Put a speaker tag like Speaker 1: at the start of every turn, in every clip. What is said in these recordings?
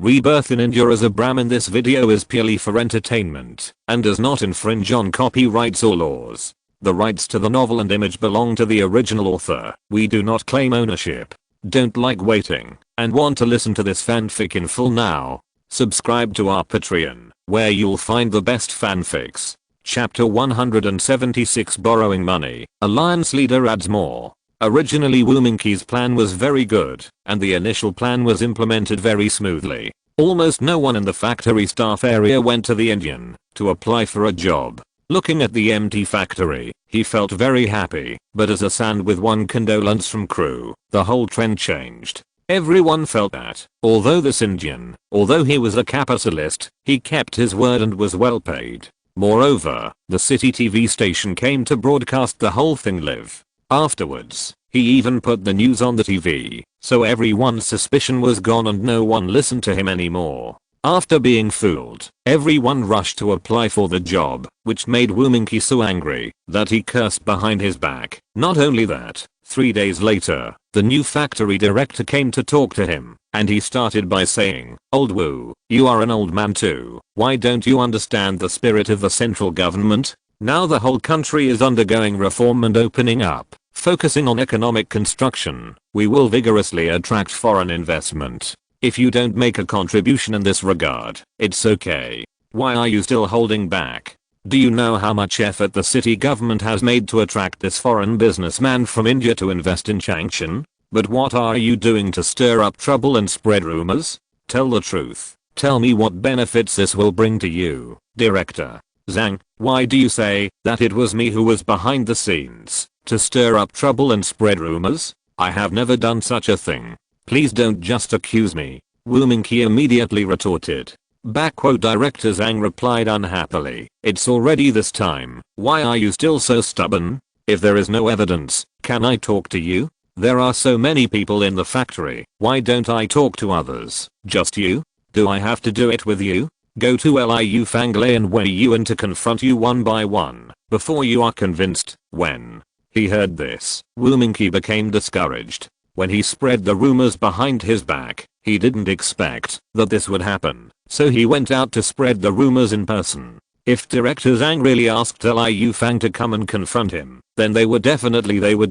Speaker 1: Rebirth in India as a Brahmin. This video is purely for entertainment and does not infringe on copyrights or laws. The rights to the novel and image belong to the original author. We do not claim ownership. Don't like waiting and want to listen to this fanfic in full now? Subscribe to our Patreon, where you'll find the best fanfics. Chapter 176, Borrowing Money. Alliance Leader adds more. Originally Woominkey's plan was very good, and the initial plan was implemented very smoothly. Almost no one in the factory staff area went to the Indian to apply for a job. Looking at the empty factory, he felt very happy, but as a sand with one condolence from crew, the whole trend changed. Everyone felt that, although this Indian, although he was a capitalist, he kept his word and was well paid. Moreover, the city TV station came to broadcast the whole thing live. Afterwards, he even put the news on the TV, so everyone's suspicion was gone and no one listened to him anymore. After being fooled, everyone rushed to apply for the job, which made Woominkey so angry that he cursed behind his back. Not only that, 3 days later, the new factory director came to talk to him, and he started by saying, "Old Woo, you are an old man too. Why don't you understand the spirit of the central government? Now the whole country is undergoing reform and opening up, focusing on economic construction. We will vigorously attract foreign investment. If you don't make a contribution in this regard, it's okay. Why are you still holding back? Do you know how much effort the city government has made to attract this foreign businessman from India to invest in Changshan? But what are you doing to stir up trouble and spread rumors? Tell the truth. Tell me what benefits this will bring to you." Director: Zhang, why do you say that it was me who was behind the scenes to stir up trouble and spread rumors? I have never done such a thing. Please don't just accuse me. Woominkey immediately retorted. Director Zhang replied unhappily, "It's already this time. Why are you still so stubborn? If there is no evidence, can I talk to you? There are so many people in the factory. Why don't I talk to others? Just you? Do I have to do it with you? Go to Liu Fanglei and Wei Yuan to confront you one by one, before you are convinced." When he heard this, Woominkey became discouraged. When he spread the rumors behind his back, he didn't expect that this would happen, so he went out to spread the rumors in person. If Director Zhang really asked Liu Fang to come and confront him, then they would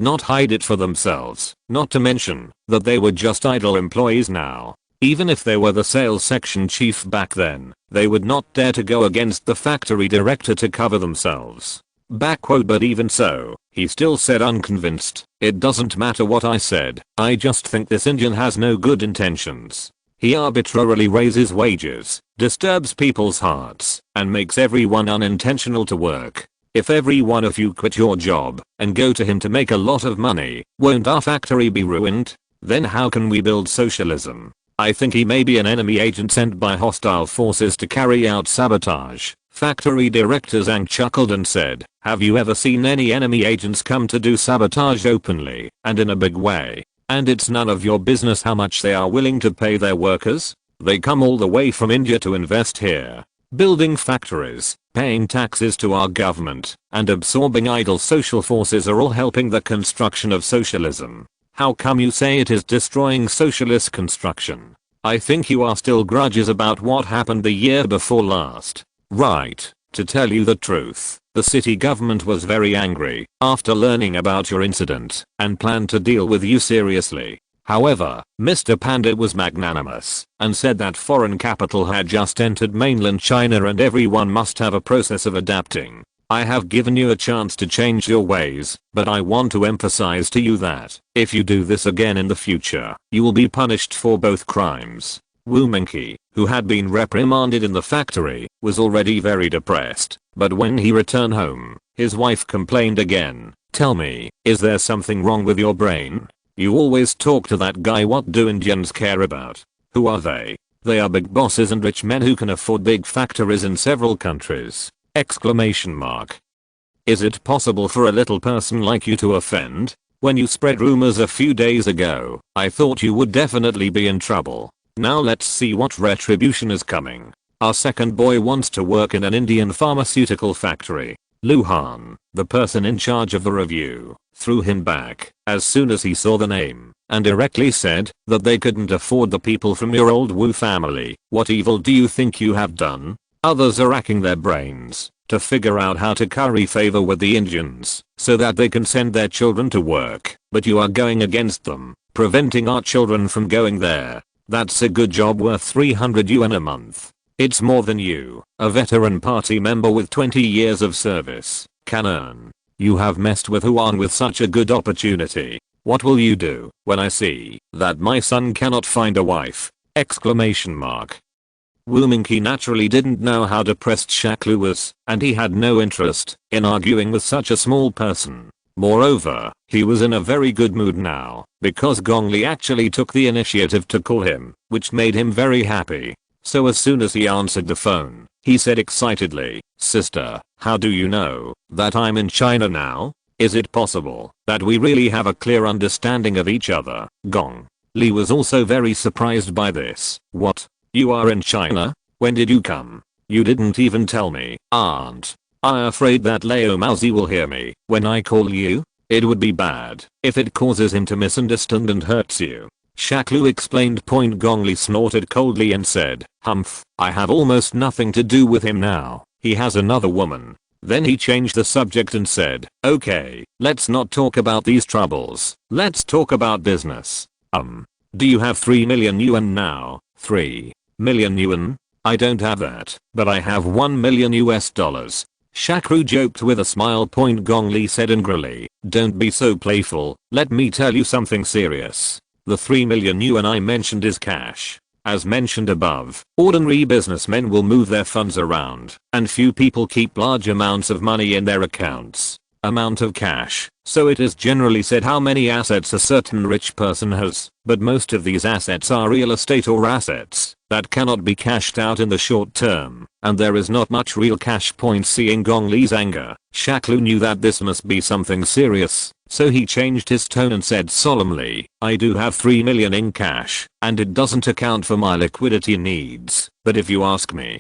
Speaker 1: not hide it for themselves, not to mention that they were just idle employees now. Even if they were the sales section chief back then, they would not dare to go against the factory director to cover themselves. But even so, he still said unconvinced, "It doesn't matter what I said, I just think this Indian has no good intentions. He arbitrarily raises wages, disturbs people's hearts, and makes everyone unintentional to work. If every one of you quit your job and go to him to make a lot of money, won't our factory be ruined? Then how can we build socialism? I think he may be an enemy agent sent by hostile forces to carry out sabotage." Factory Director Zhang chuckled and said, "Have you ever seen any enemy agents come to do sabotage openly and in a big way? And it's none of your business how much they are willing to pay their workers. They come all the way from India to invest here, building factories, paying taxes to our government, and absorbing idle social forces are all helping the construction of socialism. How come you say it is destroying socialist construction? I think you are still grudges about what happened the year before last. Right, to tell you the truth, the city government was very angry after learning about your incident and planned to deal with you seriously. However, Mr. Panda was magnanimous and said that foreign capital had just entered mainland China and everyone must have a process of adapting. I have given you a chance to change your ways, but I want to emphasize to you that if you do this again in the future, you will be punished for both crimes." Woominkey, who had been reprimanded in the factory, was already very depressed, but when he returned home, his wife complained again. "Tell me, is there something wrong with your brain? You always talk to that guy. What do Indians care about? Who are they? They are big bosses and rich men who can afford big factories in several countries." Exclamation mark. Is it possible for a little person like you to offend? When you spread rumors a few days ago, I thought you would definitely be in trouble. Now let's see what retribution is coming. Our second boy wants to work in an Indian pharmaceutical factory. Luhan, the person in charge of the review, threw him back as soon as he saw the name and directly said that they couldn't afford the people from your old Wu family. What evil do you think you have done? Others are racking their brains to figure out how to curry favor with the Indians so that they can send their children to work, but you are going against them, preventing our children from going there. That's a good job worth 300 yuan a month. It's more than you, a veteran party member with 20 years of service, can earn. You have messed with Huan with such a good opportunity. What will you do when I see that my son cannot find a wife? Exclamation mark. Wu Mingqi naturally didn't know how depressed Shakru was, and he had no interest in arguing with such a small person. Moreover, he was in a very good mood now, because Gongli actually took the initiative to call him, which made him very happy. So as soon as he answered the phone, he said excitedly, "Sister, how do you know that I'm in China now? Is it possible that we really have a clear understanding of each other?" Gong Li was also very surprised by this. "What? You are in China? When did you come? You didn't even tell me." "Aren't I afraid that Lao Maozi will hear me when I call you? It would be bad if it causes him to misunderstand and hurts you." Shakru explained. Gongli snorted coldly and said, "Humph, I have almost nothing to do with him now. He has another woman." Then he changed the subject and said, "Okay, let's not talk about these troubles. Let's talk about business. Do you have 3 million yuan now?" 3 million yuan? I don't have that, but I have 1 million US dollars. Shakru joked with a smile. Gongli said angrily, "Don't be so playful, let me tell you something serious. The 3 million yuan I mentioned is cash. As mentioned above, ordinary businessmen will move their funds around, and few people keep large amounts of money in their accounts. Amount of cash, so it is generally said how many assets a certain rich person has, but most of these assets are real estate or assets that cannot be cashed out in the short term, and there is not much real cash." Seeing Gongli's anger, Shakru knew that this must be something serious, so he changed his tone and said solemnly, "I do have 3 million in cash, and it doesn't account for my liquidity needs, but if you ask me,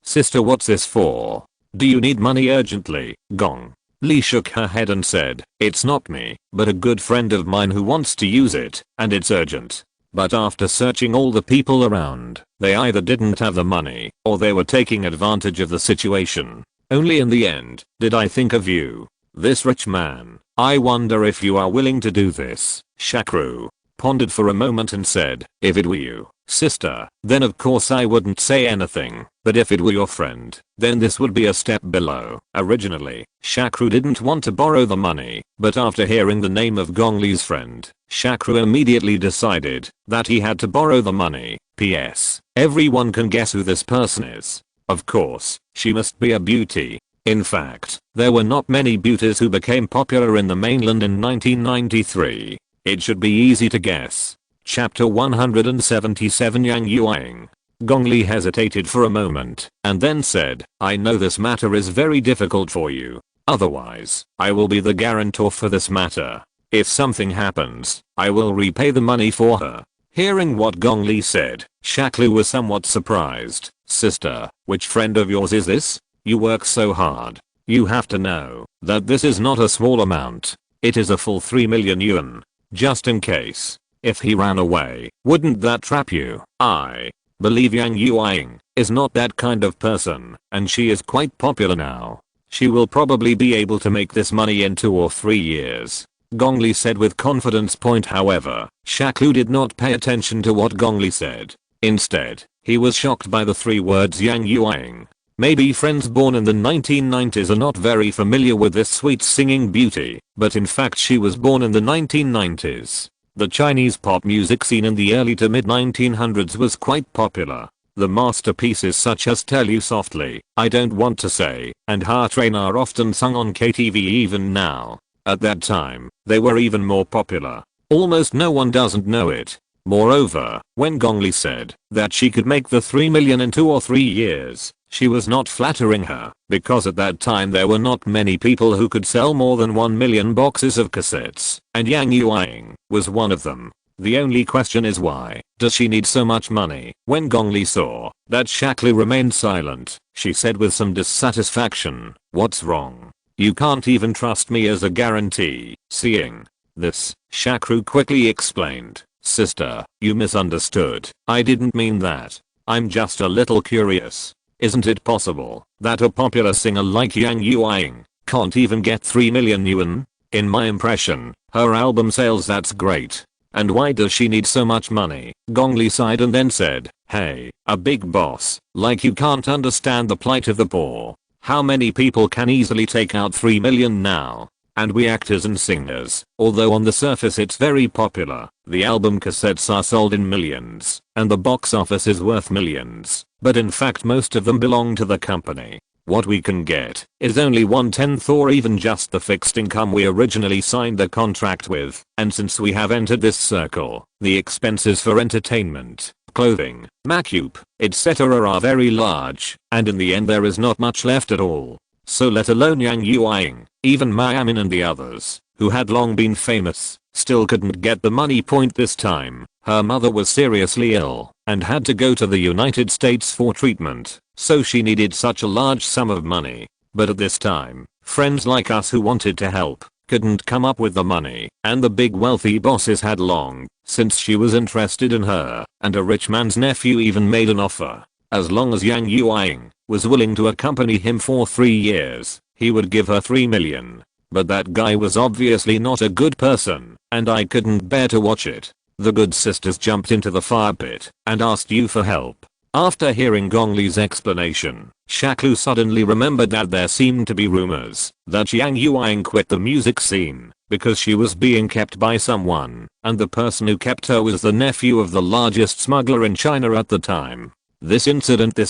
Speaker 1: sister, what's this for? Do you need money urgently?" Gong Li shook her head and said, "It's not me, but a good friend of mine who wants to use it, and it's urgent." But after searching all the people around, they either didn't have the money, or they were taking advantage of the situation. Only in the end did I think of you, this rich man. I wonder if you are willing to do this." Shakru pondered for a moment and said, "If it were you, sister, then of course I wouldn't say anything, but if it were your friend, then this would be a step below." Originally, Shakru didn't want to borrow the money, but after hearing the name of Gongli's friend, Shakru immediately decided that he had to borrow the money. P.S. Everyone can guess who this person is. Of course, she must be a beauty. In fact, there were not many beauties who became popular in the mainland in 1993. It should be easy to guess. Chapter 177. Yang Yuang. Gongli hesitated for a moment, and then said, "I know this matter is very difficult for you. Otherwise, I will be the guarantor for this matter. If something happens, I will repay the money for her." Hearing what Gongli said, Shaklu was somewhat surprised. "Sister, which friend of yours is this? You work so hard. You have to know that this is not a small amount. It is a full 3 million yuan. Just in case, if he ran away, wouldn't that trap you?" I believe Yang Yuang is not that kind of person, and she is quite popular now. She will probably be able to make this money in 2 or 3 years. Gongli said with confidence. However, Shaklu did not pay attention to what Gongli said. Instead, he was shocked by the 3 words Yang Yuang. Maybe friends born in the 1990s are not very familiar with this sweet singing beauty, but in fact she was born in the 1990s. The Chinese pop music scene in the early to mid 1900s was quite popular. The masterpieces such as Tell You Softly, I Don't Want to Say, and Heart Train are often sung on KTV even now. At that time, they were even more popular. Almost no one doesn't know it. Moreover, when Gongli said that she could make the 3 million in 2 or 3 years, she was not flattering her, because at that time there were not many people who could sell more than 1 million boxes of cassettes, and Yang Yuang was one of them. The only question is, why does she need so much money? When Gongli saw that Shaklu remained silent, she said with some dissatisfaction, "What's wrong? You can't even trust me as a guarantee. Seeing this, Shakru quickly explained, "Sister, you misunderstood. I didn't mean that. I'm just a little curious. Isn't it possible that a popular singer like Yang Yuanying can't even get 3 million yuan? In my impression, her album sales, that's great. And why does she need so much money?" Gongli sighed and then said, "Hey, a big boss, like you can't understand the plight of the poor. How many people can easily take out 3 million now? And we actors and singers, although on the surface it's very popular, the album cassettes are sold in millions, and the box office is worth millions, but in fact most of them belong to the company. What we can get is only 1/10 or even just the fixed income we originally signed the contract with, and since we have entered this circle, the expenses for entertainment, clothing, makeup, etc. are very large, and in the end there is not much left at all. So let alone Yang Yuanying, even Miamin and the others, who had long been famous, still couldn't get the money point this time. Her mother was seriously ill and had to go to the United States for treatment, so she needed such a large sum of money. But at this time, friends like us who wanted to help couldn't come up with the money, and the big wealthy bosses had long since she was interested in her, and a rich man's nephew even made an offer. As long as Yang Yuanying was willing to accompany him for 3 years, he would give her 3 million. But that guy was obviously not a good person, and I couldn't bear to watch it. The good sisters jumped into the fire pit and asked you for help. After hearing Gongli's explanation, Shakru suddenly remembered that there seemed to be rumors that Yang Yuanying quit the music scene because she was being kept by someone, and the person who kept her was the nephew of the largest smuggler in China at the time. This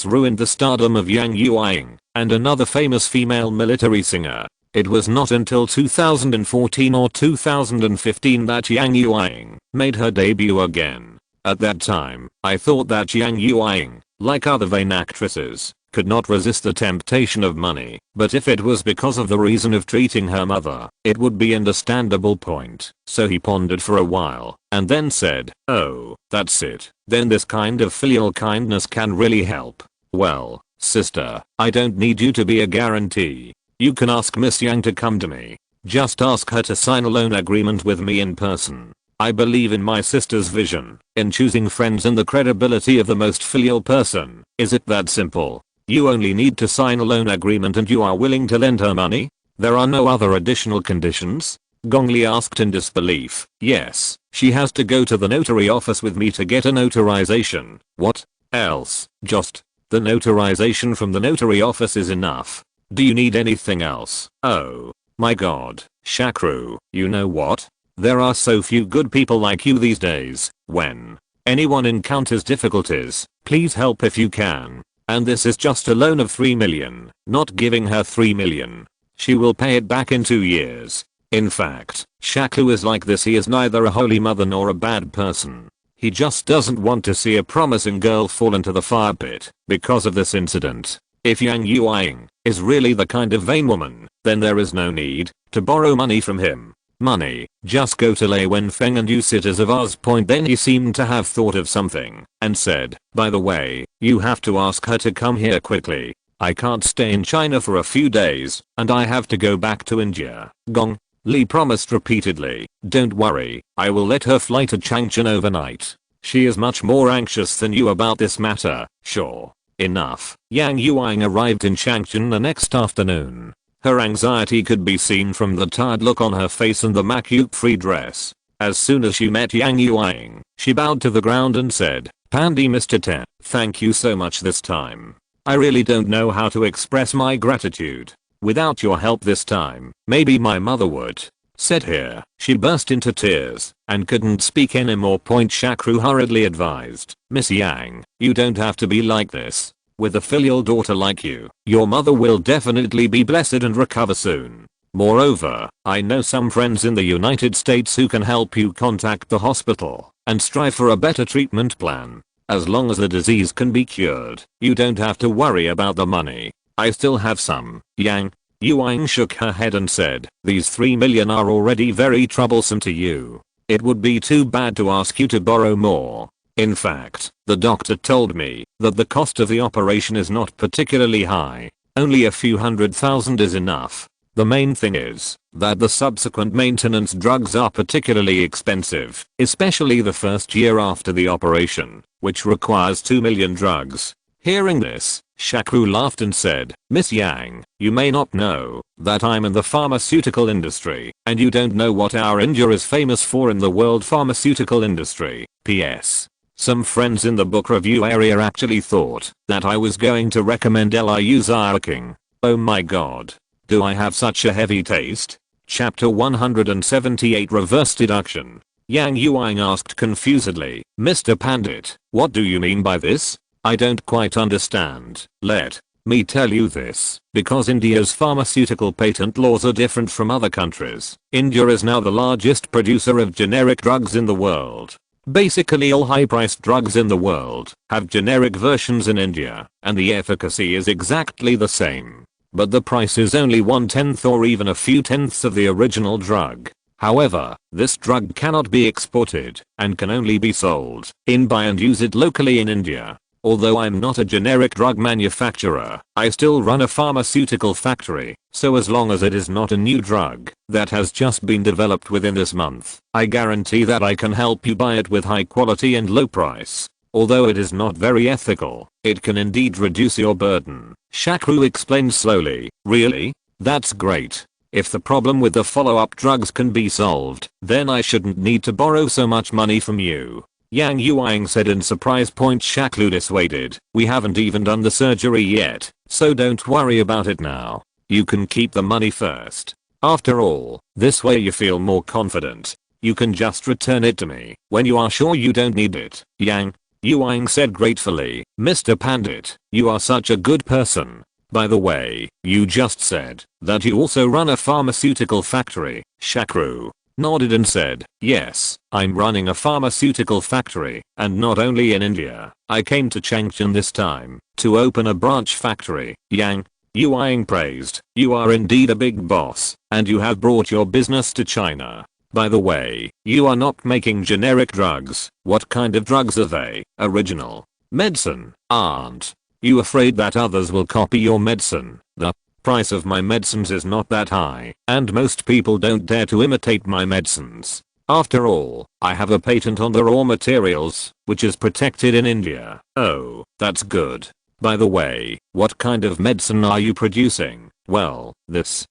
Speaker 1: ruined the stardom of Yang Yuanying and another famous female military singer. It was not until 2014 or 2015 that Yang Yuanying made her debut again. At that time, I thought that Yang Yuanying, like other vain actresses, could not resist the temptation of money, but if it was because of the reason of treating her mother, it would be understandable point. So he pondered for a while, and then said, "Oh, that's it. Then this kind of filial kindness can really help. Well, sister, I don't need you to be a guarantee. You can ask Miss Yang to come to me. Just ask her to sign a loan agreement with me in person. I believe in my sister's vision, in choosing friends and the credibility of the most filial person. Is it that simple? You only need to sign a loan agreement and you are willing to lend her money? There are no other additional conditions?" Gongli asked in disbelief. "Yes, she has to go to the notary office with me to get a notarization." "What else?" "Just the notarization from the notary office is enough. Do you need anything else?" "Oh my god, Shakru, you know what? There are so few good people like you these days. When anyone encounters difficulties, please help if you can. And this is just a loan of 3 million, not giving her 3 million. She will pay it back in 2 years. In fact, Shakru is like this. He is neither a holy mother nor a bad person. He just doesn't want to see a promising girl fall into the fire pit because of this incident. If Yang Yuanying is really the kind of vain woman, then there is no need to borrow money from him. Money, just go to Lei Wenfeng and use it as a vase point." Then he seemed to have thought of something and said, "By the way, you have to ask her to come here quickly. I can't stay in China for a few days and I have to go back to India." Gong Li promised repeatedly, "Don't worry, I will let her fly to Changchun overnight. She is much more anxious than you about this matter." Sure enough, Yang Yuanying arrived in Changchun the next afternoon. Her anxiety could be seen from the tired look on her face and the makeup-free dress. As soon as she met Yang Yuanying, she bowed to the ground and said, "Pandi Mr. Ten, thank you so much this time. I really don't know how to express my gratitude. Without your help this time, maybe my mother would." Said here, she burst into tears and couldn't speak anymore. Shakru hurriedly advised, "Miss Yang, you don't have to be like this. With a filial daughter like you, your mother will definitely be blessed and recover soon. Moreover, I know some friends in the United States who can help you contact the hospital and strive for a better treatment plan. As long as the disease can be cured, you don't have to worry about the money. I still have some." Yang Yuanying shook her head and said, "These 3 million are already very troublesome to you. It would be too bad to ask you to borrow more. In fact, the doctor told me that the cost of the operation is not particularly high. Only a few 100,000 is enough. The main thing is that the subsequent maintenance drugs are particularly expensive, especially the first year after the operation, which requires 2 million drugs. Hearing this, Shakru laughed and said, "Miss Yang, you may not know that I'm in the pharmaceutical industry, and you don't know what our India is famous for in the world pharmaceutical industry. P.S. Some friends in the book review area actually thought that I was going to recommend Liu King. Oh my god. Do I have such a heavy taste?" Chapter 178 Reverse Deduction. Yang Yuang asked confusedly, "Mr. Pandit, what do you mean by this? I don't quite understand." Let me tell you this, because India's pharmaceutical patent laws are different from other countries. India is now the largest producer of generic drugs in the world. Basically all high-priced drugs in the world have generic versions in India, and the efficacy is exactly the same. But the price is only 1/10 or even a few tenths of the original drug. However, this drug cannot be exported and can only be sold in buy and use it locally in India. Although I'm not a generic drug manufacturer, I still run a pharmaceutical factory, so as long as it is not a new drug that has just been developed within this month, I guarantee that I can help you buy it with high quality and low price. Although it is not very ethical, it can indeed reduce your burden. Shakru explained slowly. Really? That's great. If the problem with the follow-up drugs can be solved, then I shouldn't need to borrow so much money from you. Yang Yuang said in surprise. Shakru dissuaded. "We haven't even done the surgery yet, so don't worry about it now. You can keep the money first. After all, this way you feel more confident. You can just return it to me when you are sure you don't need it." Yang Yuang said gratefully, "Mr. Pandit, you are such a good person. By the way, you just said that you also run a pharmaceutical factory." Shakru nodded and said, "Yes, I'm running a pharmaceutical factory, and not only in India. I came to Changchun this time to open a branch factory." Yang Yuang praised, "You are indeed a big boss, and you have brought your business to China. By the way, you are not making generic drugs. What kind of drugs are they? Original medicine? Aren't you afraid that others will copy your medicine?" "The price of my medicines is not that high, and most people don't dare to imitate my medicines. After all, I have a patent on the raw materials, which is protected in India." "Oh, that's good. By the way, what kind of medicine are you producing?" "Well,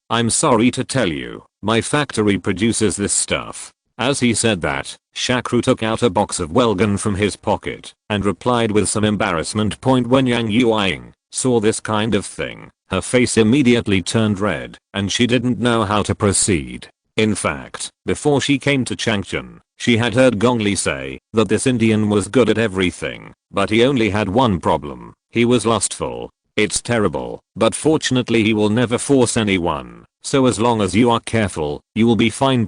Speaker 1: I'm sorry to tell you, my factory produces this stuff." As he said that, Shakru took out a box of Welgun from his pocket and replied with some embarrassment. When Yang Yuang saw this kind of thing, her face immediately turned red, and she didn't know how to proceed. In fact, before she came to Changchun, she had heard Gong Li say that this Indian was good at everything, but he only had one problem: he was lustful. It's terrible, but fortunately he will never force anyone, so as long as you are careful, you will be fine.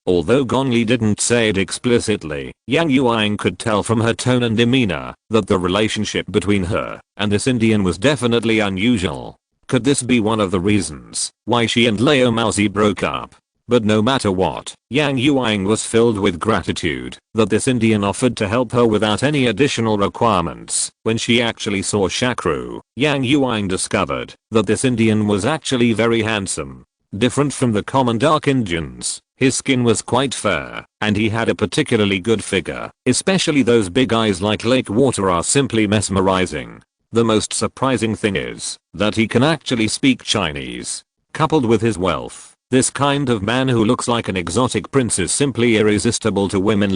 Speaker 1: Although Gong Li didn't say it explicitly, Yang Yuang could tell from her tone and demeanor that the relationship between her and this Indian was definitely unusual. Could this be one of the reasons why she and Leo Mauzi broke up? But no matter what, Yang Yuang was filled with gratitude that this Indian offered to help her without any additional requirements. When she actually saw Shakru, Yang Yuang discovered that this Indian was actually very handsome. Different from the common dark Indians, his skin was quite fair, and he had a particularly good figure. Especially those big eyes like lake water are simply mesmerizing. The most surprising thing is that he can actually speak Chinese. Coupled with his wealth, this kind of man who looks like an exotic prince is simply irresistible to women.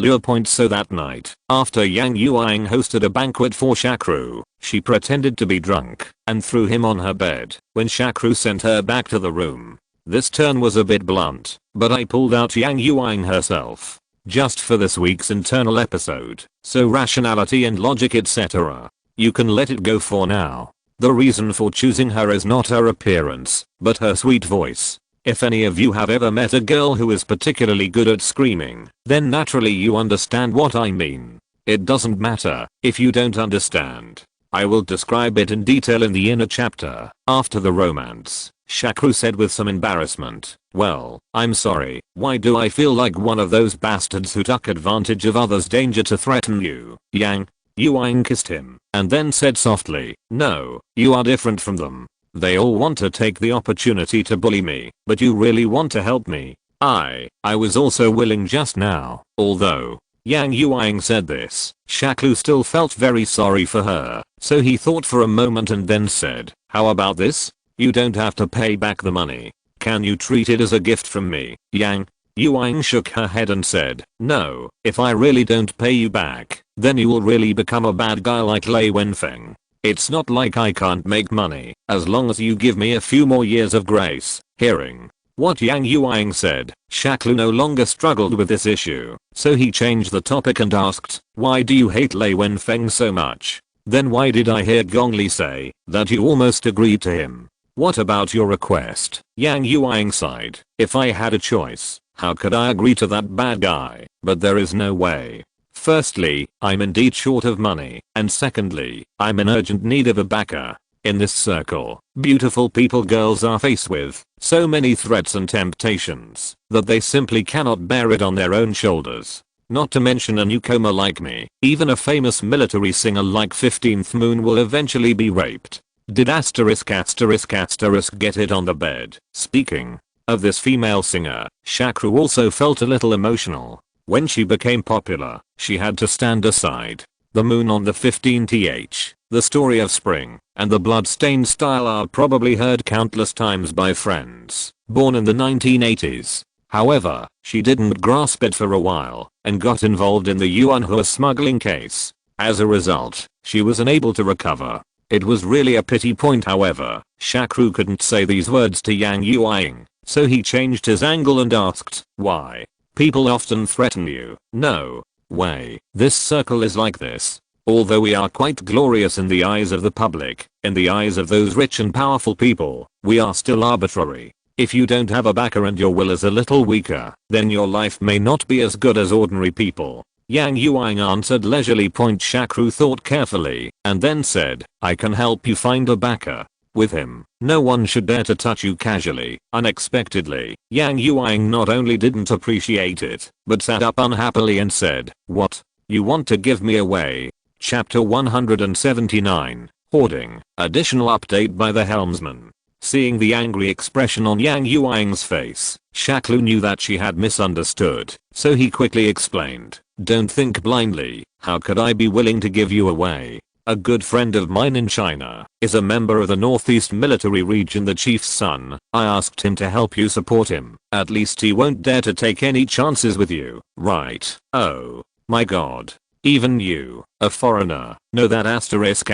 Speaker 1: So that night, after Yang Yuang hosted a banquet for Shakru, she pretended to be drunk and threw him on her bed when Shakru sent her back to the room. This turn was a bit blunt, but I pulled out Yang Yuang herself, just for this week's internal episode, so rationality and logic etc. You can let it go for now. The reason for choosing her is not her appearance, but her sweet voice. If any of you have ever met a girl who is particularly good at screaming, then naturally you understand what I mean. It doesn't matter if you don't understand. I will describe it in detail in the inner chapter, after the romance. Shakru said with some embarrassment. "Well, I'm sorry, why do I feel like one of those bastards who took advantage of others' danger to threaten you?" Yang Yuang kissed him, and then said softly, "No, you are different from them. They all want to take the opportunity to bully me, but you really want to help me. I was also willing just now, although Yang Yuang said this, Shakru still felt very sorry for her, so he thought for a moment and then said, how about this? You don't have to pay back the money. Can you treat it as a gift from me? Yang Yuang shook her head and said, no, if I really don't pay you back, then you will really become a bad guy like Lei Wenfeng. It's not like I can't make money, as long as you give me a few more years of grace. Hearing what Yang Yuang said, Shakru no longer struggled with this issue, so he changed the topic and asked, why do you hate Lei Wenfeng so much? Then why did I hear Gongli say that you almost agreed to him? What about your request? Yang Yuang sighed, if I had a choice, how could I agree to that bad guy? But there is no way. Firstly, I'm indeed short of money, and secondly, I'm in urgent need of a backer. In this circle, beautiful people girls are faced with so many threats and temptations that they simply cannot bear it on their own shoulders. Not to mention a newcomer like me, even a famous military singer like 15th Moon will eventually be raped. Did asterisk get it on the bed? Speaking of this female singer, Shakru also felt a little emotional. When she became popular, she had to stand aside. The moon on the 15th, the story of spring, and the bloodstained style are probably heard countless times by friends born in the 1980s. However, she didn't grasp it for a while and got involved in the Yuanhua smuggling case. As a result, she was unable to recover. It was really a pity point. However, Shakru couldn't say these words to Yang Yuang, so he changed his angle and asked, why? People often threaten you. No way. This circle is like this. Although we are quite glorious in the eyes of the public, in the eyes of those rich and powerful people, we are still arbitrary. If you don't have a backer and your will is a little weaker, then your life may not be as good as ordinary people. Yang Yuang answered leisurely. Shakru thought carefully, and then said, I can help you find a backer. With him, no one should dare to touch you casually. Unexpectedly, Yang Yuang not only didn't appreciate it, but sat up unhappily and said, what? You want to give me away? Chapter 179, Hoarding. Additional update by the helmsman. Seeing the angry expression on Yang Yuang's face, Shakru knew that she had misunderstood, so he quickly explained, don't think blindly, how could I be willing to give you away? A good friend of mine in China is a member of the Northeast Military Region, the chief's son. I asked him to help you support him. At least he won't dare to take any chances with you, right? Oh my god. Even you, a foreigner, know that asterisk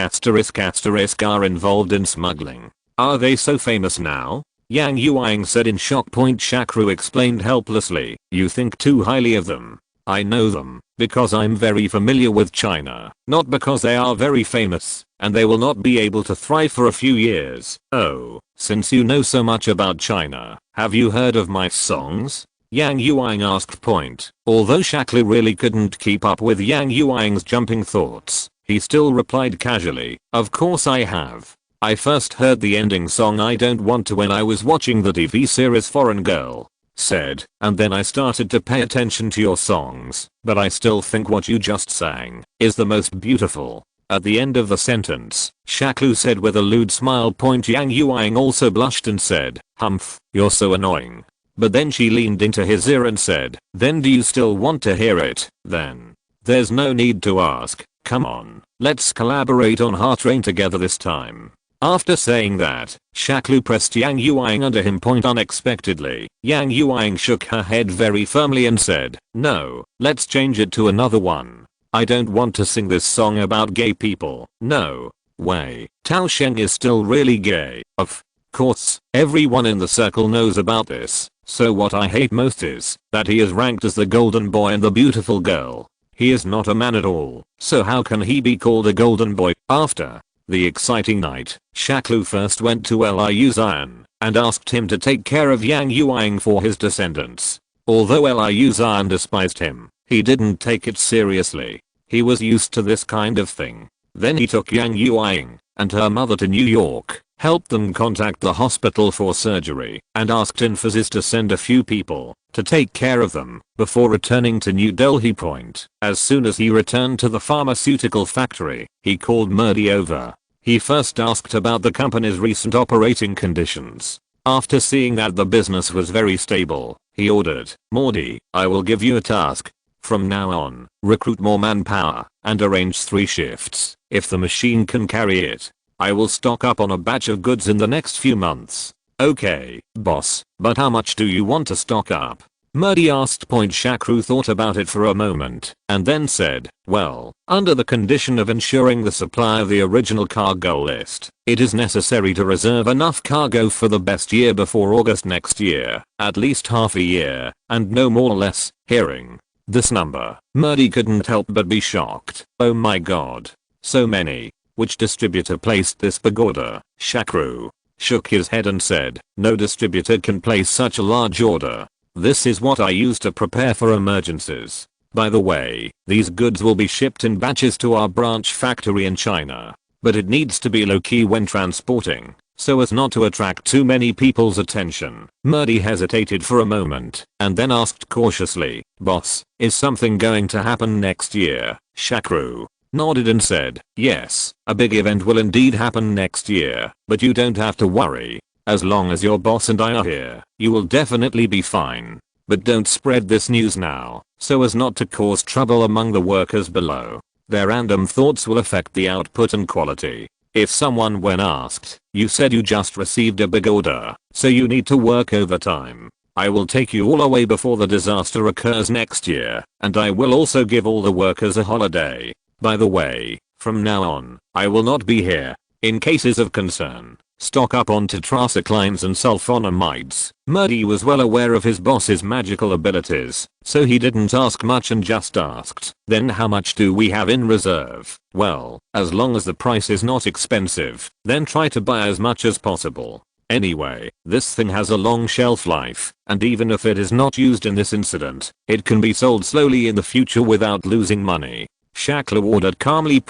Speaker 1: are involved in smuggling. Are they so famous now? Yang Yuang said in shock. Shakru explained helplessly, you think too highly of them. I know them because I'm very familiar with China, not because they are very famous, and they will not be able to thrive for a few years. Oh, since you know so much about China, have you heard of my songs? Yang Yuang asked. Although Shakru really couldn't keep up with Yang Yuang's jumping thoughts, he still replied casually, of course I have. I first heard the ending song I Don't Want to when I was watching the TV series Foreign Girl. Said, and then I started to pay attention to your songs, but I still think what you just sang is the most beautiful. At the end of the sentence, Shakru said with a lewd smile. Yang Yuang also blushed and said, humph, you're so annoying. But then she leaned into his ear and said, then do you still want to hear it? Then there's no need to ask, come on, let's collaborate on Heart Rain together this time. After saying that, Shakru pressed Yang Yuang under him. Unexpectedly, Yang Yuang shook her head very firmly and said, no, let's change it to another one. I don't want to sing this song about gay people. No way. Tao Sheng is still really gay. Of course, everyone in the circle knows about this, so what I hate most is that he is ranked as the golden boy and the beautiful girl. He is not a man at all, so how can he be called a golden boy? After the exciting night, Shakru first went to Liu Zian and asked him to take care of Yang Yuang for his descendants. Although Liu Zian despised him, he didn't take it seriously. He was used to this kind of thing. Then he took Yang Yuang and her mother to New York, helped them contact the hospital for surgery, and asked Infosys to send a few people to take care of them before returning to New Delhi. As soon as he returned to the pharmaceutical factory, he called Murdy over. He first asked about the company's recent operating conditions. After seeing that the business was very stable, he ordered, "Morty, I will give you a task. From now on, recruit more manpower and arrange 3 shifts. If the machine can carry it, I will stock up on a batch of goods in the next few months." "Okay, boss, but how much do you want to stock up?" Morty asked. Shakru thought about it for a moment and then said, "Well, under the condition of ensuring the supply of the original cargo list, it is necessary to reserve enough cargo for the best year before August next year, at least half a year, and no more or less." Hearing this number, Morty couldn't help but be shocked. "Oh my god. So many. Which distributor placed this big order?" Shakru shook his head and said, "No distributor can place such a large order. This is what I use to prepare for emergencies. By the way, these goods will be shipped in batches to our branch factory in China, but it needs to be low-key when transporting, so as not to attract too many people's attention." Morty hesitated for a moment and then asked cautiously, "Boss, is something going to happen next year?" Shakru nodded and said, "Yes, a big event will indeed happen next year, but you don't have to worry. As long as your boss and I are here, you will definitely be fine. But don't spread this news now, so as not to cause trouble among the workers below. Their random thoughts will affect the output and quality. If someone when asked, you said you just received a big order, so you need to work overtime. I will take you all away before the disaster occurs next year, and I will also give all the workers a holiday. By the way, from now on, I will not be here. In cases of concern, stock up on tetracyclines and sulfonamides." Morty was well aware of his boss's magical abilities, so he didn't ask much and just asked, "Then how much do we have in reserve?" "Well, as long as the price is not expensive, then try to buy as much as possible. Anyway, this thing has a long shelf life, and even if it is not used in this incident, it can be sold slowly in the future without losing money." Shakru ordered calmly.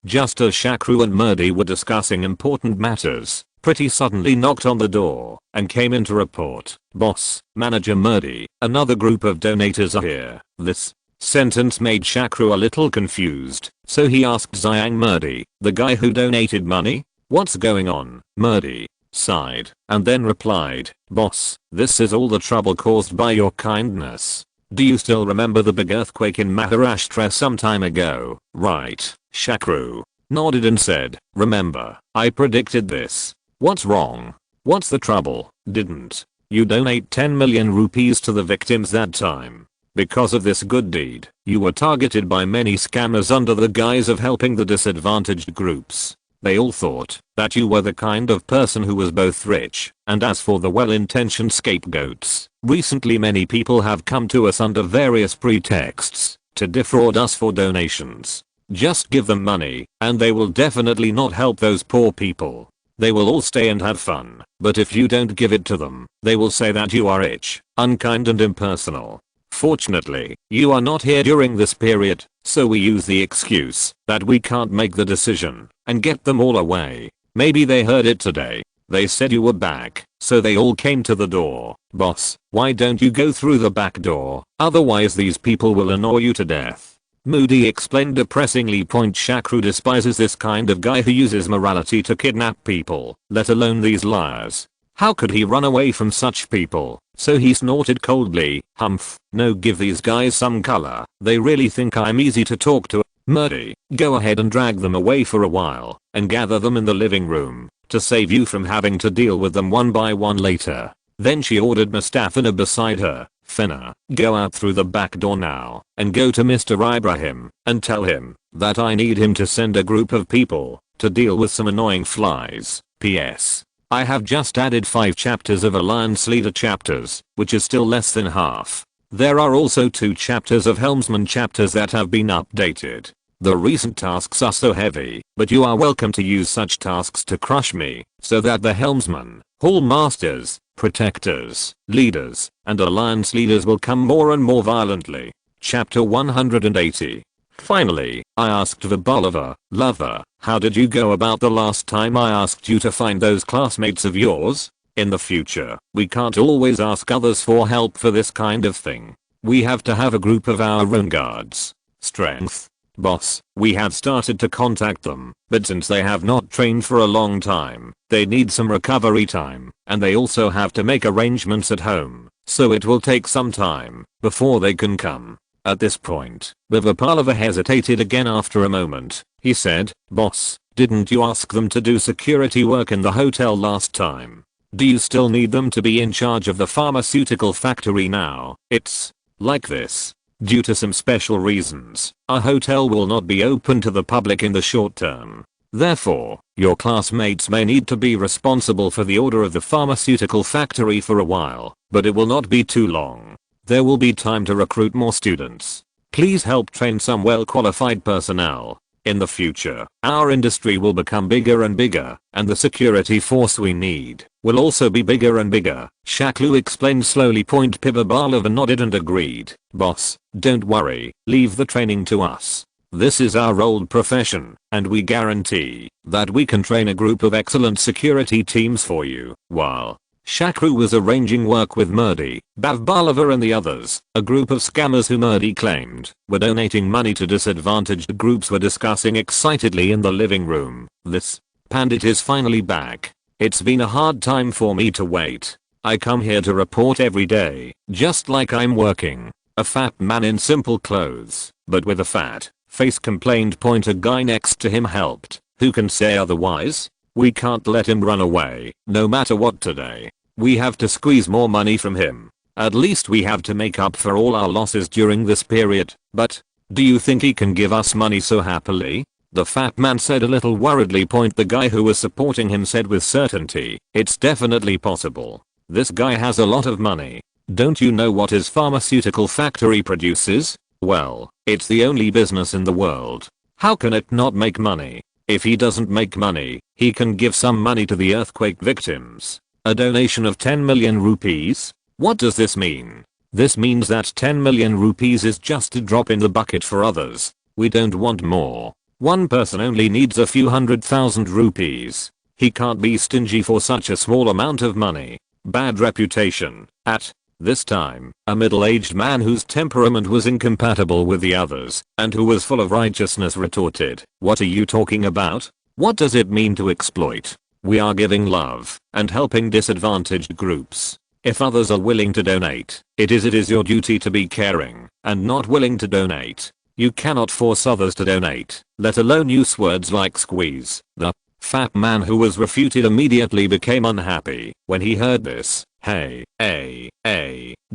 Speaker 1: Just as Shakru and Morty were discussing important matters, Pretty suddenly knocked on the door and came in to report, "Boss, Manager Morty, another group of donators are here." This sentence made Shakru a little confused, so he asked Xiang Morty, "The guy who donated money? What's going on?" Morty sighed and then replied, "Boss, this is all the trouble caused by your kindness. Do you still remember the big earthquake in Maharashtra some time ago, right?" Shakru nodded and said, "Remember, I predicted this. What's wrong? What's the trouble? Didn't you donate 10 million rupees to the victims that time? Because of this good deed, you were targeted by many scammers under the guise of helping the disadvantaged groups. They all thought that you were the kind of person who was both rich, and as for the well-intentioned scapegoats, recently many people have come to us under various pretexts to defraud us for donations. Just give them money, and they will definitely not help those poor people. They will all stay and have fun, but if you don't give it to them, they will say that you are rich, unkind and impersonal. Fortunately, you are not here during this period, so we use the excuse that we can't make the decision and get them all away. Maybe they heard it today. They said you were back, so they all came to the door. Boss, why don't you go through the back door? Otherwise these people will annoy you to death." Moody explained depressingly. Shakru despises this kind of guy who uses morality to kidnap people, let alone these liars. How could he run away from such people? So he snorted coldly, "Humph, no, give these guys some color. They really think I'm easy to talk to." Moody, go ahead and drag them away for a while and gather them in the living room to save you from having to deal with them one by one later. Then she ordered Mustafana beside her, "Finna, go out through the back door now and go to Mr. Ibrahim and tell him that I need him to send a group of people to deal with some annoying flies. P.S. I have just added 5 chapters of Alliance Leader chapters, which is still less than half. There are also 2 chapters of Helmsman chapters that have been updated. The recent tasks are so heavy, but you are welcome to use such tasks to crush me, so that the Helmsman, Hall Masters, Protectors, Leaders, and Alliance Leaders will come more and more violently." Chapter 180. Finally, I asked Vibalova, "Lover, how did you go about the last time I asked you to find those classmates of yours? In the future, we can't always ask others for help for this kind of thing. We have to have a group of our own guards. Strength, Boss, we have started to contact them, but since they have not trained for a long time, they need some recovery time, and they also have to make arrangements at home, so it will take some time before they can come. At this point, Vivapalava hesitated again after a moment. He said, "Boss, didn't you ask them to do security work in the hotel last time? Do you still need them to be in charge of the pharmaceutical factory now?" It's like this. Due to some special reasons, our hotel will not be open to the public in the short term. Therefore, your classmates may need to be responsible for the order of the pharmaceutical factory for a while, but it will not be too long. There will be time to recruit more students. Please help train some well-qualified personnel. In the future, our industry will become bigger and bigger, and the security force we need will also be bigger and bigger. Shakru explained slowly. Pibabalova nodded and agreed. Boss, don't worry, leave the training to us. This is our old profession, and we guarantee that we can train a group of excellent security teams for you. While Shakru was arranging work with Murdy, Bavbalova and the others, a group of scammers who Murdy claimed were donating money to disadvantaged groups, were discussing excitedly in the living room. This Pandit is finally back. It's been a hard time for me to wait. I come here to report every day, just like I'm working. A fat man in simple clothes, but with a fat face, complained. A guy next to him helped. Who can say otherwise? We can't let him run away, no matter what today. We have to squeeze more money from him. At least we have to make up for all our losses during this period. But do you think he can give us money so happily? The fat man said a little worriedly. The guy who was supporting him said with certainty, it's definitely possible. This guy has a lot of money. Don't you know what his pharmaceutical factory produces? Well, it's the only business in the world. How can it not make money? If he doesn't make money, he can give some money to the earthquake victims. A donation of 10 million rupees? What does this mean? This means that 10 million rupees is just a drop in the bucket for others. We don't want more. One person only needs a few 100,000 rupees. He can't be stingy for such a small amount of money. Bad reputation. At this time, a middle-aged man whose temperament was incompatible with the others, and who was full of righteousness, retorted, "What are you talking about? What does it mean to exploit? We are giving love and helping disadvantaged groups. If others are willing to donate, it is your duty to be caring and not willing to donate. You cannot force others to donate, let alone use words like squeeze." The fat man who was refuted immediately became unhappy when he heard this. Hey,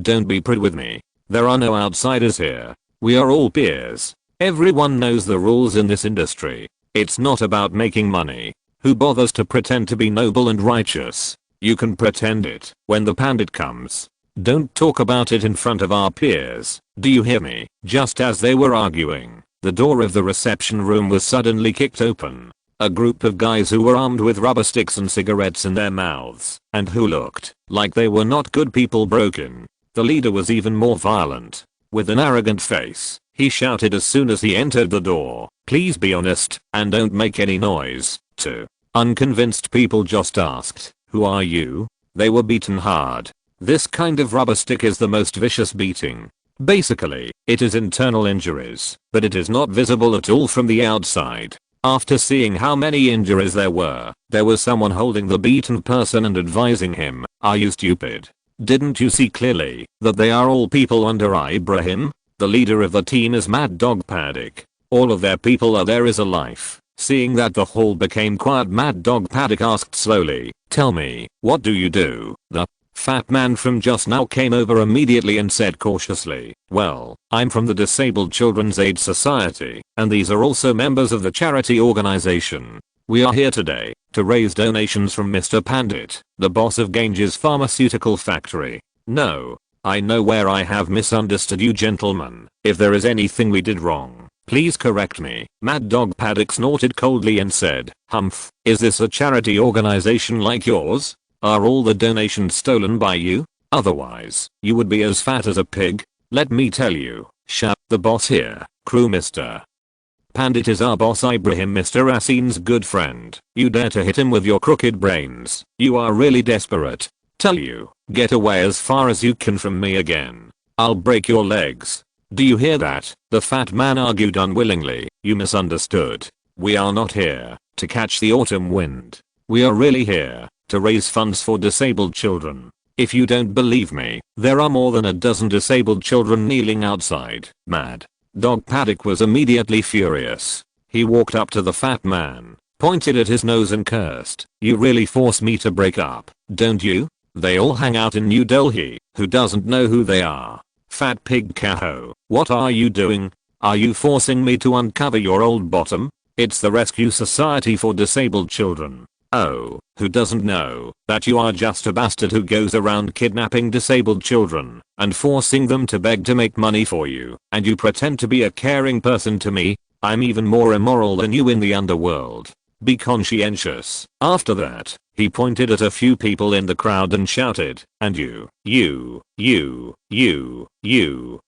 Speaker 1: don't be prude with me. There are no outsiders here. We are all peers. Everyone knows the rules in this industry. It's not about making money. Who bothers to pretend to be noble and righteous? You can pretend it when the pandit comes. Don't talk about it in front of our peers. Do you hear me? Just as they were arguing, the door of the reception room was suddenly kicked open. A group of guys who were armed with rubber sticks and cigarettes in their mouths, and who looked like they were not good people, broke in. The leader was even more violent. With an arrogant face, he shouted as soon as he entered the door, "Please be honest, and don't make any noise." Two unconvinced people just asked, "Who are you?" They were beaten hard. This kind of rubber stick is the most vicious beating. Basically, it is internal injuries, but it is not visible at all from the outside. After seeing how many injuries there was someone holding the beaten person and advising him, "Are you stupid? Didn't you see clearly that they are all people under Ibrahim? The leader of the team is Mad Dog Paddock. All of their people are there is a life." Seeing that the hall became quiet, Mad Dog Paddock asked slowly, "Tell me, what do you do?" The fat man from just now came over immediately and said cautiously, "Well, I'm from the Disabled Children's Aid Society, and these are also members of the charity organization. We are here today to raise donations from Mr. Pandit, the boss of Ganges Pharmaceutical Factory." "No, I know where I have misunderstood you gentlemen. If there is anything we did wrong, please correct me." Mad Dog Paddock snorted coldly and said, "Humph, is this a charity organization like yours? Are all the donations stolen by you? Otherwise, you would be as fat as a pig. Let me tell you, the boss here, crew Mr. Pandit is our boss Ibrahim, Mr. Asin's good friend. You dare to hit him with your crooked brains. You are really desperate. Tell you, get away as far as you can from me again. I'll break your legs. Do you hear that?" The fat man argued unwillingly. You misunderstood. We are not here to catch the autumn wind. We are really here to raise funds for disabled children. If you don't believe me, there are more than a dozen disabled children kneeling outside. Mad Dog Paddock was immediately furious. He walked up to the fat man, pointed at his nose and cursed. You really force me to break up, don't you? They all hang out in New Delhi. Who doesn't know who they are? Fat pig cow. What are you doing? Are you forcing me to uncover your old bottom? It's the Rescue Society for Disabled Children. Oh, who doesn't know that you are just a bastard who goes around kidnapping disabled children and forcing them to beg to make money for you, and you pretend to be a caring person to me? I'm even more immoral than you in the underworld. Be conscientious. After that, he pointed at a few people in the crowd and shouted, and you,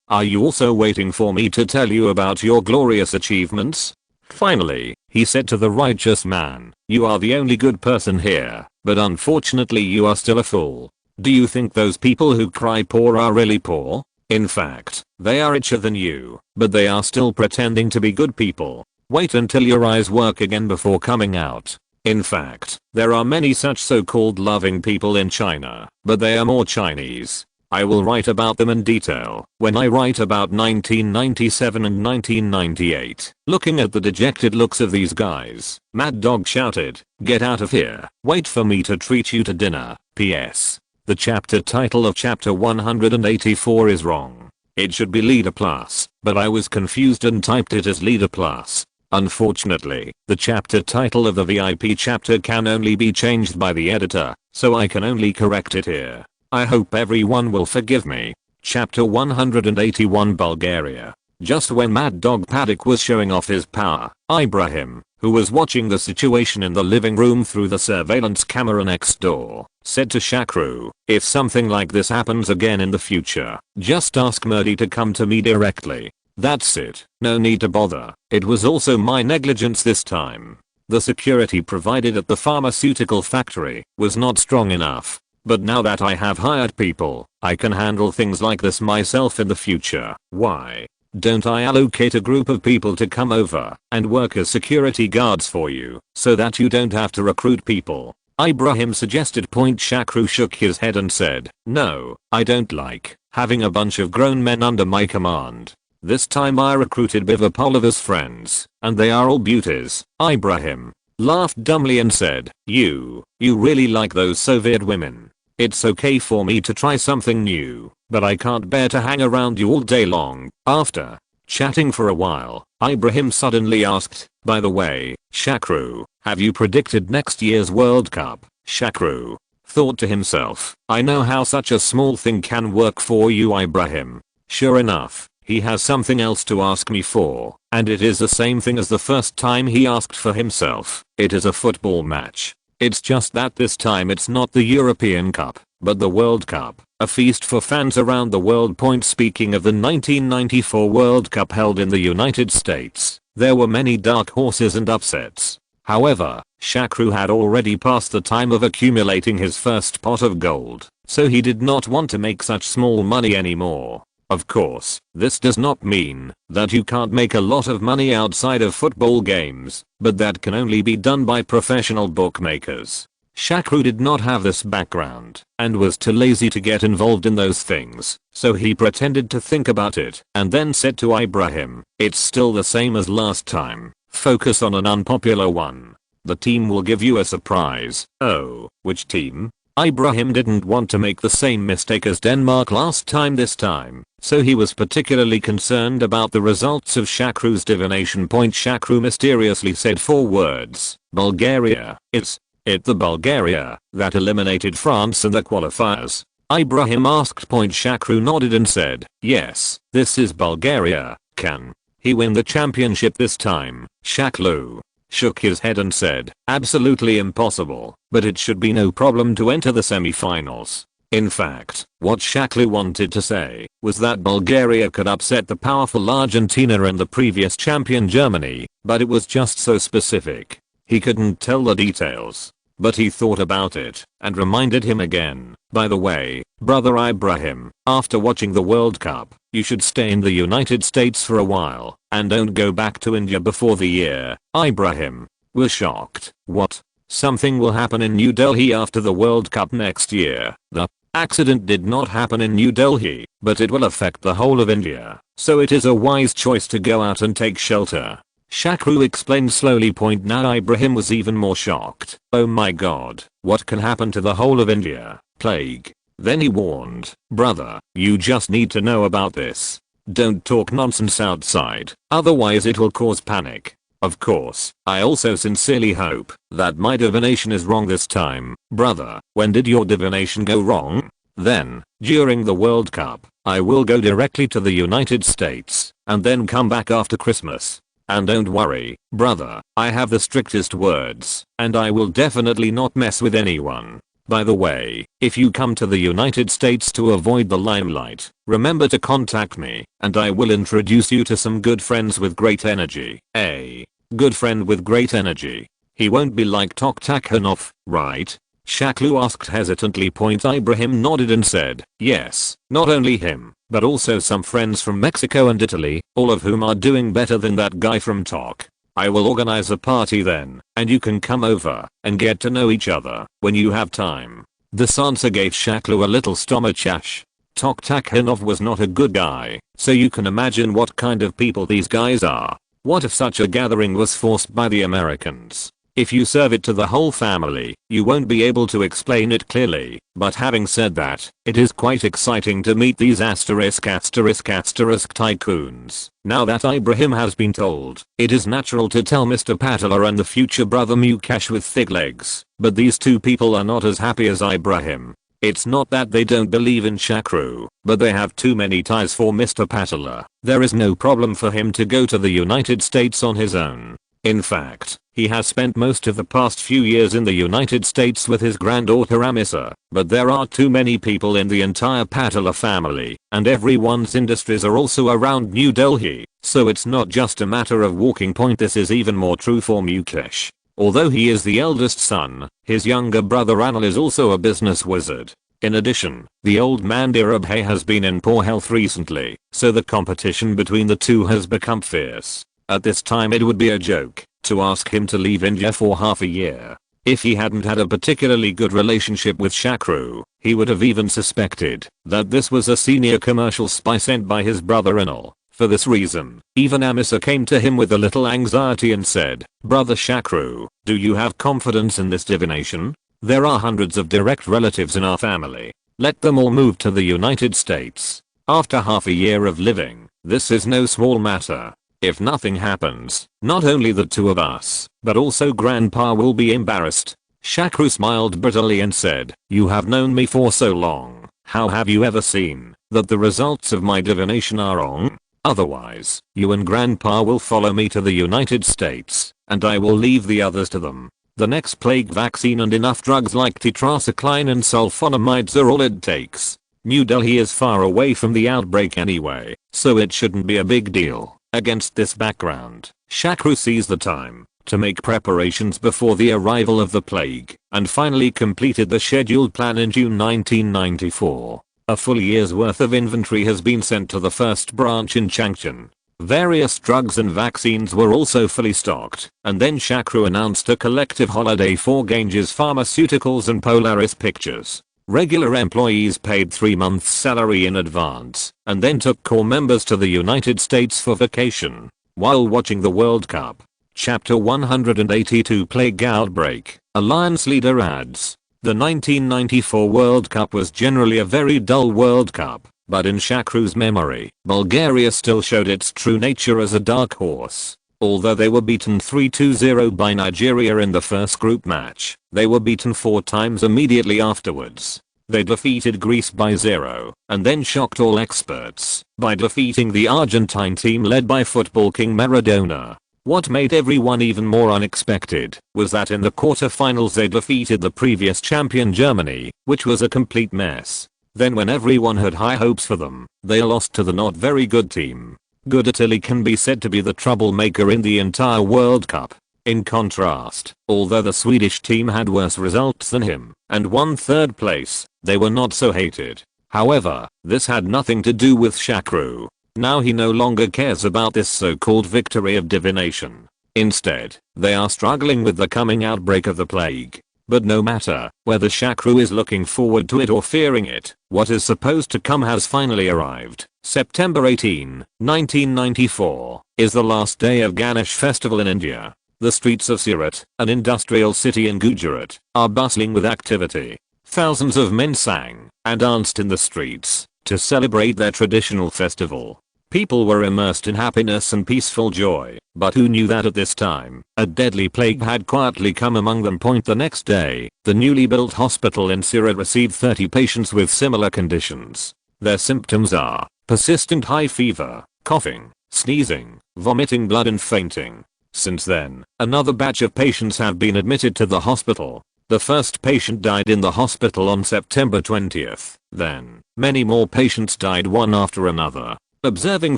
Speaker 1: are you also waiting for me to tell you about your glorious achievements? Finally, he said to the righteous man, you are the only good person here, but unfortunately you are still a fool. Do you think those people who cry poor are really poor? In fact, they are richer than you, but they are still pretending to be good people. Wait until your eyes work again before coming out. In fact, there are many such so-called loving people in China, but they are more Chinese. I will write about them in detail when I write about 1997 and 1998. Looking at the dejected looks of these guys, Mad Dog shouted, get out of here. Wait for me to treat you to dinner. P.S. The chapter title of chapter 184 is wrong. It should be Leader Plus, but I was confused and typed it as Leader Plus. Unfortunately, the chapter title of the VIP chapter can only be changed by the editor, so I can only correct it here. I hope everyone will forgive me. Chapter 181 Bulgaria. Just when Mad Dog Paddock was showing off his power, Ibrahim, who was watching the situation in the living room through the surveillance camera next door, said to Shakru, if something like this happens again in the future, just ask Murdy to come to me directly. That's it. No need to bother. It was also my negligence this time. The security provided at the pharmaceutical factory was not strong enough. But now that I have hired people, I can handle things like this myself in the future. Why don't I allocate a group of people to come over and work as security guards for you so that you don't have to recruit people? Ibrahim suggested. Shakru shook his head and said, no, I don't like having a bunch of grown men under my command. This time I recruited Bivapola's friends, and they are all beauties. Ibrahim laughed dumbly and said, you really like those Soviet women. It's okay for me to try something new, but I can't bear to hang around you all day long. After chatting for a while, Ibrahim suddenly asked, by the way, Shakru, have you predicted next year's World Cup? Shakru thought to himself, I know how such a small thing can work for you, Ibrahim. Sure enough, he has something else to ask me for, and it is the same thing as the first time he asked for himself. It is a football match. It's just that this time it's not the European Cup, but the World Cup, a feast for fans around the world. Speaking of the 1994 World Cup held in the United States, there were many dark horses and upsets. However, Shakru had already passed the time of accumulating his first pot of gold, so he did not want to make such small money anymore. Of course, this does not mean that you can't make a lot of money outside of football games, but that can only be done by professional bookmakers. Shakru did not have this background and was too lazy to get involved in those things, so he pretended to think about it and then said to Ibrahim, it's still the same as last time. Focus on an unpopular one. The team will give you a surprise. Oh, which team? Ibrahim didn't want to make the same mistake as Denmark last time this time, so he was particularly concerned about the results of Shakru's divination. Shakru mysteriously said 4 words, Bulgaria. Is it the Bulgaria that eliminated France in the qualifiers? Ibrahim asked. Shakru nodded and said, yes, this is Bulgaria. Can he win the championship this time? Shakru shook his head and said, absolutely impossible, but it should be no problem to enter the semi-finals. In fact, what Shakru wanted to say was that Bulgaria could upset the powerful Argentina and the previous champion Germany, but it was just so specific. He couldn't tell the details. But he thought about it and reminded him again, by the way, brother Ibrahim, after watching the World Cup, you should stay in the United States for a while and don't go back to India before the year. Ibrahim was shocked. What? Something will happen in New Delhi after the World Cup next year. The accident did not happen in New Delhi, but it will affect the whole of India, so it is a wise choice to go out and take shelter. Shakru explained slowly. Now Ibrahim was even more shocked. Oh my god, what can happen to the whole of India? Plague. Then he warned, brother, you just need to know about this. Don't talk nonsense outside, otherwise it will cause panic. Of course, I also sincerely hope that my divination is wrong this time. Brother, when did your divination go wrong? Then, during the World Cup, I will go directly to the United States and then come back after Christmas. And don't worry, brother, I have the strictest words, and I will definitely not mess with anyone. By the way, if you come to the United States to avoid the limelight, remember to contact me, and I will introduce you to some good friends with great energy. A good friend with great energy. He won't be like Takhanov, right? Shaklu asked hesitantly. Ibrahim nodded and said, yes, not only him, but also some friends from Mexico and Italy, all of whom are doing better than that guy from Tok. I will organize a party then, and you can come over and get to know each other when you have time. This answer gave Shaklu a little stomachache. Takhanov was not a good guy, so you can imagine what kind of people these guys are. What if such a gathering was forced by the Americans? If you serve it to the whole family, you won't be able to explain it clearly, but having said that, it is quite exciting to meet these asterisk tycoons. Now that Ibrahim has been told, it is natural to tell Mr. Patala and the future brother Mukesh with thick legs, but these two people are not as happy as Ibrahim. It's not that they don't believe in Shakru, but they have too many ties for Mr. Patala. There is no problem for him to go to the United States on his own. In fact, he has spent most of the past few years in the United States with his granddaughter Amisa, but there are too many people in the entire Patala family, and everyone's industries are also around New Delhi, so it's not just a matter of walking. This is even more true for Mukesh. Although he is the eldest son, his younger brother Anil is also a business wizard. In addition, the old man Dhirubhai has been in poor health recently, so the competition between the two has become fierce. At this time it would be a joke to ask him to leave India for half a year. If he hadn't had a particularly good relationship with Shakru, he would have even suspected that this was a senior commercial spy sent by his brother Anil. For this reason, even Amisa came to him with a little anxiety and said, brother Shakru, do you have confidence in this divination? There are hundreds of direct relatives in our family. Let them all move to the United States. After half a year of living, this is no small matter. If nothing happens, not only the two of us, but also grandpa will be embarrassed. Shakru smiled bitterly and said, you have known me for so long. How have you ever seen that the results of my divination are wrong? Otherwise, you and grandpa will follow me to the United States, and I will leave the others to them. The next plague vaccine and enough drugs like tetracycline and sulfonamides are all it takes. New Delhi is far away from the outbreak anyway, so it shouldn't be a big deal. Against this background, Shakru seized the time to make preparations before the arrival of the plague, and finally completed the scheduled plan in June 1994. A full year's worth of inventory has been sent to the first branch in Changchun. Various drugs and vaccines were also fully stocked, and then Shakru announced a collective holiday for Ganges Pharmaceuticals and Polaris Pictures. Regular employees paid 3 months' salary in advance, and then took core members to the United States for vacation. While watching the World Cup. Chapter 182 Plague Outbreak. Alliance leader adds. The 1994 World Cup was generally a very dull World Cup, but in Shakru's memory, Bulgaria still showed its true nature as a dark horse. Although they were beaten 3-0 by Nigeria in the first group match, they were beaten 4 times immediately afterwards. They defeated Greece by 0, and then shocked all experts by defeating the Argentine team led by football king Maradona. What made everyone even more unexpected was that in the quarterfinals they defeated the previous champion Germany, which was a complete mess. Then when everyone had high hopes for them, they lost to the not very good team. Good Italy can be said to be the troublemaker in the entire World Cup. In contrast, although the Swedish team had worse results than him and won 3rd place, they were not so hated. However, this had nothing to do with Shakru. Now he no longer cares about this so-called victory of divination. Instead, they are struggling with the coming outbreak of the plague. But no matter whether Shakru is looking forward to it or fearing it, what is supposed to come has finally arrived. September 18, 1994, is the last day of Ganesh festival in India. The streets of Surat, an industrial city in Gujarat, are bustling with activity. Thousands of men sang and danced in the streets to celebrate their traditional festival. People were immersed in happiness and peaceful joy, but who knew that at this time, a deadly plague had quietly come among them. The next day, the newly built hospital in Surat received 30 patients with similar conditions. Their symptoms are persistent high fever, coughing, sneezing, vomiting blood and fainting. Since then, another batch of patients have been admitted to the hospital. The first patient died in the hospital on September 20th. Then, many more patients died one after another. Observing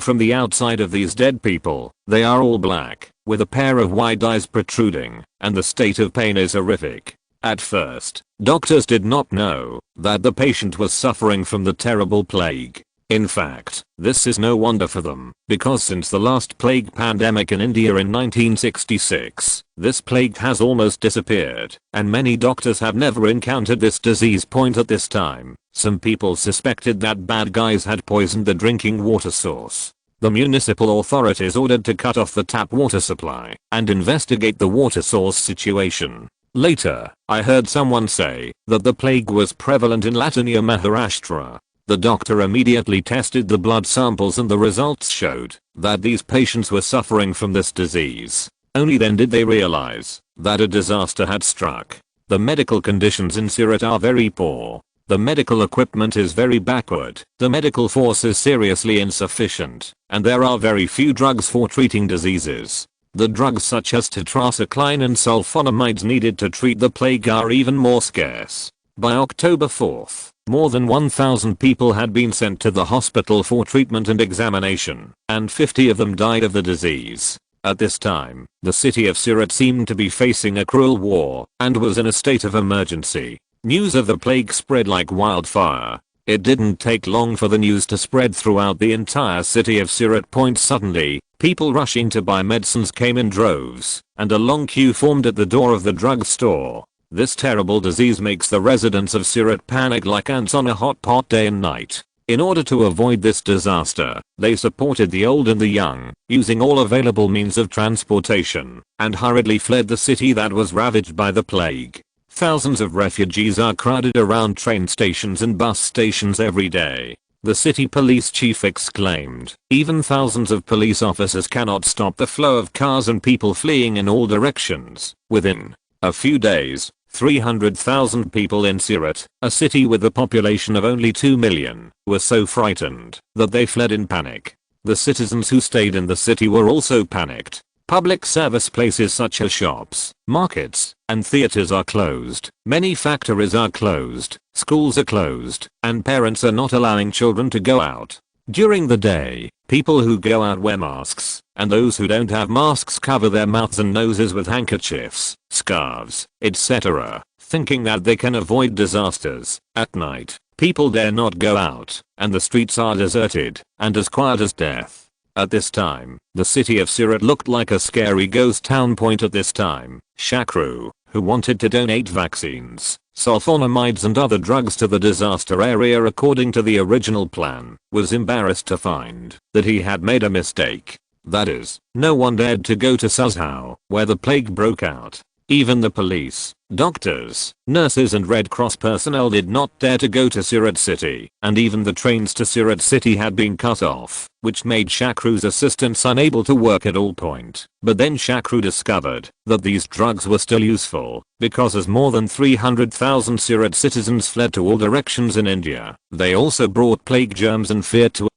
Speaker 1: from the outside of these dead people, they are all black, with a pair of wide eyes protruding, and the state of pain is horrific. At first, doctors did not know that the patient was suffering from the terrible plague. In fact, this is no wonder for them, because since the last plague pandemic in India in 1966, this plague has almost disappeared, and many doctors have never encountered this disease. At this time, some people suspected that bad guys had poisoned the drinking water source. The municipal authorities ordered to cut off the tap water supply and investigate the water source situation. Later, I heard someone say that the plague was prevalent in Latviia, Maharashtra. The doctor immediately tested the blood samples and the results showed that these patients were suffering from this disease. Only then did they realize that a disaster had struck. The medical conditions in Surat are very poor. The medical equipment is very backward. The medical force is seriously insufficient, and there are very few drugs for treating diseases. The drugs such as tetracycline and sulfonamides needed to treat the plague are even more scarce. By October 4th, more than 1,000 people had been sent to the hospital for treatment and examination, and 50 of them died of the disease. At this time, the city of Surat seemed to be facing a cruel war, and was in a state of emergency. News of the plague spread like wildfire. It didn't take long for the news to spread throughout the entire city of Surat. Suddenly, people rushing to buy medicines came in droves, and a long queue formed at the door of the drugstore. This terrible disease makes the residents of Surat panic like ants on a hot pot day and night. In order to avoid this disaster, they supported the old and the young, using all available means of transportation, and hurriedly fled the city that was ravaged by the plague. Thousands of refugees are crowded around train stations and bus stations every day. The city police chief exclaimed, "Even thousands of police officers cannot stop the flow of cars and people fleeing in all directions." Within a few days, 300,000 people in Surat, a city with a population of only 2 million, were so frightened that they fled in panic. The citizens who stayed in the city were also panicked. Public service places such as shops, markets, and theaters are closed. Many factories are closed, schools are closed, and parents are not allowing children to go out. During the day, people who go out wear masks, and those who don't have masks cover their mouths and noses with handkerchiefs, scarves, etc., thinking that they can avoid disasters. At night, people dare not go out, and the streets are deserted and as quiet as death. At this time, the city of Surat looked like a scary ghost town. At this time, Shakru, who wanted to donate vaccines, sulfonamides and other drugs to the disaster area according to the original plan, was embarrassed to find that he had made a mistake. That is, no one dared to go to Suzhou, where the plague broke out. Even the police, doctors, nurses and Red Cross personnel did not dare to go to Surat city, and even the trains to Surat city had been cut off, which made Shakru's assistants unable to work at all point. But then Shakru discovered that these drugs were still useful, because as more than 300,000 Surat citizens fled to all directions in India, they also brought plague germs and fear to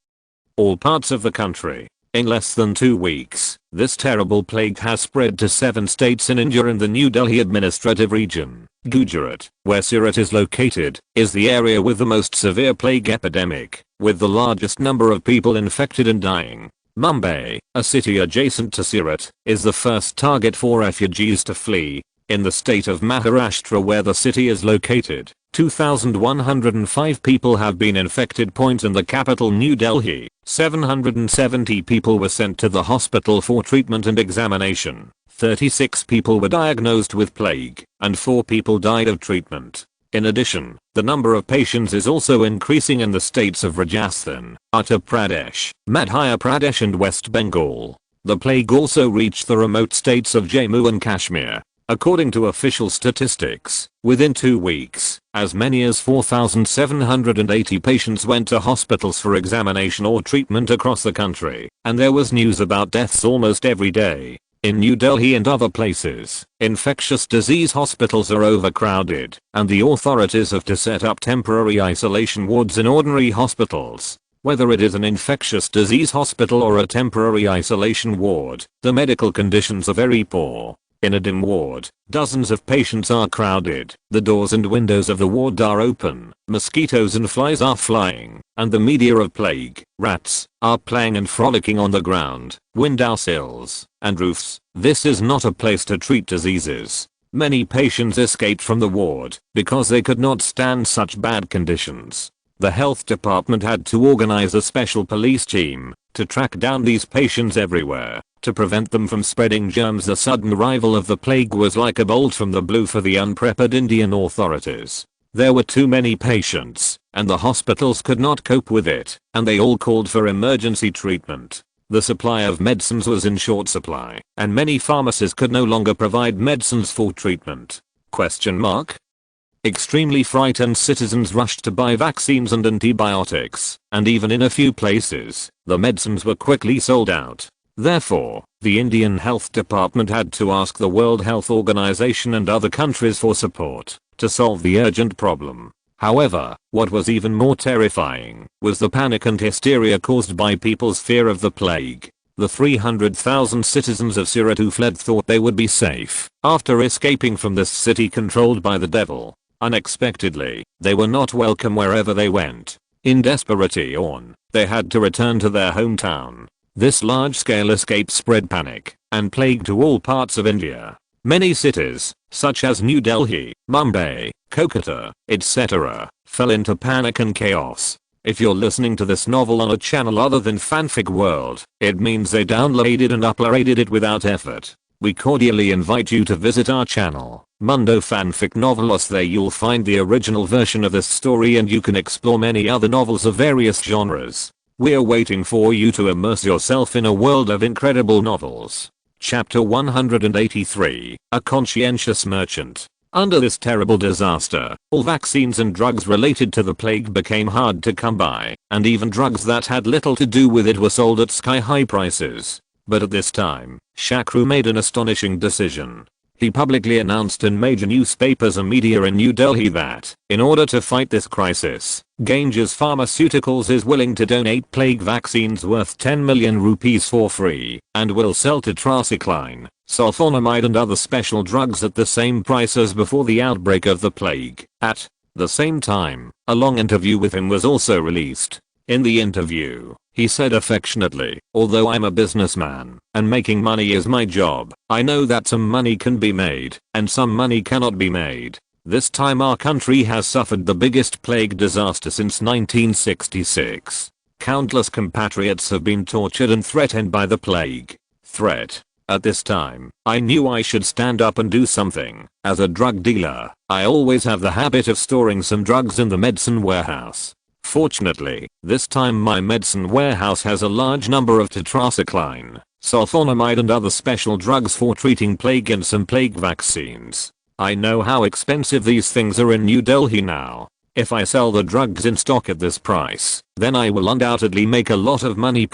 Speaker 1: all parts of the country. In less than 2 weeks, this terrible plague has spread to 7 states in India and the New Delhi administrative region. Gujarat, where Surat is located, is the area with the most severe plague epidemic, with the largest number of people infected and dying. Mumbai, a city adjacent to Surat, is the first target for refugees to flee. In the state of Maharashtra where the city is located, 2,105 people have been infected. In the capital New Delhi, 770 people were sent to the hospital for treatment and examination. 36 people were diagnosed with plague, and 4 people died of treatment. In addition, the number of patients is also increasing in the states of Rajasthan, Uttar Pradesh, Madhya Pradesh and West Bengal. The plague also reached the remote states of Jammu and Kashmir. According to official statistics, within 2 weeks, as many as 4,780 patients went to hospitals for examination or treatment across the country, and there was news about deaths almost every day. In New Delhi and other places, infectious disease hospitals are overcrowded, and the authorities have to set up temporary isolation wards in ordinary hospitals. Whether it is an infectious disease hospital or a temporary isolation ward, the medical conditions are very poor. In a dim ward, dozens of patients are crowded, the doors and windows of the ward are open, mosquitoes and flies are flying, and the media of plague, rats, are playing and frolicking on the ground, windowsills, and roofs. This is not a place to treat diseases. Many patients escaped from the ward because they could not stand such bad conditions. The health department had to organize a special police team to track down these patients everywhere. To prevent them from spreading germs, the sudden arrival of the plague was like a bolt from the blue for the unprepared Indian authorities. There were too many patients, and the hospitals could not cope with it, and they all called for emergency treatment. The supply of medicines was in short supply, and many pharmacies could no longer provide medicines for treatment. Extremely frightened citizens rushed to buy vaccines and antibiotics, and even in a few places, the medicines were quickly sold out. Therefore, the Indian Health Department had to ask the World Health Organization and other countries for support to solve the urgent problem. However, what was even more terrifying was the panic and hysteria caused by people's fear of the plague. The 300,000 citizens of Surat who fled thought they would be safe after escaping from this city controlled by the devil. Unexpectedly, they were not welcome wherever they went. In desperation, they had to return to their hometown. This large-scale escape spread panic and plague to all parts of India. Many cities, such as New Delhi, Mumbai, Kolkata, etc., fell into panic and chaos. If you're listening to this novel on a channel other than Fanfic World, it means they downloaded and uploaded it without effort. We cordially invite you to visit our channel, Mundo Fanfic Novelos. There you'll find the original version of this story and you can explore many other novels of various genres. We're waiting for you to immerse yourself in a world of incredible novels. Chapter 183, A Conscientious Merchant. Under this terrible disaster, all vaccines and drugs related to the plague became hard to come by, and even drugs that had little to do with it were sold at sky-high prices. But at this time, Shakru made an astonishing decision. He publicly announced in major newspapers and media in New Delhi that, in order to fight this crisis, Ganges Pharmaceuticals is willing to donate plague vaccines worth 10 million rupees for free, and will sell tetracycline, sulfonamide and other special drugs at the same price as before the outbreak of the plague. At the same time, a long interview with him was also released. In the interview, he said affectionately, "Although I'm a businessman, and making money is my job, I know that some money can be made, and some money cannot be made. This time our country has suffered the biggest plague disaster since 1966. Countless compatriots have been tortured and threatened by the plague. At this time, I knew I should stand up and do something. As a drug dealer, I always have the habit of storing some drugs in the medicine warehouse. Fortunately, this time my medicine warehouse has a large number of tetracycline, sulfonamide and other special drugs for treating plague and some plague vaccines. I know how expensive these things are in New Delhi now. If I sell the drugs in stock at this price, then I will undoubtedly make a lot of money.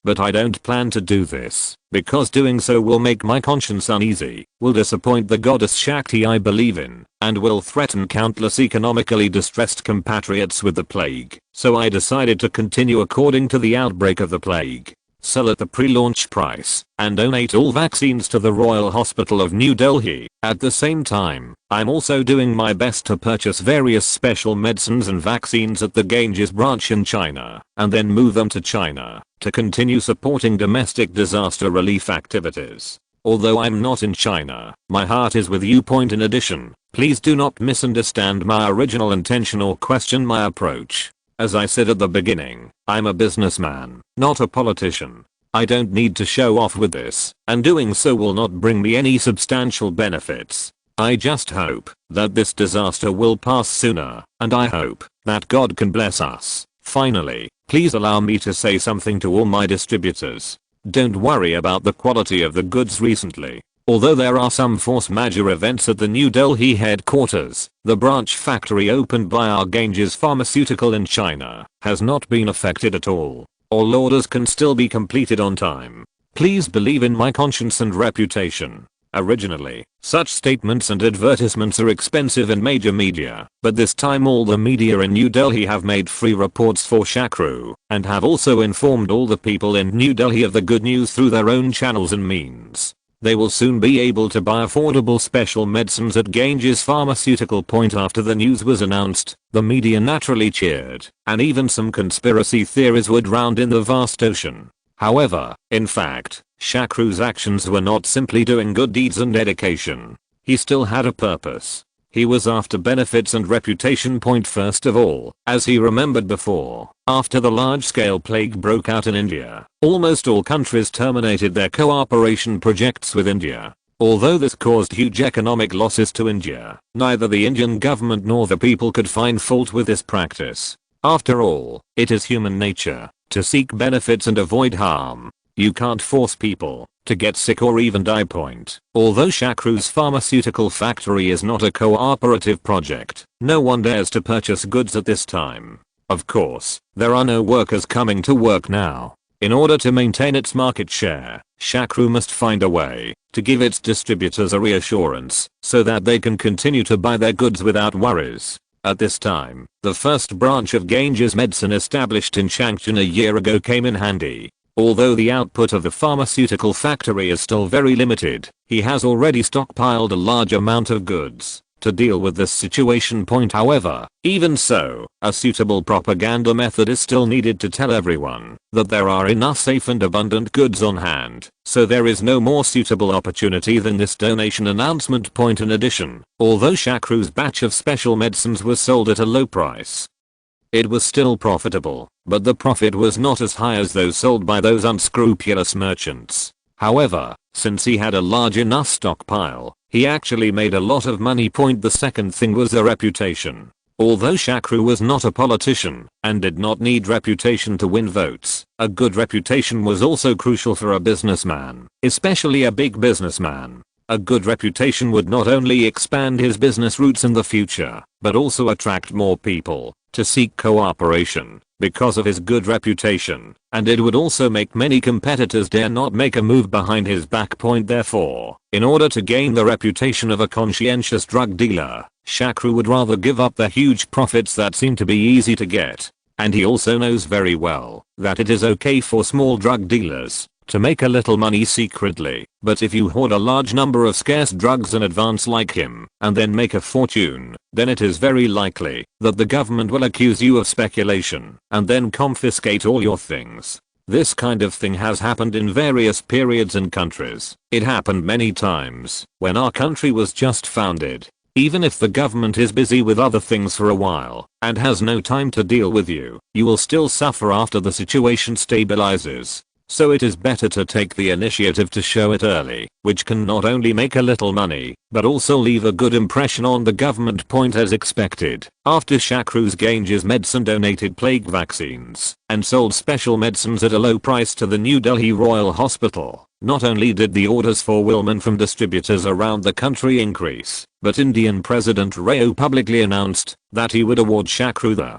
Speaker 1: But I don't plan to do this, because doing so will make my conscience uneasy, will disappoint the goddess Shakti I believe in, and will threaten countless economically distressed compatriots with the plague. So I decided to continue according to the outbreak of the plague. Sell at the pre-launch price, and donate all vaccines to the Royal Hospital of New Delhi. At the same time, I'm also doing my best to purchase various special medicines and vaccines at the Ganges branch in China, and then move them to China, to continue supporting domestic disaster relief activities. Although I'm not in China, my heart is with you. In addition, please do not misunderstand my original intention or question my approach. As I said at the beginning, I'm a businessman, not a politician. I don't need to show off with this, and doing so will not bring me any substantial benefits. I just hope that this disaster will pass sooner, and I hope that God can bless us. Finally, please allow me to say something to all my distributors. Don't worry about the quality of the goods recently. Although there are some force majeure events at the New Delhi headquarters, the branch factory opened by our Ganges Pharmaceutical in China has not been affected at all. All orders can still be completed on time. Please believe in my conscience and reputation. Originally, such statements and advertisements are expensive in major media, but this time all the media in New Delhi have made free reports for Shakru, and have also informed all the people in New Delhi of the good news through their own channels and means. They will soon be able to buy affordable special medicines at Ganges Pharmaceutical. After the news was announced, the media naturally cheered, and even some conspiracy theories were drowned in the vast ocean. However, in fact, Shakru's actions were not simply doing good deeds and dedication. He still had a purpose. He was after benefits and reputation. First of all, as he remembered before, after the large-scale plague broke out in India, almost all countries terminated their cooperation projects with India. Although this caused huge economic losses to India, neither the Indian government nor the people could find fault with this practice. After all, it is human nature to seek benefits and avoid harm. You can't force people to get sick or even die. Although Shakru's pharmaceutical factory is not a cooperative project, no one dares to purchase goods at this time. Of course, there are no workers coming to work now. In order to maintain its market share, Shakru must find a way to give its distributors a reassurance so that they can continue to buy their goods without worries. At this time, the first branch of Ganges Medicine established in Changchun a year ago came in handy. Although the output of the pharmaceutical factory is still very limited, he has already stockpiled a large amount of goods to deal with this situation. However, even so, a suitable propaganda method is still needed to tell everyone that there are enough safe and abundant goods on hand, so there is no more suitable opportunity than this donation announcement. In addition, although Shakru's batch of special medicines was sold at a low price, it was still profitable, but the profit was not as high as those sold by those unscrupulous merchants. However, since he had a large enough stockpile, he actually made a lot of money. The second thing was the reputation. Although Shakru was not a politician and did not need reputation to win votes, a good reputation was also crucial for a businessman, especially a big businessman. A good reputation would not only expand his business routes in the future, but also attract more people to seek cooperation because of his good reputation, and it would also make many competitors dare not make a move behind his back. Therefore, in order to gain the reputation of a conscientious drug dealer, Shakru would rather give up the huge profits that seem to be easy to get. And he also knows very well that it is okay for small drug dealers to make a little money secretly, but if you hoard a large number of scarce drugs in advance like him, and then make a fortune, then it is very likely that the government will accuse you of speculation, and then confiscate all your things. This kind of thing has happened in various periods and countries. It happened many times when our country was just founded. Even if the government is busy with other things for a while, and has no time to deal with you, you will still suffer after the situation stabilizes. So it is better to take the initiative to show it early, which can not only make a little money, but also leave a good impression on the government. As expected, after Shakru's Ganges Medicine donated plague vaccines and sold special medicines at a low price to the New Delhi Royal Hospital, not only did the orders for Wilman from distributors around the country increase, but Indian President Rao publicly announced that he would award Shakru the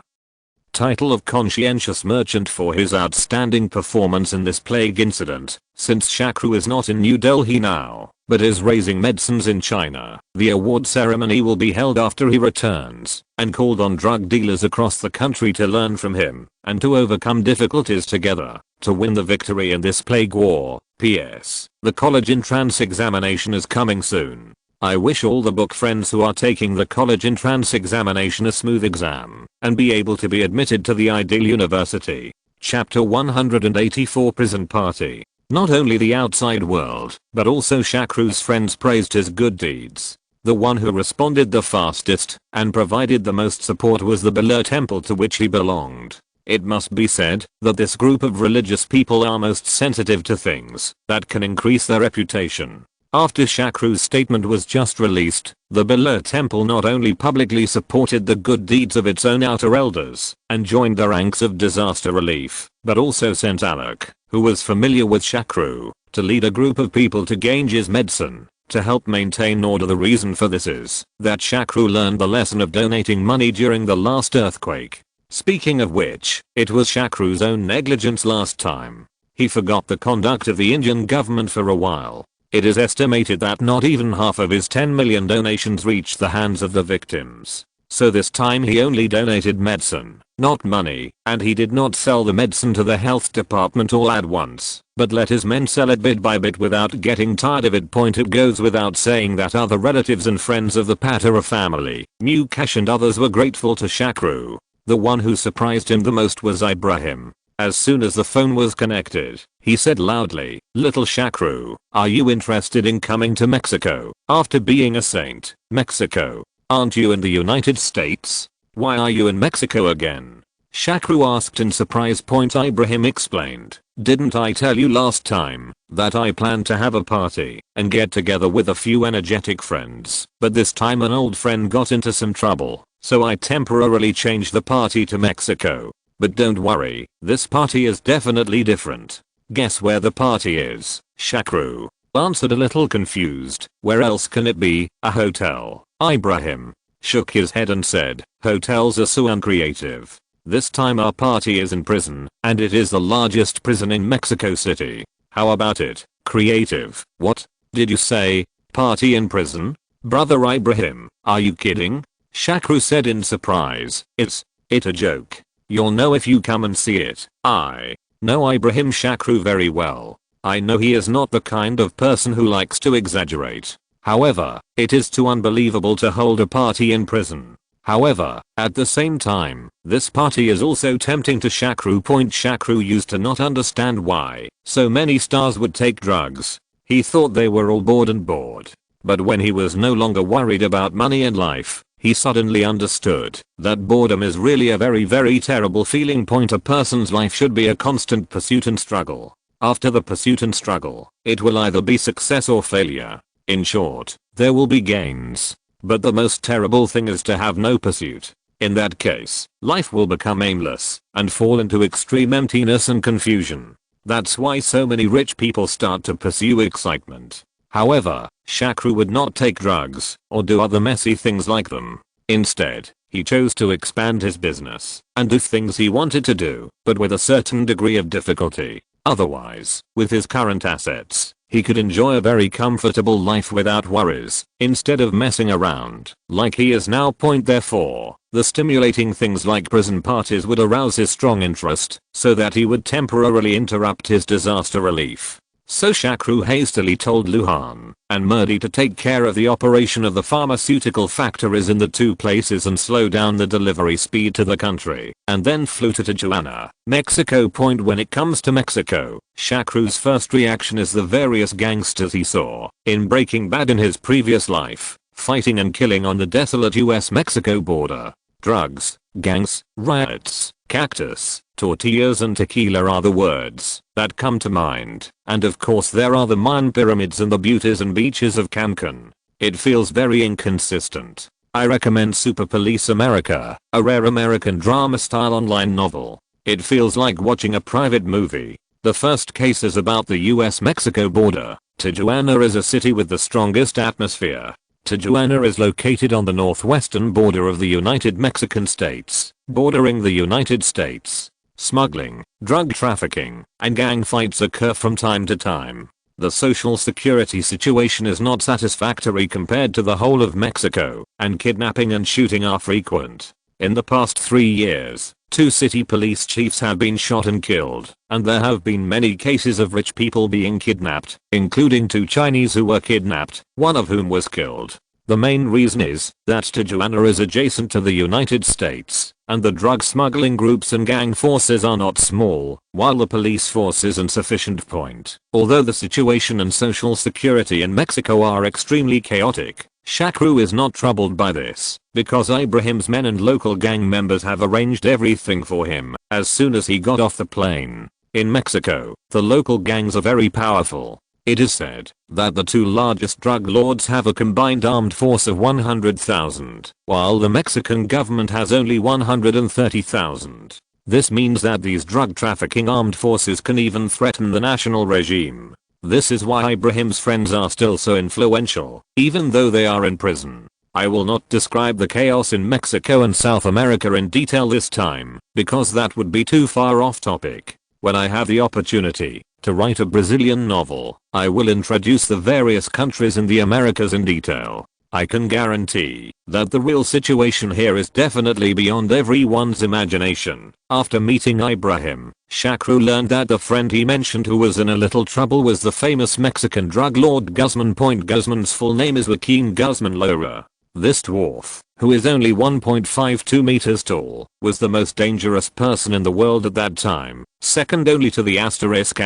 Speaker 1: title of conscientious merchant for his outstanding performance in this plague incident. Since Shakru is not in New Delhi now, but is raising medicines in China, the award ceremony will be held after he returns, and called on drug dealers across the country to learn from him and to overcome difficulties together to win the victory in this plague war. P.S. The college entrance examination is coming soon. I wish all the book friends who are taking the college entrance examination a smooth exam and be able to be admitted to the ideal university. Chapter 184 Prison Party. Not only the outside world, but also Shakru's friends praised his good deeds. The one who responded the fastest and provided the most support was the Bela temple to which he belonged. It must be said that this group of religious people are most sensitive to things that can increase their reputation. After Shakru's statement was just released, the Bela temple not only publicly supported the good deeds of its own outer elders and joined the ranks of disaster relief, but also sent Alec, who was familiar with Shakru, to lead a group of people to Ganges medicine to help maintain order. The reason for this is that Shakru learned the lesson of donating money during the last earthquake. Speaking of which, it was Shakru's own negligence last time. He forgot the conduct of the Indian government for a while. It is estimated that not even half of his 10 million donations reached the hands of the victims. So this time he only donated medicine, not money, and he did not sell the medicine to the health department all at once, but let his men sell it bit by bit without getting tired of it. It goes without saying that other relatives and friends of the Patara family, Mukesh and others were grateful to Shakru. The one who surprised him the most was Ibrahim. As soon as the phone was connected, he said loudly, "Little Shakru, are you interested in coming to Mexico? After being a saint, Mexico? Aren't you in the United States? Why are you in Mexico again?" Shakru asked in surprise. Ibrahim explained, "Didn't I tell you last time that I planned to have a party and get together with a few energetic friends, but this time an old friend got into some trouble, so I temporarily changed the party to Mexico. But don't worry, this party is definitely different." "Guess where the party is?" Shakru answered a little confused. "Where else can it be? A hotel?" Ibrahim shook his head and said, "Hotels are so uncreative. This time our party is in prison, and it is the largest prison in Mexico City. How about it? Creative." "What did you say? Party in prison? Brother Ibrahim, are you kidding?" Shakru said in surprise. It's a joke. You'll know if you come and see it." "I know Ibrahim Shakru very well. I know he is not the kind of person who likes to exaggerate. However, it is too unbelievable to hold a party in prison. However, at the same time, this party is also tempting to Shakru. Shakru used to not understand why so many stars would take drugs. He thought they were all bored and bored. But when he was no longer worried about money and life, he suddenly understood that boredom is really a very terrible feeling. A person's life should be a constant pursuit and struggle. After the pursuit and struggle, it will either be success or failure. In short, there will be gains. But the most terrible thing is to have no pursuit. In that case, life will become aimless and fall into extreme emptiness and confusion. That's why so many rich people start to pursue excitement. However, Shakru would not take drugs or do other messy things like them. Instead, he chose to expand his business and do things he wanted to do, but with a certain degree of difficulty. Otherwise, with his current assets, he could enjoy a very comfortable life without worries, instead of messing around like he is now. Therefore, the stimulating things like prison parties would arouse his strong interest, so that he would temporarily interrupt his disaster relief. So Shakru hastily told Luhan and Murdy to take care of the operation of the pharmaceutical factories in the two places and slow down the delivery speed to the country, and then flew to Tijuana, Mexico. When it comes to Mexico, Shakru's first reaction is the various gangsters he saw in Breaking Bad in his previous life, fighting and killing on the desolate US-Mexico border. Drugs, gangs, riots, cactus, tortillas and tequila are the words that come to mind, and of course there are the Mayan pyramids and the beauties and beaches of Cancun. It feels very inconsistent. I recommend Super Police America, a rare American drama-style online novel. It feels like watching a private movie. The first case is about the US-Mexico border. Tijuana is a city with the strongest atmosphere. Tijuana is located on the northwestern border of the United Mexican States, bordering the United States. Smuggling, drug trafficking, and gang fights occur from time to time. The social security situation is not satisfactory compared to the whole of Mexico, and kidnapping and shooting are frequent. In the past 3 years, 2 city police chiefs have been shot and killed, and there have been many cases of rich people being kidnapped, including 2 Chinese who were kidnapped, one of whom was killed. The main reason is that Tijuana is adjacent to the United States, and the drug smuggling groups and gang forces are not small, while the police force isn't sufficient point. Although the situation and social security in Mexico are extremely chaotic, Shakru is not troubled by this, because Ibrahim's men and local gang members have arranged everything for him as soon as he got off the plane. In Mexico, the local gangs are very powerful. It is said that the two largest drug lords have a combined armed force of 100,000, while the Mexican government has only 130,000. This means that these drug trafficking armed forces can even threaten the national regime. This is why Ibrahim's friends are still so influential, even though they are in prison. I will not describe the chaos in Mexico and South America in detail this time, because that would be too far off topic. When I have the opportunity to write a Brazilian novel, I will introduce the various countries in the Americas in detail. I can guarantee that the real situation here is definitely beyond everyone's imagination. After meeting Ibrahim, Shakru learned that the friend he mentioned who was in a little trouble was the famous Mexican drug lord Guzman. Guzman's full name is Joaquin Guzman Lara. This dwarf, who is only 1.52 meters tall, was the most dangerous person in the world at that time, second only to the asterisk,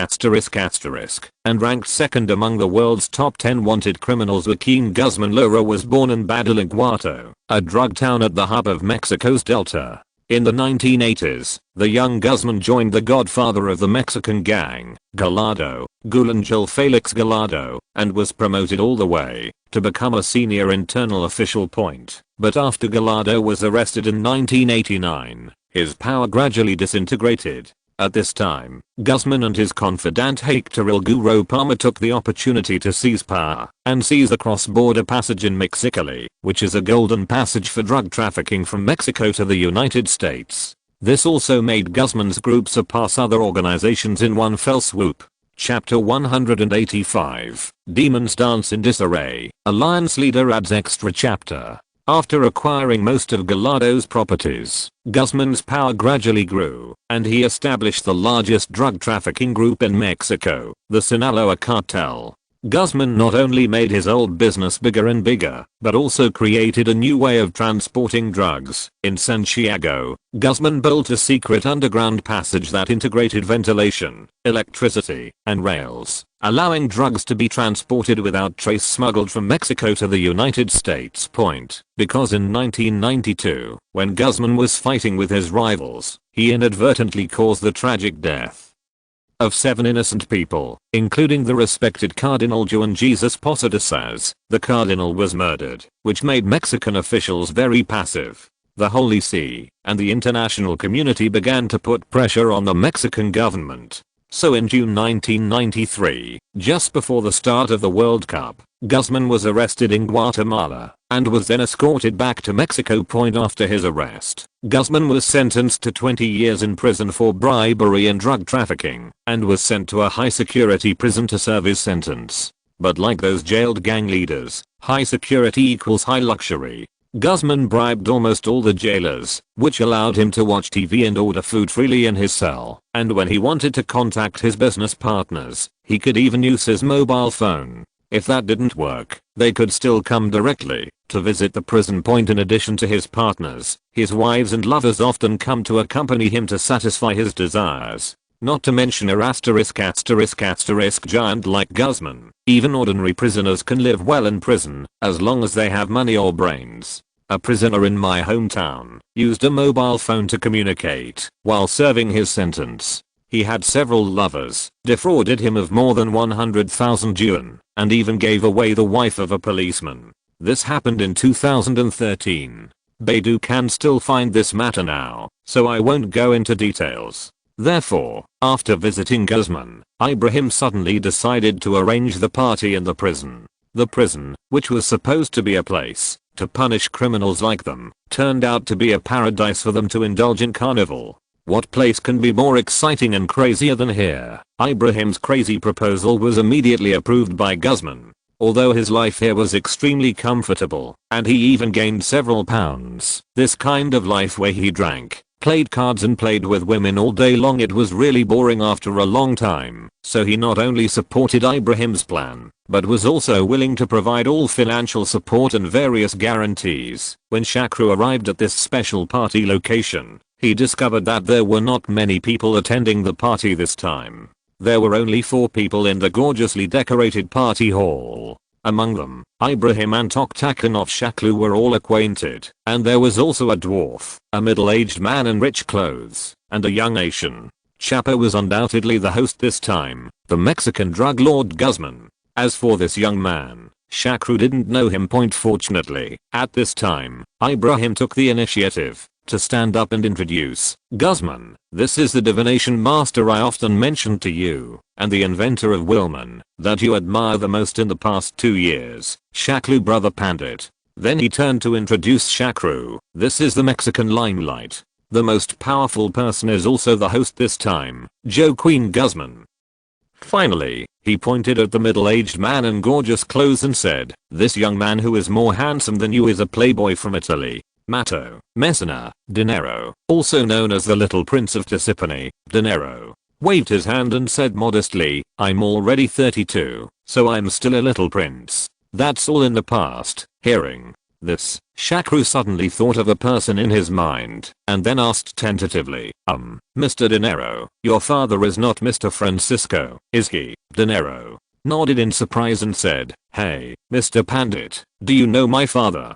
Speaker 1: and ranked second among the world's top 10 wanted criminals. Joaquin Guzman Lara was born in Badiraguato, a drug town at the hub of Mexico's Delta. In the 1980s, the young Guzman joined the godfather of the Mexican gang, Gallardo, Gulangel Felix Gallardo, and was promoted all the way to become a senior internal official point. But after Gallardo was arrested in 1989, his power gradually disintegrated. At this time, Guzman and his confidant Hector El Guro Palma took the opportunity to seize power and seize the cross-border passage in Mexicali, which is a golden passage for drug trafficking from Mexico to the United States. This also made Guzman's group surpass other organizations in one fell swoop. Chapter 185, Demons Dance in Disarray. Alliance leader adds extra chapter. After acquiring most of Gallardo's properties, Guzman's power gradually grew, and he established the largest drug trafficking group in Mexico, the Sinaloa cartel. Guzman not only made his old business bigger and bigger, but also created a new way of transporting drugs. In Santiago, Guzman built a secret underground passage that integrated ventilation, electricity, and rails, allowing drugs to be transported without trace smuggled from Mexico to the United States. Because in 1992, when Guzman was fighting with his rivals, he inadvertently caused the tragic death of 7 innocent people, including the respected Cardinal Juan Jesus Posadas. The cardinal was murdered, which made Mexican officials very passive. The Holy See and the international community began to put pressure on the Mexican government. So in June 1993, just before the start of the World Cup, Guzman was arrested in Guatemala and was then escorted back to Mexico. After his arrest, Guzman was sentenced to 20 years in prison for bribery and drug trafficking and was sent to a high security prison to serve his sentence. But like those jailed gang leaders, high security equals high luxury. Guzman bribed almost all the jailers, which allowed him to watch TV and order food freely in his cell, and when he wanted to contact his business partners, he could even use his mobile phone. If that didn't work, they could still come directly to visit the prison. In addition to his partners, his wives and lovers often come to accompany him to satisfy his desires. Not to mention a giant like Guzman. Even ordinary prisoners can live well in prison, as long as they have money or brains. A prisoner in my hometown used a mobile phone to communicate while serving his sentence. He had several lovers, defrauded him of more than 100,000 yuan, and even gave away the wife of a policeman. This happened in 2013. Baidu can still find this matter now, so I won't go into details. Therefore, after visiting Guzman, Ibrahim suddenly decided to arrange the party in the prison. The prison, which was supposed to be a place to punish criminals like them, turned out to be a paradise for them to indulge in carnival. What place can be more exciting and crazier than here? Ibrahim's crazy proposal was immediately approved by Guzman. Although his life here was extremely comfortable, and he even gained several pounds, this kind of life where he drank, played cards and played with women all day long. It was really boring after a long time, so he not only supported Ibrahim's plan, but was also willing to provide all financial support and various guarantees. When Shakru arrived at this special party location, he discovered that there were not many people attending the party this time. There were only 4 people in the gorgeously decorated party hall. Among them, Ibrahim and Toktakan of Shakru were all acquainted, and there was also a dwarf, a middle-aged man in rich clothes, and a young Asian. Chapo was undoubtedly the host this time, the Mexican drug lord Guzman. As for this young man, Shakru didn't know him. Fortunately, at this time, Ibrahim took the initiative to stand up and introduce Guzman. This is the divination master I often mentioned to you, and the inventor of Wilman, that you admire the most in the past 2 years, Shakru brother Pandit. Then he turned to introduce Shakru. This is the Mexican limelight. The most powerful person is also the host this time, Joe Queen Guzman. Finally, he pointed at the middle-aged man in gorgeous clothes and said, this young man who is more handsome than you is a playboy from Italy. Matteo Messina Dinero, also known as the Little Prince of Tisipani. Dinero waved his hand and said modestly, I'm already 32, so I'm still a little prince. That's all in the past. Hearing this, Shakru suddenly thought of a person in his mind, and then asked tentatively, Mr. Dinero, your father is not Mr. Francisco, is he? Dinero nodded in surprise and said, hey, Mr. Pandit, do you know my father?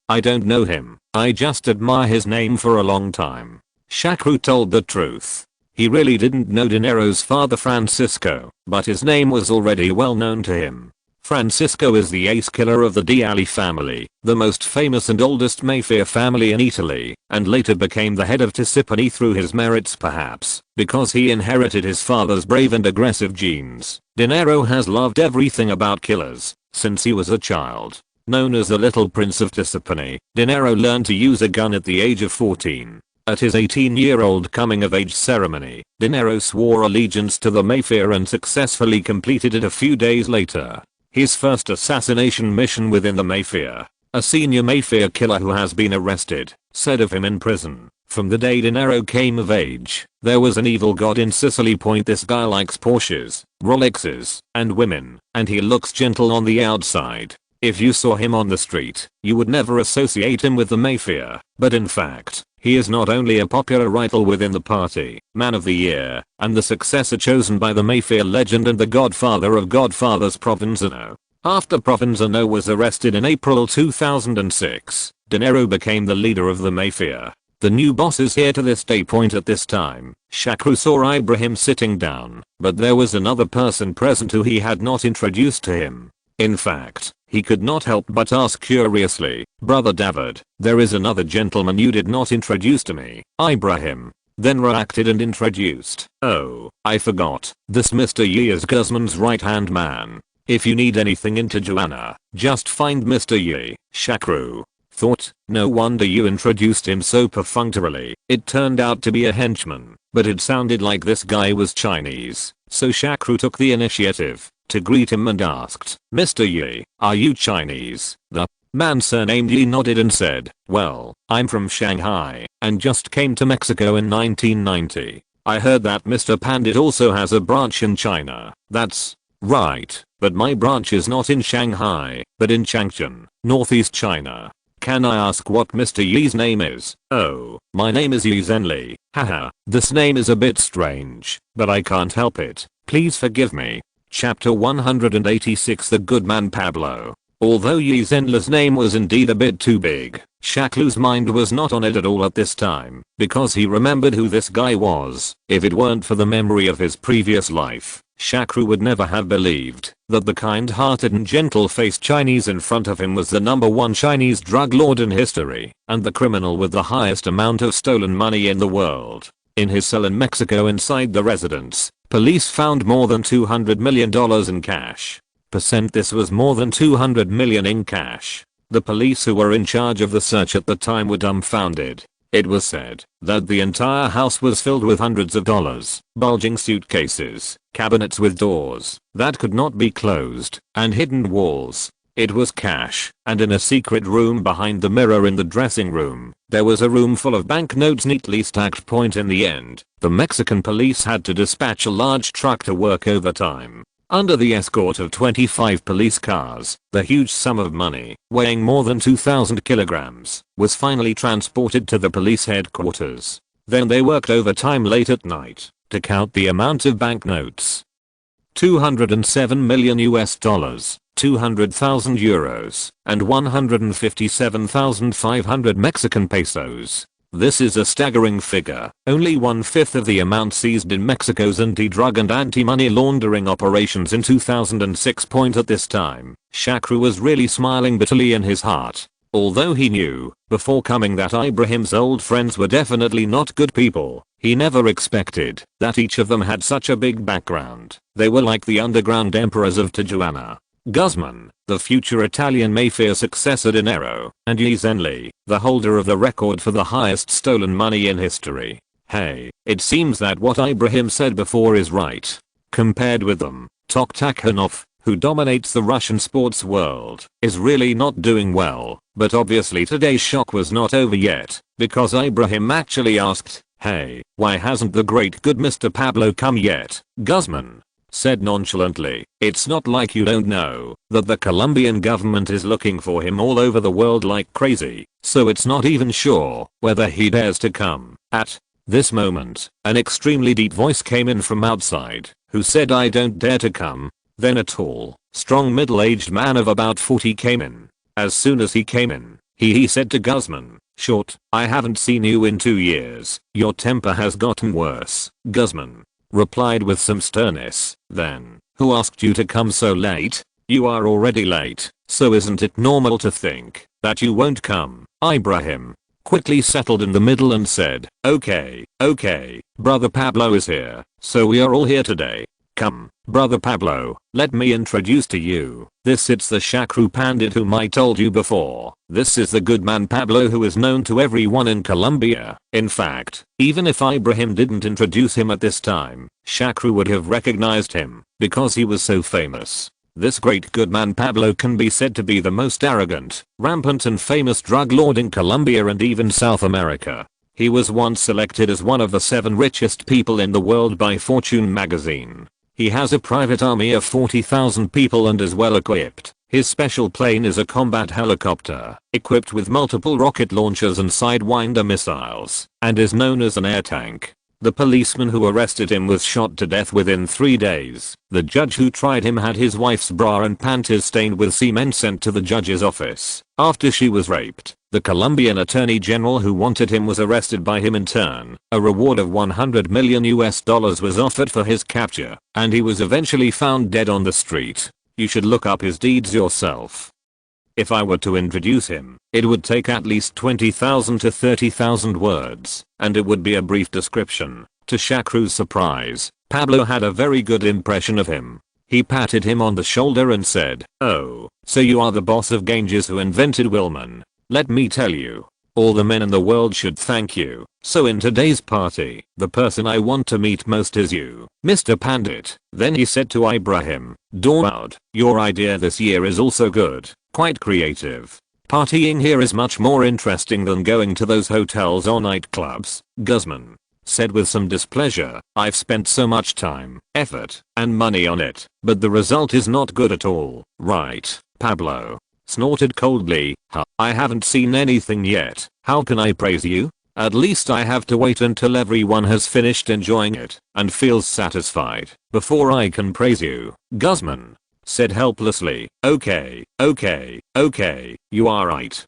Speaker 1: I don't know him, I just admire his name for a long time. Shakru told the truth. He really didn't know Dinero's father Francisco, but his name was already well known to him. Francisco is the ace killer of the D'Ali family, the most famous and oldest Mayfair family in Italy, and later became the head of Tisipani through his merits, perhaps because he inherited his father's brave and aggressive genes. Dinero has loved everything about killers since he was a child. Known as the Little Prince of Tisipani, Dinero learned to use a gun at the age of 14. At his 18-year-old coming-of-age ceremony, Dinero swore allegiance to the Mayfair and successfully completed it a few days later. His first assassination mission within the Mayfair, a senior Mayfair killer who has been arrested, said of him in prison, from the day Dinero came of age, there was an evil god in Sicily. This guy likes Porsches, Rolexes, and women, and he looks gentle on the outside. If you saw him on the street, you would never associate him with the Mayfair, but in fact, he is not only a popular idol within the party, man of the year, and the successor chosen by the Mayfair legend and the godfather of godfathers Provenzano. After Provenzano was arrested in April 2006, Dinero became the leader of the Mayfair. The new boss is here to this day. At this time, Shakru saw Ibrahim sitting down, but there was another person present who he had not introduced to him. In fact, he could not help but ask curiously, Brother David, there is another gentleman you did not introduce to me. Ibrahim then reacted and introduced, oh, I forgot, this Mr. Yi is Guzman's right-hand man. If you need anything in Tijuana, just find Mr. Yi. Shakru thought, no wonder you introduced him so perfunctorily. It turned out to be a henchman, but it sounded like this guy was Chinese, so Shakru took the initiative to greet him and asked, Mr. Yi, are you Chinese? The man surnamed Yi nodded and said, well, I'm from Shanghai, and just came to Mexico in 1990. I heard that Mr. Pandit also has a branch in China. That's right, but my branch is not in Shanghai, but in Changchun, northeast China. Can I ask what Mr. Yi's name is? Oh, my name is Yi Zhenli. Haha, this name is a bit strange, but I can't help it. Please forgive me. Chapter 186 The Good Man Pablo. Although Yi Zhenli's name was indeed a bit too big, Shaklu's mind was not on it at all at this time, because he remembered who this guy was. If it weren't for the memory of his previous life, Shakru would never have believed that the kind-hearted and gentle-faced Chinese in front of him was the #1 Chinese drug lord in history, and the criminal with the highest amount of stolen money in the world. In his cell in Mexico inside the residence, police found more than $200 million in cash. This was more than $200 million in cash. The police who were in charge of the search at the time were dumbfounded. It was said that the entire house was filled with hundreds of dollars, bulging suitcases, cabinets with doors that could not be closed, and hidden walls. It was cash, and in a secret room behind the mirror in the dressing room, there was a room full of banknotes neatly stacked. In the end, the Mexican police had to dispatch a large truck to work overtime. Under the escort of 25 police cars, the huge sum of money, weighing more than 2,000 kilograms, was finally transported to the police headquarters. Then they worked overtime late at night to count the amount of banknotes. 207 million US dollars, 200,000 euros, and 157,500 Mexican pesos. This is a staggering figure, only 1/5 of the amount seized in Mexico's anti-drug and anti-money laundering operations in 2006. At this time, Shakru was really smiling bitterly in his heart. Although he knew, before coming, that Ibrahim's old friends were definitely not good people, he never expected that each of them had such a big background. They were like the underground emperors of Tijuana. Guzman, the future Italian mafia successor de Niro, and Zenli, the holder of the record for the highest stolen money in history. Hey, it seems that what Ibrahim said before is right. Compared with them, Toktakhanov, who dominates the Russian sports world, is really not doing well. But obviously today's shock was not over yet, because Ibrahim actually asked, "Hey, why hasn't the great good Mr. Pablo come yet?" Guzman said nonchalantly, "It's not like you don't know that the Colombian government is looking for him all over the world like crazy, so it's not even sure whether he dares to come." At this moment, an extremely deep voice came in from outside, who said, "I don't dare to come." Then a tall, strong middle-aged man of about 40 came in. As soon as he came in, he said to Guzman, "Short, I haven't seen you in 2 years. Your temper has gotten worse." Guzman replied with some sternness, "Then, who asked you to come so late? You are already late, so isn't it normal to think that you won't come?" Ibrahim quickly settled in the middle and said, okay, brother Pablo is here, so we are all here today. Come, brother Pablo, let me introduce to you. It's the Shakru Pandit whom I told you before. This is the good man Pablo, who is known to everyone in Colombia. In fact, even if Ibrahim didn't introduce him at this time, Shakru would have recognized him, because he was so famous. This great good man Pablo can be said to be the most arrogant, rampant and famous drug lord in Colombia and even South America. He was once selected as one of the 7 richest people in the world by Fortune magazine. He has a private army of 40,000 people and is well equipped. His special plane is a combat helicopter, equipped with multiple rocket launchers and sidewinder missiles, and is known as an air tank. The policeman who arrested him was shot to death within 3 days. The judge who tried him had his wife's bra and panties stained with semen sent to the judge's office after she was raped. The Colombian attorney general who wanted him was arrested by him in turn. A reward of 100 million US dollars was offered for his capture, and he was eventually found dead on the street. You should look up his deeds yourself. If I were to introduce him, it would take at least 20,000 to 30,000 words, and it would be a brief description. To Shakru's surprise, Pablo had a very good impression of him. He patted him on the shoulder and said, "Oh, so you are the boss of Ganges who invented Wilman. Let me tell you, all the men in the world should thank you. So in today's party, the person I want to meet most is you, Mr. Pandit." Then he said to Ibrahim, "Dawood, your idea this year is also good, quite creative. Partying here is much more interesting than going to those hotels or nightclubs." Guzman said with some displeasure, "I've spent so much time, effort, and money on it, but the result is not good at all." "Right, Pablo," snorted coldly, "I haven't seen anything yet. How can I praise you? At least I have to wait until everyone has finished enjoying it and feels satisfied before I can praise you." Guzman said helplessly, Okay, you are right.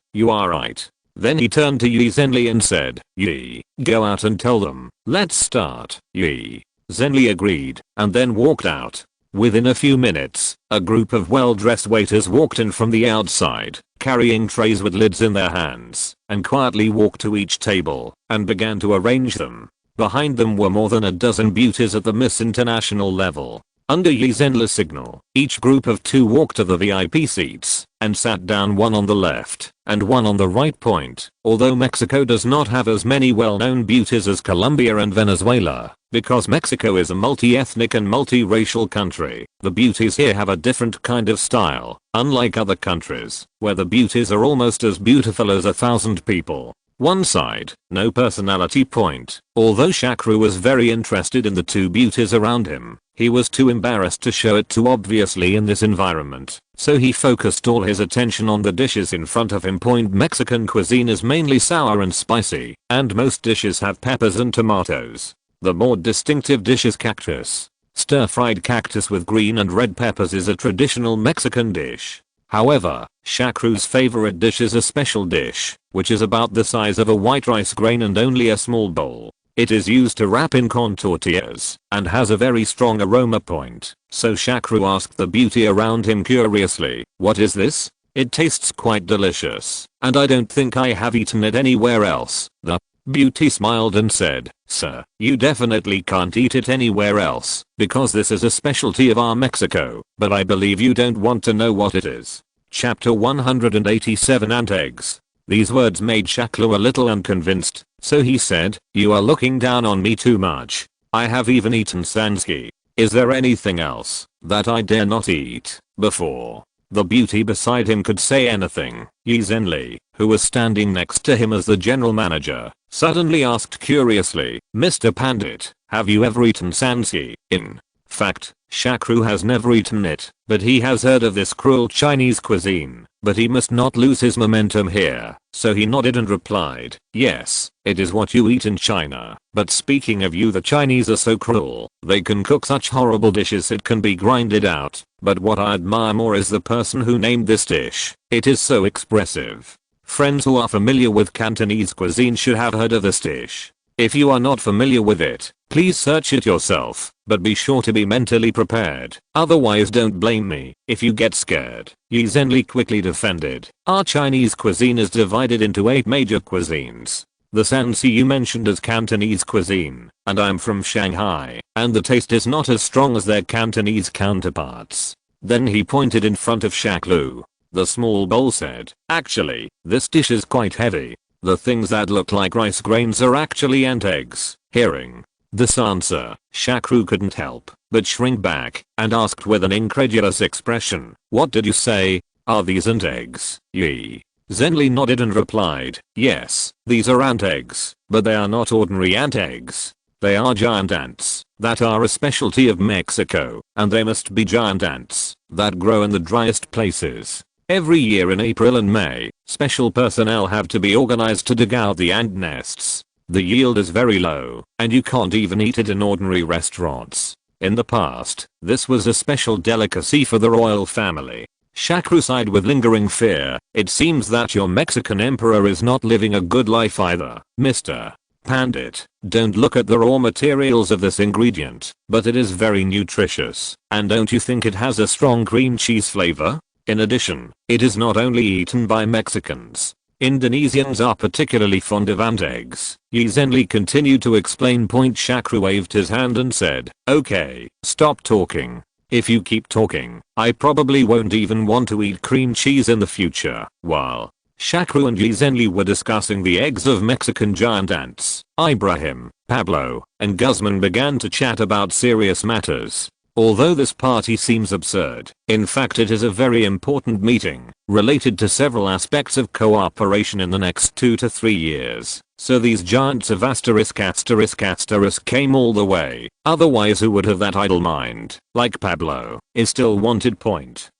Speaker 1: Then he turned to Zenli and said, "Yi, go out and tell them, let's start." Zenli agreed, and then walked out. Within a few minutes, a group of well-dressed waiters walked in from the outside, carrying trays with lids in their hands, and quietly walked to each table, and began to arrange them. Behind them were more than a dozen beauties at the Miss International level. Under Yi Zhenli's signal, each group of 2 walked to the VIP seats and sat down, one on the left and one on the right point. Although Mexico does not have as many well-known beauties as Colombia and Venezuela, because Mexico is a multi-ethnic and multi-racial country, the beauties here have a different kind of style, unlike other countries, where the beauties are almost as beautiful as 1,000 people. One side, no personality point. Although Shakru was very interested in the 2 beauties around him, he was too embarrassed to show it too obviously in this environment, so he focused all his attention on the dishes in front of him. Mexican cuisine is mainly sour and spicy, and most dishes have peppers and tomatoes. The more distinctive dish is cactus. Stir-fried cactus with green and red peppers is a traditional Mexican dish. However, Shakru's favorite dish is a special dish, which is about the size of a white rice grain and only a small bowl. It is used to wrap in corn tortillas and has a very strong aroma point. So Shakru asked the beauty around him curiously, "What is this? It tastes quite delicious, and I don't think I have eaten it anywhere else." The beauty smiled and said, "Sir, you definitely can't eat it anywhere else, because this is a specialty of our Mexico, but I believe you don't want to know what it is." Chapter 187 Ant Eggs. These words made Shakru a little unconvinced, so he said, "You are looking down on me too much. I have even eaten sansgi. Is there anything else that I dare not eat?" Before the beauty beside him could say anything, Yi Zhenli, who was standing next to him as the general manager, suddenly asked curiously, "Mr. Pandit, have you ever eaten sansgi?" In fact, Shakru has never eaten it, but he has heard of this cruel Chinese cuisine. But he must not lose his momentum here, so he nodded and replied, "Yes, it is what you eat in China. But speaking of you, the Chinese are so cruel. They can cook such horrible dishes it can be grinded out. But what I admire more is the person who named this dish. It is so expressive." Friends who are familiar with Cantonese cuisine should have heard of this dish. If you are not familiar with it, please search it yourself, but be sure to be mentally prepared. Otherwise don't blame me if you get scared. Yi Zhenli quickly defended. "Our Chinese cuisine is divided into 8 major cuisines. The sansi you mentioned is Cantonese cuisine, and I'm from Shanghai, and the taste is not as strong as their Cantonese counterparts." Then he pointed in front of Shakru. The small bowl said, "Actually, this dish is quite heavy. The things that look like rice grains are actually ant eggs." Hearing this answer, Shakru couldn't help but shrink back and asked with an incredulous expression, "What did you say? Are these ant eggs?" Yi Zhenli nodded and replied, "Yes, these are ant eggs, but they are not ordinary ant eggs. They are giant ants that are a specialty of Mexico, and they must be giant ants that grow in the driest places. Every year in April and May, special personnel have to be organized to dig out the ant nests. The yield is very low, and you can't even eat it in ordinary restaurants. In the past, this was a special delicacy for the royal family." Shakru sighed with lingering fear. "It seems that your Mexican emperor is not living a good life either, Mr. Pandit. Don't look at the raw materials of this ingredient, but it is very nutritious, and don't you think it has a strong cream cheese flavor? In addition, it is not only eaten by Mexicans. Indonesians are particularly fond of ant eggs." Yi Zhenli continued to explain. Shakru waved his hand and said, "Okay, stop talking. If you keep talking, I probably won't even want to eat cream cheese in the future." While Shakru and Yi Zhenli were discussing the eggs of Mexican giant ants, Ibrahim, Pablo, and Guzman began to chat about serious matters. Although this party seems absurd, in fact it is a very important meeting, related to several aspects of cooperation in the next 2 to 3 years. So these giants of *** came all the way, otherwise who would have that idle mind, like Pablo, is still wanted.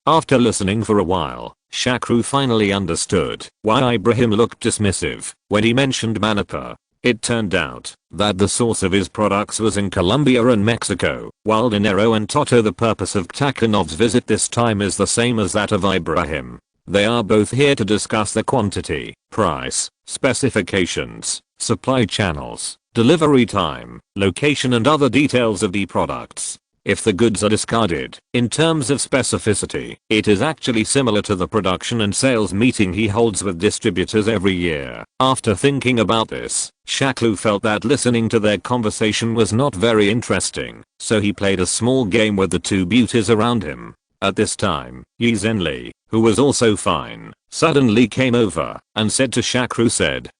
Speaker 1: After listening for a while, Shakru finally understood why Ibrahim looked dismissive when he mentioned Manapa. It turned out that the source of his products was in Colombia and Mexico, while Dinero and Toto. The purpose of Takhanov's visit this time is the same as that of Ibrahim. They are both here to discuss the quantity, price, specifications, supply channels, delivery time, location and other details of the products. If the goods are discarded, in terms of specificity, it is actually similar to the production and sales meeting he holds with distributors every year. After thinking about this, Shakru felt that listening to their conversation was not very interesting, so he played a small game with the two beauties around him. At this time, Yi Zhenli, who was also fine, suddenly came over and said to Shakru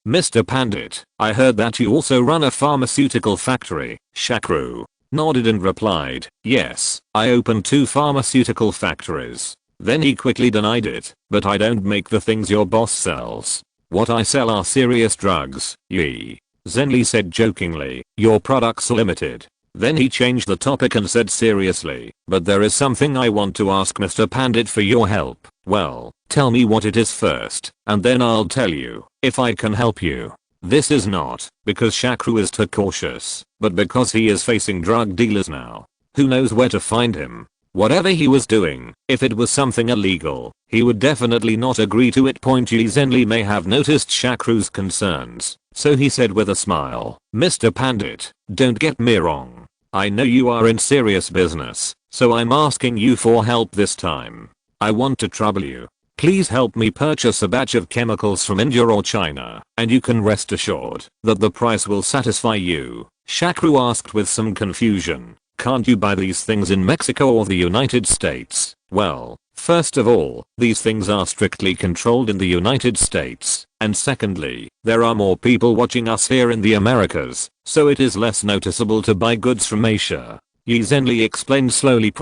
Speaker 1: "Mr. Pandit, I heard that you also run a pharmaceutical factory." Shakru nodded and replied, "Yes, I opened 2 pharmaceutical factories." Then he quickly denied it, "But I don't make the things your boss sells. What I sell are serious drugs." Yi Zhenli said jokingly, "Your products are limited." Then he changed the topic and said seriously, "But there is something I want to ask Mr. Pandit for your help." "Well, tell me what it is first, and then I'll tell you if I can help you." This is not because Shakru is too cautious, but because he is facing drug dealers now. Who knows where to find him? Whatever he was doing, if it was something illegal, he would definitely not agree to it. Yi Zhenli may have noticed Shakru's concerns, so he said with a smile, "Mr. Pandit, don't get me wrong. I know you are in serious business, so I'm asking you for help this time. I want to trouble you. Please help me purchase a batch of chemicals from India or China, and you can rest assured that the price will satisfy you." Shakru asked with some confusion, "Can't you buy these things in Mexico or the United States?" "Well, first of all, these things are strictly controlled in the United States, and secondly, there are more people watching us here in the Americas, so it is less noticeable to buy goods from Asia." Yi Zhenli explained slowly.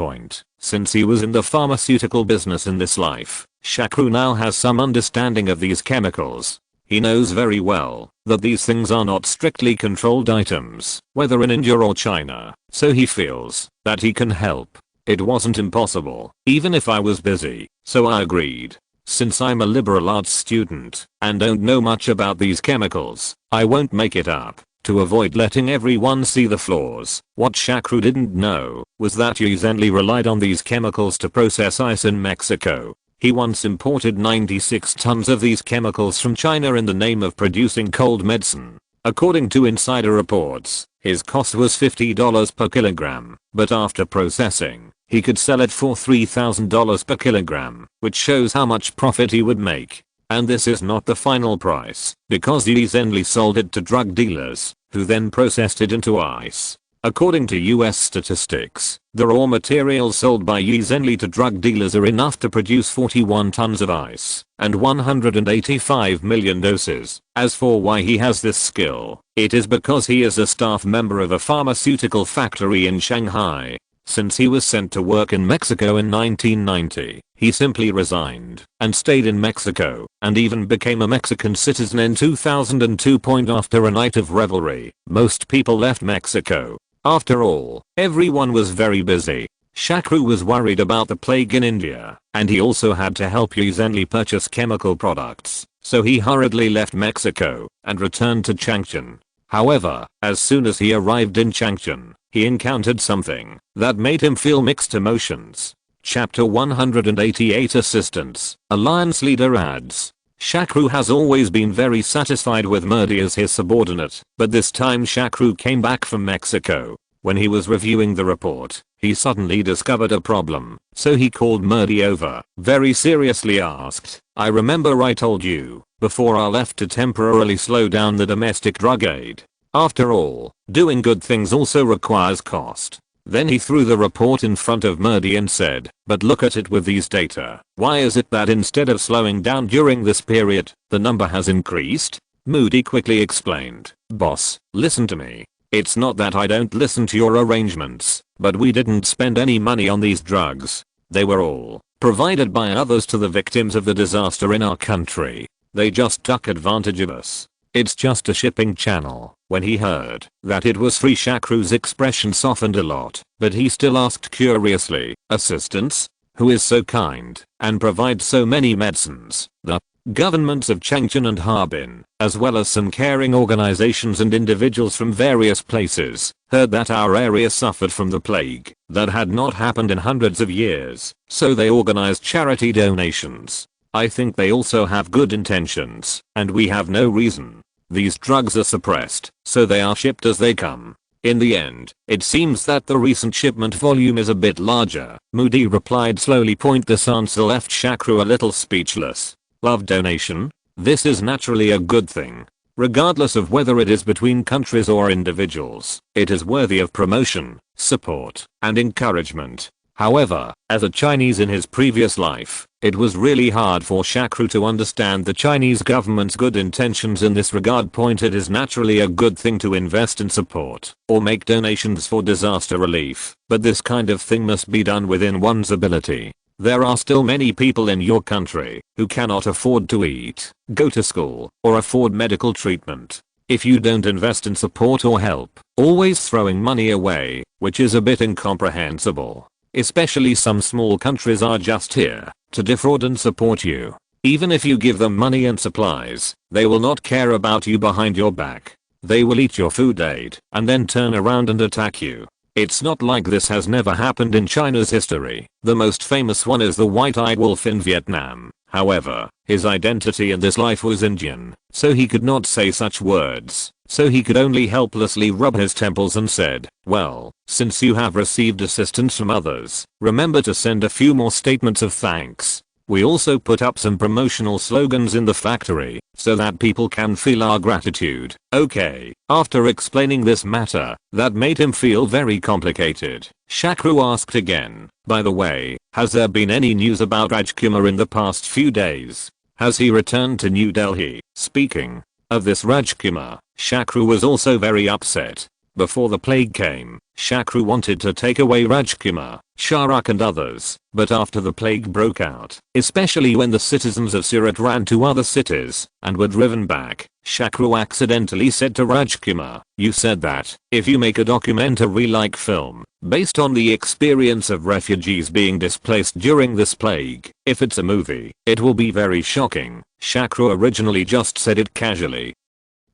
Speaker 1: Since he was in the pharmaceutical business in this life, Shakru now has some understanding of these chemicals. He knows very well that these things are not strictly controlled items, whether in India or China, so he feels that he can help. It wasn't impossible, even if I was busy, so I agreed. Since I'm a liberal arts student and don't know much about these chemicals, I won't make it up. To avoid letting everyone see the flaws, what Shakru didn't know was that Yi Zhenli relied on these chemicals to process ice in Mexico. He once imported 96 tons of these chemicals from China in the name of producing cold medicine. According to insider reports, his cost was $50 per kilogram, but after processing, he could sell it for $3,000 per kilogram, which shows how much profit he would make. And this is not the final price, because Yi Zhenli sold it to drug dealers, who then processed it into ice. According to US statistics, the raw materials sold by Yi Zhenli to drug dealers are enough to produce 41 tons of ice and 185 million doses. As for why he has this skill, it is because he is a staff member of a pharmaceutical factory in Shanghai. Since he was sent to work in Mexico in 1990, he simply resigned and stayed in Mexico, and even became a Mexican citizen in 2002. After a night of revelry, most people left Mexico. After all, everyone was very busy. Shakru was worried about the plague in India, and he also had to help Yi Zhenli purchase chemical products, so he hurriedly left Mexico and returned to Changchun. However, as soon as he arrived in Changchun, he encountered something that made him feel mixed emotions. Chapter 188 Assistance. Alliance leader adds. Shakru has always been very satisfied with Murdy as his subordinate, but this time Shakru came back from Mexico. When he was reviewing the report, he suddenly discovered a problem, so he called Murdy over, very seriously asked, "I remember I told you before I left to temporarily slow down the domestic drug aid. After all, doing good things also requires cost." Then he threw the report in front of Murdy and said, "But look at it with these data. Why is it that instead of slowing down during this period, the number has increased?" Murdy quickly explained, "Boss, listen to me. It's not that I don't listen to your arrangements, but we didn't spend any money on these drugs. They were all provided by others to the victims of the disaster in our country. They just took advantage of us. It's just a shipping channel." When he heard that it was free, Shakru's expression softened a lot, but he still asked curiously, "Assistance? Who is so kind and provides so many medicines?" The governments of Changchun and Harbin, as well as some caring organizations and individuals from various places, heard that our area suffered from the plague that had not happened in hundreds of years, so they organized charity donations. I think they also have good intentions, and we have no reason. These drugs are suppressed, so they are shipped as they come. In the end, it seems that the recent shipment volume is a bit larger, Moody replied slowly. This answer left Shakru a little speechless. Love donation? This is naturally a good thing. Regardless of whether it is between countries or individuals, it is worthy of promotion, support, and encouragement. However, as a Chinese in his previous life, it was really hard for Shakru to understand the Chinese government's good intentions in this regard. It is naturally a good thing to invest in support or make donations for disaster relief, but this kind of thing must be done within one's ability. There are still many people in your country who cannot afford to eat, go to school, or afford medical treatment. If you don't invest in support or help, always throwing money away, which is a bit incomprehensible. Especially some small countries are just here to defraud and support you. Even if you give them money and supplies, they will not care about you behind your back. They will eat your food aid and then turn around and attack you. It's not like this has never happened in China's history. The most famous one is the white-eyed wolf in Vietnam. However, his identity in this life was Indian, so he could not say such words. So he could only helplessly rub his temples and said, well, since you have received assistance from others, remember to send a few more statements of thanks. We also put up some promotional slogans in the factory so that people can feel our gratitude. Okay, after explaining this matter that made him feel very complicated, Shakru asked again, by the way, has there been any news about Rajkumar in the past few days? Has he returned to New Delhi? Speaking of this Rajkumar, Shakru was also very upset. Before the plague came, Shakru wanted to take away Rajkumar, Shahrukh and others, but after the plague broke out, especially when the citizens of Surat ran to other cities and were driven back, Shakru accidentally said to Rajkumar, you said that if you make a documentary-like film based on the experience of refugees being displaced during this plague, if it's a movie, it will be very shocking. Shakru originally just said it casually.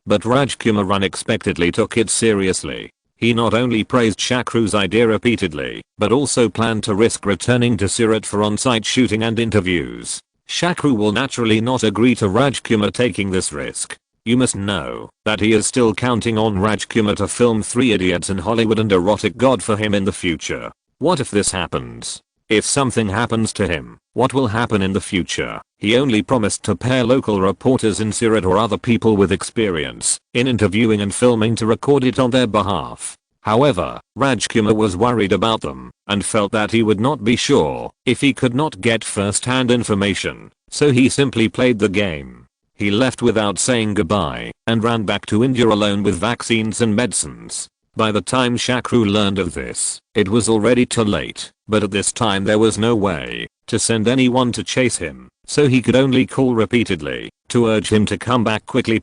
Speaker 1: But Rajkumar unexpectedly took it seriously. He not only praised Shakru's idea repeatedly, but also planned to risk returning to Surat for on-site shooting and interviews. Shakru will naturally not agree to Rajkumar taking this risk. You must know that he is still counting on Rajkumar to film Three Idiots in Hollywood and Erotic God for him in the future. What if this happens? If something happens to him, what will happen in the future? He only promised to pair local reporters in Surat or other people with experience in interviewing and filming to record it on their behalf. However, Rajkumar was worried about them and felt that he would not be sure if he could not get first-hand information, so he simply played the game. He left without saying goodbye and ran back to India alone with vaccines and medicines. By the time Shakru learned of this, it was already too late, but at this time there was no way to send anyone to chase him, so he could only call repeatedly to urge him to come back quickly.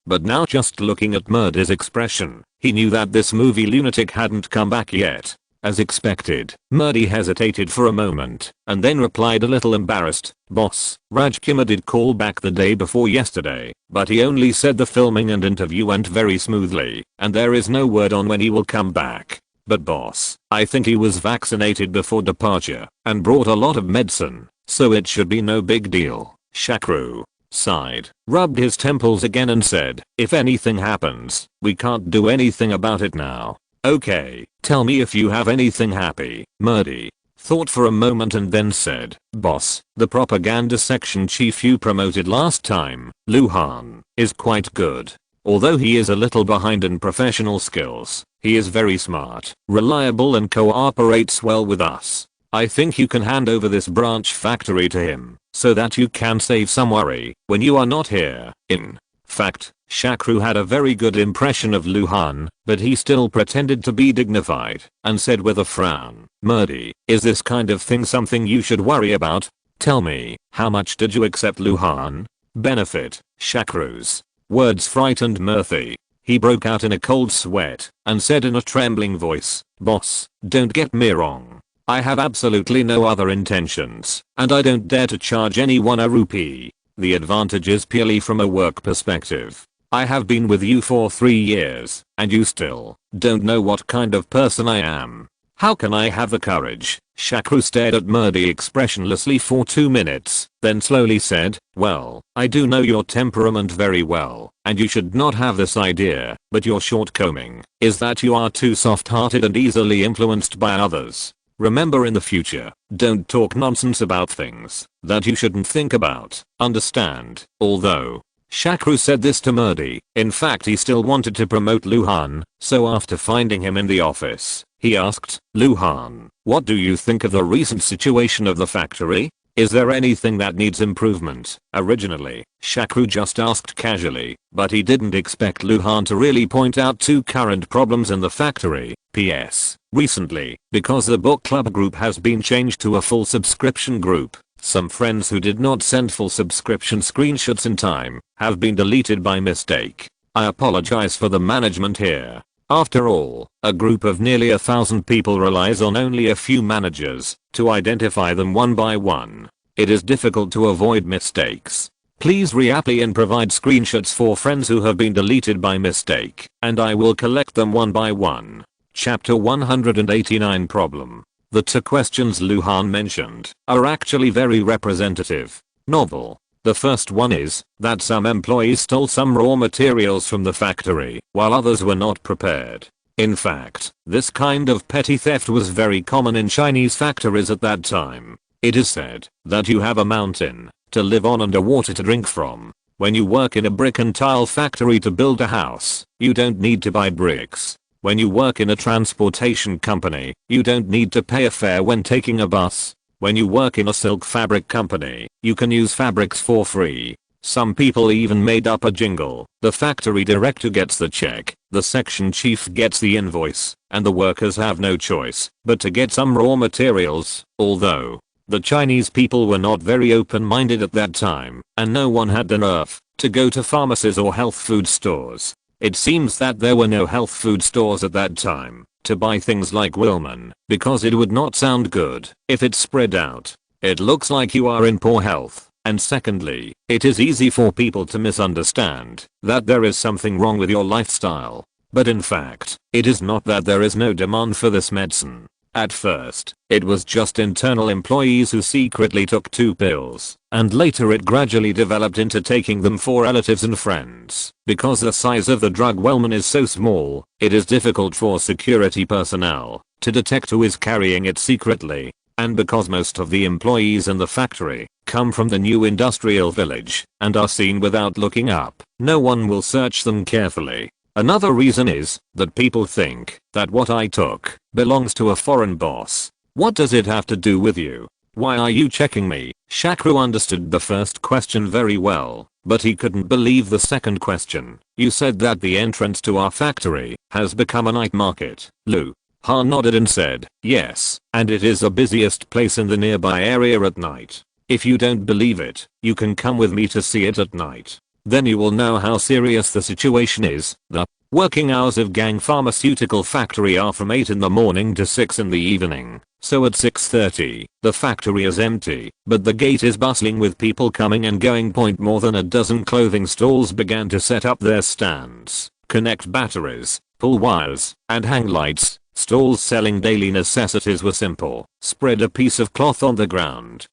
Speaker 1: But now just looking at Murdy's expression, he knew that this movie lunatic hadn't come back yet. As expected, Murdy hesitated for a moment and then replied a little embarrassed, boss, Rajkumar did call back the day before yesterday, but he only said the filming and interview went very smoothly and there is no word on when he will come back. But boss, I think he was vaccinated before departure and brought a lot of medicine, so it should be no big deal. Shakru sighed, rubbed his temples again and said, if anything happens, we can't do anything about it now. Okay, tell me if you have anything happy. Murdy thought for a moment and then said, boss, the propaganda section chief you promoted last time, Luhan, is quite good. Although he is a little behind in professional skills, he is very smart, reliable and cooperates well with us. I think you can hand over this branch factory to him, so that you can save some worry when you are not here. In fact, Shakru had a very good impression of Luhan, but he still pretended to be dignified and said with a frown, Murdy, is this kind of thing something you should worry about? Tell me, how much did you accept Luhan? Benefit. Shakru's words frightened Murthy. He broke out in a cold sweat and said in a trembling voice, boss, don't get me wrong. I have absolutely no other intentions, and I don't dare to charge anyone a rupee. The advantage is purely from a work perspective. I have been with you for 3 years, and you still don't know what kind of person I am. How can I have the courage? Shakru stared at Murdy expressionlessly for 2 minutes, then slowly said, well, I do know your temperament very well, and you should not have this idea, but your shortcoming is that you are too soft-hearted and easily influenced by others. Remember, in the future, don't talk nonsense about things that you shouldn't think about, understand? Although Shakru said this to Murdy, in fact he still wanted to promote Luhan, so after finding him in the office, he asked, Luhan, what do you think of the recent situation of the factory? Is there anything that needs improvement? Originally, Shakru just asked casually, but he didn't expect Luhan to really point out 2 current problems in the factory. P.S. Recently, because the book club group has been changed to a full subscription group, some friends who did not send full subscription screenshots in time have been deleted by mistake. I apologize for the management here. After all, a group of nearly 1,000 people relies on only a few managers to identify them one by one. It is difficult to avoid mistakes. Please reapply and provide screenshots for friends who have been deleted by mistake, and I will collect them one by one. Chapter 189 Problem. The 2 questions Luhan mentioned are actually very representative. Novel. The first one is that some employees stole some raw materials from the factory while others were not prepared. In fact, this kind of petty theft was very common in Chinese factories at that time. It is said that you have a mountain to live on and a water to drink from. When you work in a brick and tile factory to build a house, you don't need to buy bricks. When you work in a transportation company, you don't need to pay a fare when taking a bus. When you work in a silk fabric company, you can use fabrics for free. Some people even made up a jingle. The factory director gets the check, the section chief gets the invoice, and the workers have no choice but to get some raw materials. Although the Chinese people were not very open-minded at that time, and no one had the nerve to go to pharmacies or health food stores. It seems that there were no health food stores at that time to buy things like Wilman, because it would not sound good if it spread out. It looks like you are in poor health, and secondly, it is easy for people to misunderstand that there is something wrong with your lifestyle. But in fact, it is not that there is no demand for this medicine. At first, it was just internal employees who secretly took 2 pills, and later it gradually developed into taking them for relatives and friends. Because the size of the drug Wellman is so small, it is difficult for security personnel to detect who is carrying it secretly. And because most of the employees in the factory come from the new industrial village and are seen without looking up, no one will search them carefully. Another reason is that people think that what I took belongs to a foreign boss. What does it have to do with you? Why are you checking me? Shakru understood the first question very well, but he couldn't believe the second question. You said that the entrance to our factory has become a night market. Luhan nodded and said, yes, and it is the busiest place in the nearby area at night. If you don't believe it, you can come with me to see it at night. Then you will know how serious the situation is. The working hours of Gang Pharmaceutical Factory are from 8 in the morning to 6 in the evening, so at 6:30, the factory is empty, but the gate is bustling with people coming and going. More than a dozen clothing stalls began to set up their stands, connect batteries, pull wires, and hang lights. Stalls selling daily necessities were simple. Spread a piece of cloth on the ground,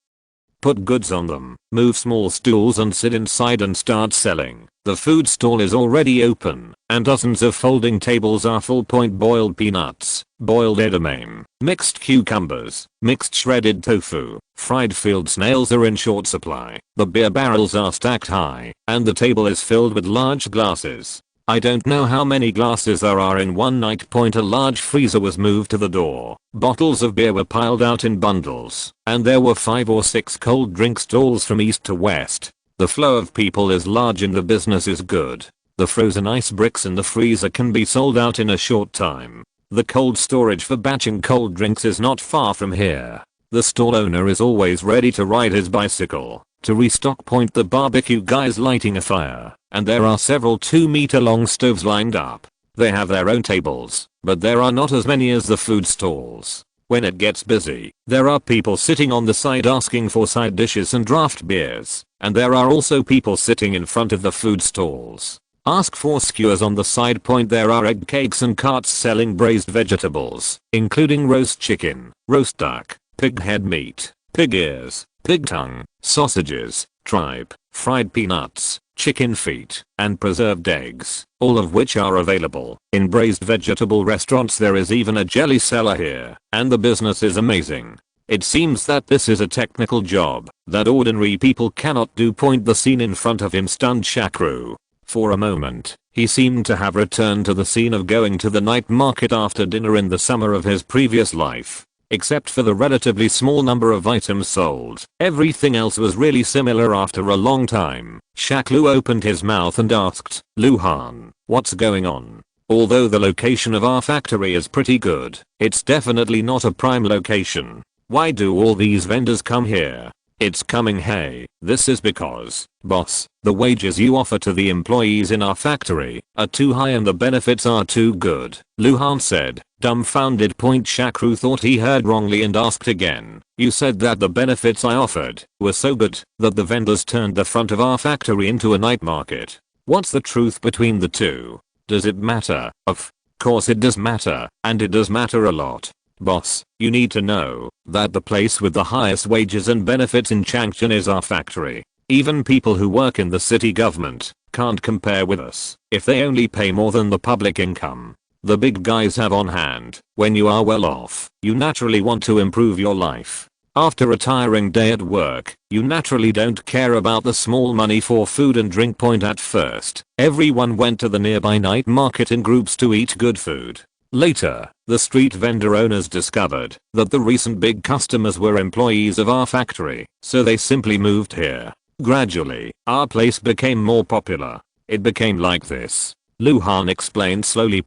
Speaker 1: put goods on them, move small stools and sit inside and start selling. The food stall is already open, and dozens of folding tables are full. Boiled peanuts, boiled edamame, mixed cucumbers, mixed shredded tofu, fried field snails are in short supply. The beer barrels are stacked high, and the table is filled with large glasses. I don't know how many glasses there are in one night. A large freezer was moved to the door. Bottles of beer were piled out in bundles, and there were 5 or 6 cold drink stalls from east to west. The flow of people is large and the business is good. The frozen ice bricks in the freezer can be sold out in a short time. The cold storage for batching cold drinks is not far from here. The stall owner is always ready to ride his bicycle to restock. The barbecue guy is lighting a fire, and there are several 2-meter long stoves lined up. They have their own tables, but there are not as many as the food stalls. When it gets busy, there are people sitting on the side asking for side dishes and draft beers, and there are also people sitting in front of the food stalls. Ask for skewers on the side point. There are egg cakes and carts selling braised vegetables, including roast chicken, roast duck, pig head meat, pig ears, pig tongue, sausages, tripe, fried peanuts, chicken feet, and preserved eggs, all of which are available in braised vegetable restaurants. There is even a jelly seller here, and the business is amazing. It seems that this is a technical job that ordinary people cannot do. The scene in front of him stunned Shakru. For a moment, he seemed to have returned to the scene of going to the night market after dinner in the summer of his previous life. Except for the relatively small number of items sold, everything else was really similar. After a long time, Shakru opened his mouth and asked, "Luhan, what's going on? Although the location of our factory is pretty good, it's definitely not a prime location. Why do all these vendors come here?" "It's coming. Hey, this is because, boss, the wages you offer to the employees in our factory are too high and the benefits are too good," Luhan said, dumbfounded. Shakru thought he heard wrongly and asked again, "You said that the benefits I offered were so good that the vendors turned the front of our factory into a night market. What's the truth between the two? Does it matter?" "Of course it does matter, and it does matter a lot. Boss, you need to know that the place with the highest wages and benefits in Changchun is our factory. Even people who work in the city government can't compare with us if they only pay more than the public income the big guys have on hand. When you are well off, you naturally want to improve your life. After a tiring day at work, you naturally don't care about the small money for food and drink." At first, everyone went to the nearby night market in groups to eat good food. Later, the street vendor owners discovered that the recent big customers were employees of our factory, so they simply moved here. Gradually, our place became more popular. It became like this, Luhan explained slowly.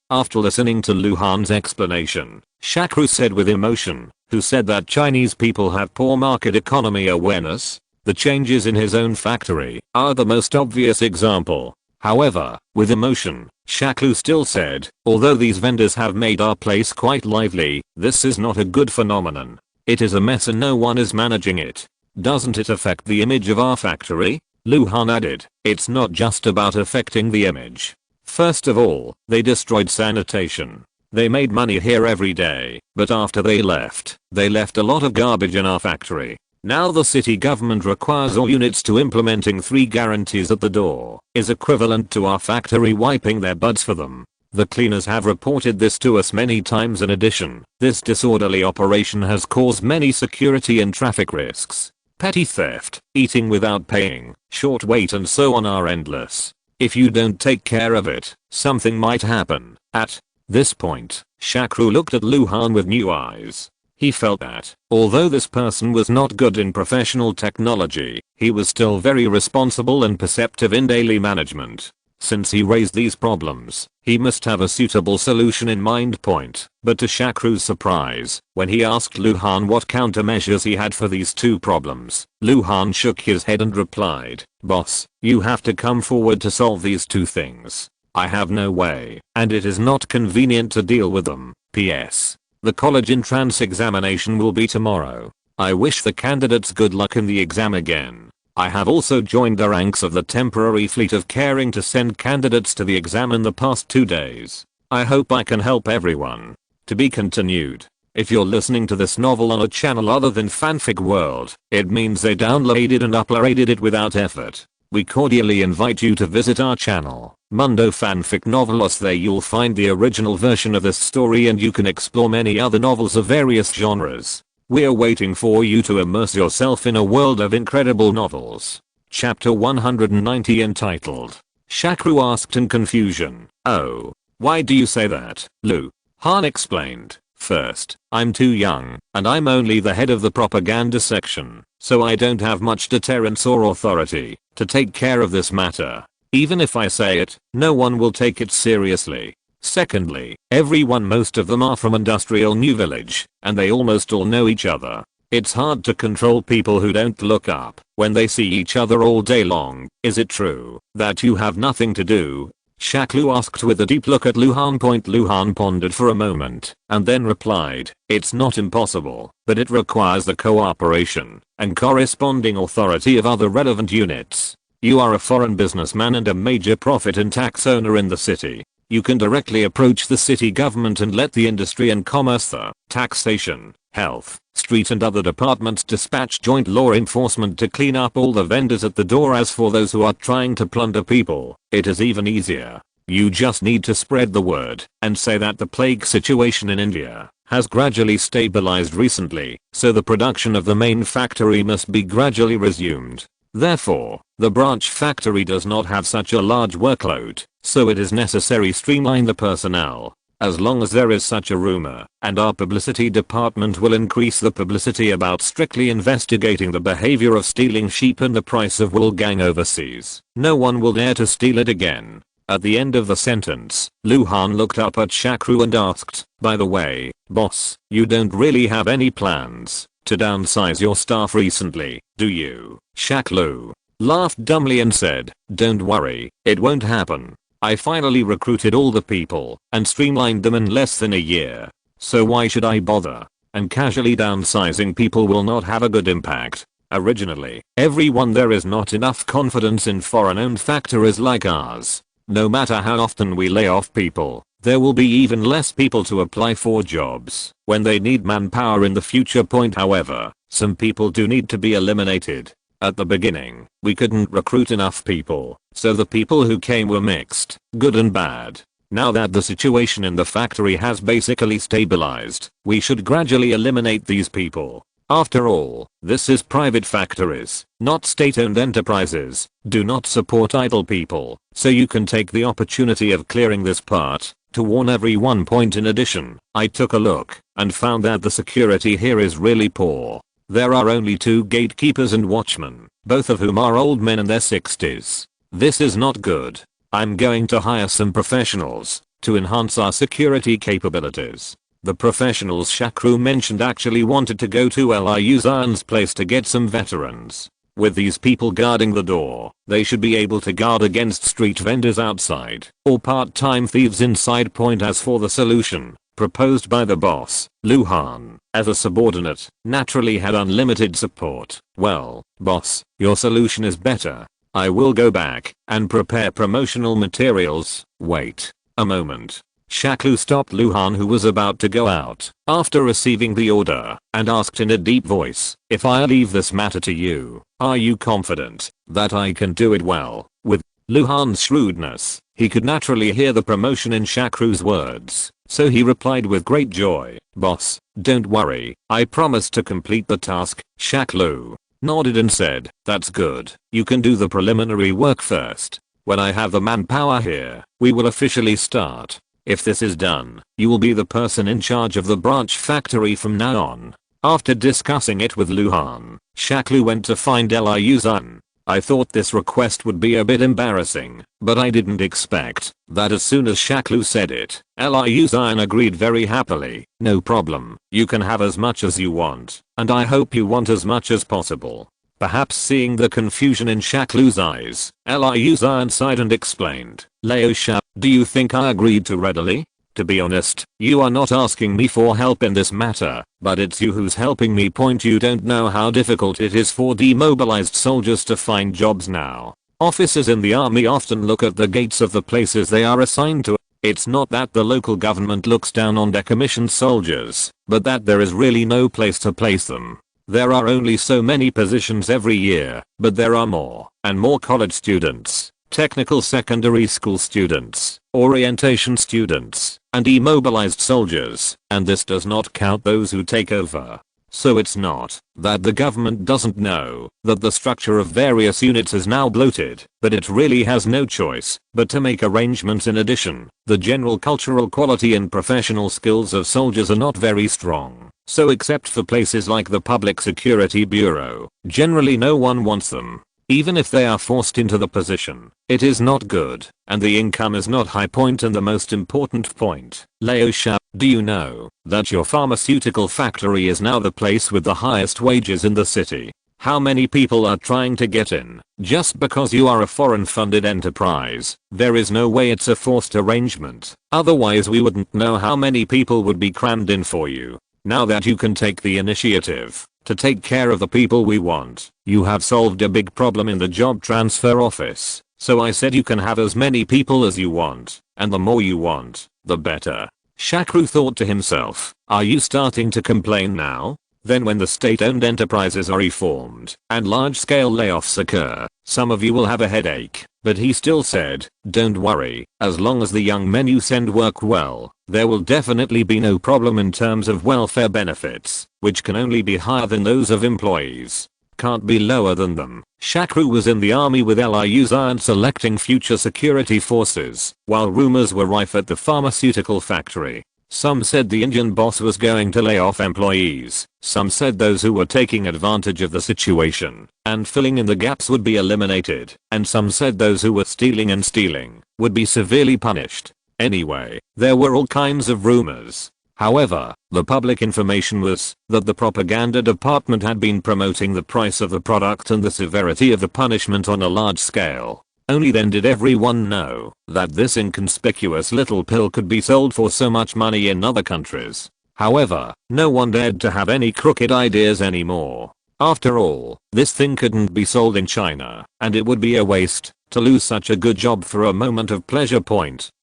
Speaker 1: After listening to Luhan's explanation, Shakru said with emotion, "Who said that Chinese people have poor market economy awareness? The changes in his own factory are the most obvious example." However, with emotion, Shakru still said, "Although these vendors have made our place quite lively, this is not a good phenomenon. It is a mess and no one is managing it. Doesn't it affect the image of our factory?" Luhan added, "It's not just about affecting the image. First of all, they destroyed sanitation. They made money here every day, but after they left a lot of garbage in our factory. Now the city government requires all units to implementing 3 guarantees at the door, is equivalent to our factory wiping their butts for them. The cleaners have reported this to us many times. In addition, this disorderly operation has caused many security and traffic risks. Petty theft, eating without paying, short wait and so on are endless. If you don't take care of it, something might happen." At this point, Shakru looked at Luhan with new eyes. He felt that, although this person was not good in professional technology, he was still very responsible and perceptive in daily management. Since he raised these problems, he must have a suitable solution in mind. But to Shakru's surprise, when he asked Luhan what countermeasures he had for these 2 problems, Luhan shook his head and replied, "Boss, you have to come forward to solve these 2 things. I have no way, and it is not convenient to deal with them. P.S. The college entrance examination will be tomorrow. I wish the candidates good luck in the exam again. I have also joined the ranks of the temporary fleet of caring to send candidates to the exam in the past 2 days. I hope I can help everyone." To be continued. If you're listening to this novel on a channel other than Fanfic World, it means they downloaded and uploaded it without effort. We cordially invite you to visit our channel, Mundo Fanfic Novelos. There you'll find the original version of this story and you can explore many other novels of various genres. We're waiting for you to immerse yourself in a world of incredible novels. Chapter 190 entitled, Shakru asked in confusion, "Oh, why do you say that, Lu?" Han explained, "First, I'm too young, and I'm only the head of the propaganda section, so I don't have much deterrence or authority to take care of this matter. Even if I say it, no one will take it seriously. Secondly, everyone, most of them are from Industrial New Village, and they almost all know each other. It's hard to control people who don't look up when they see each other all day long. Is it true that you have nothing to do?" Shakru asked with a deep look at Luhan. Luhan pondered for a moment, and then replied, "It's not impossible, but it requires the cooperation and corresponding authority of other relevant units. You are a foreign businessman and a major profit and tax owner in the city. You can directly approach the city government and let the industry and commerce, the taxation, health, street and other departments dispatch joint law enforcement to clean up all the vendors at the door. As for those who are trying to plunder people, it is even easier. You just need to spread the word and say that the plague situation in India has gradually stabilized recently, so the production of the main factory must be gradually resumed. Therefore, the branch factory does not have such a large workload, so it is necessary streamline the personnel. As long as there is such a rumor, and our publicity department will increase the publicity about strictly investigating the behavior of stealing sheep and the price of wool gang overseas, no one will dare to steal it again. At the end of the sentence, Luhan looked up at Shakru and asked, by the way, boss, you don't really have any plans to downsize your staff recently, do you? Shakru laughed dumbly and said, don't worry, it won't happen. I finally recruited all the people and streamlined them in less than a year. So why should I bother? And casually downsizing people will not have a good impact. Originally, everyone there is not enough confidence in foreign-owned factories like ours. No matter how often we lay off people, there will be even less people to apply for jobs when they need manpower in the future. However, some people do need to be eliminated. At the beginning, we couldn't recruit enough people, so the people who came were mixed, good and bad. Now that the situation in the factory has basically stabilized, we should gradually eliminate these people. After all, this is private factories, not state-owned enterprises. Do not support idle people, so you can take the opportunity of clearing this part to warn everyone. In addition, I took a look and found that the security here is really poor. There are only 2 gatekeepers and watchmen, both of whom are old men in their 60s. This is not good. I'm going to hire some professionals to enhance our security capabilities. The professionals Shakru mentioned actually wanted to go to Liu Zan's place to get some veterans. With these people guarding the door, they should be able to guard against street vendors outside or part-time thieves inside. As for the solution proposed by the boss, Luhan, as a subordinate, naturally had unlimited support. Well, boss, your solution is better. I will go back and prepare promotional materials. Wait a moment. Shakru stopped Luhan, who was about to go out after receiving the order, and asked in a deep voice, if I leave this matter to you, are you confident that I can do it well? With Luhan's shrewdness, he could naturally hear the promotion in Shakru's words, so he replied with great joy, boss, don't worry, I promise to complete the task. Shakru nodded and said, that's good, you can do the preliminary work first. When I have the manpower here, we will officially start. If this is done, you will be the person in charge of the branch factory from now on. After discussing it with Luhan, Shakru went to find Liu Zan. I thought this request would be a bit embarrassing, but I didn't expect that as soon as Shakru said it, Liu Zan agreed very happily. No problem, you can have as much as you want, and I hope you want as much as possible. Perhaps seeing the confusion in Shakru's eyes, Liu Zan sighed and explained, Leo Sha, do you think I agreed too readily? To be honest, you are not asking me for help in this matter, but it's you who's helping me. You don't know how difficult it is for demobilized soldiers to find jobs now. Officers in the army often look at the gates of the places they are assigned to. It's not that the local government looks down on decommissioned soldiers, but that there is really no place to place them. There are only so many positions every year, but there are more and more college students, technical secondary school students, orientation students, and demobilized soldiers, and this does not count those who take over. So it's not that the government doesn't know that the structure of various units is now bloated, but it really has no choice but to make arrangements. In addition, the general cultural quality and professional skills of soldiers are not very strong, so except for places like the Public Security Bureau, generally no one wants them. Even if they are forced into the position, it is not good, and the income is not high. And the most important point, Leo Sha, do you know that your pharmaceutical factory is now the place with the highest wages in the city? How many people are trying to get in just because you are a foreign funded enterprise? There is no way it's a forced arrangement, otherwise we wouldn't know how many people would be crammed in for you. Now that you can take the initiative to take care of the people we want. You have solved a big problem in the job transfer office. So I said you can have as many people as you want, and the more you want, the better. Shakru thought to himself, are you starting to complain now? Then when the state-owned enterprises are reformed and large-scale layoffs occur, some of you will have a headache. But he still said, don't worry, as long as the young men you send work well, there will definitely be no problem in terms of welfare benefits, which can only be higher than those of employees. Can't be lower than them. Shakru was in the army with LIU's iron selecting future security forces, while rumors were rife at the pharmaceutical factory. Some said the Indian boss was going to lay off employees, some said those who were taking advantage of the situation and filling in the gaps would be eliminated, and some said those who were stealing and stealing would be severely punished. Anyway, there were all kinds of rumors. However, the public information was that the propaganda department had been promoting the price of the product and the severity of the punishment on a large scale. Only then did everyone know that this inconspicuous little pill could be sold for so much money in other countries. However, no one dared to have any crooked ideas anymore. After all, this thing couldn't be sold in China, and it would be a waste to lose such a good job for a moment of pleasure.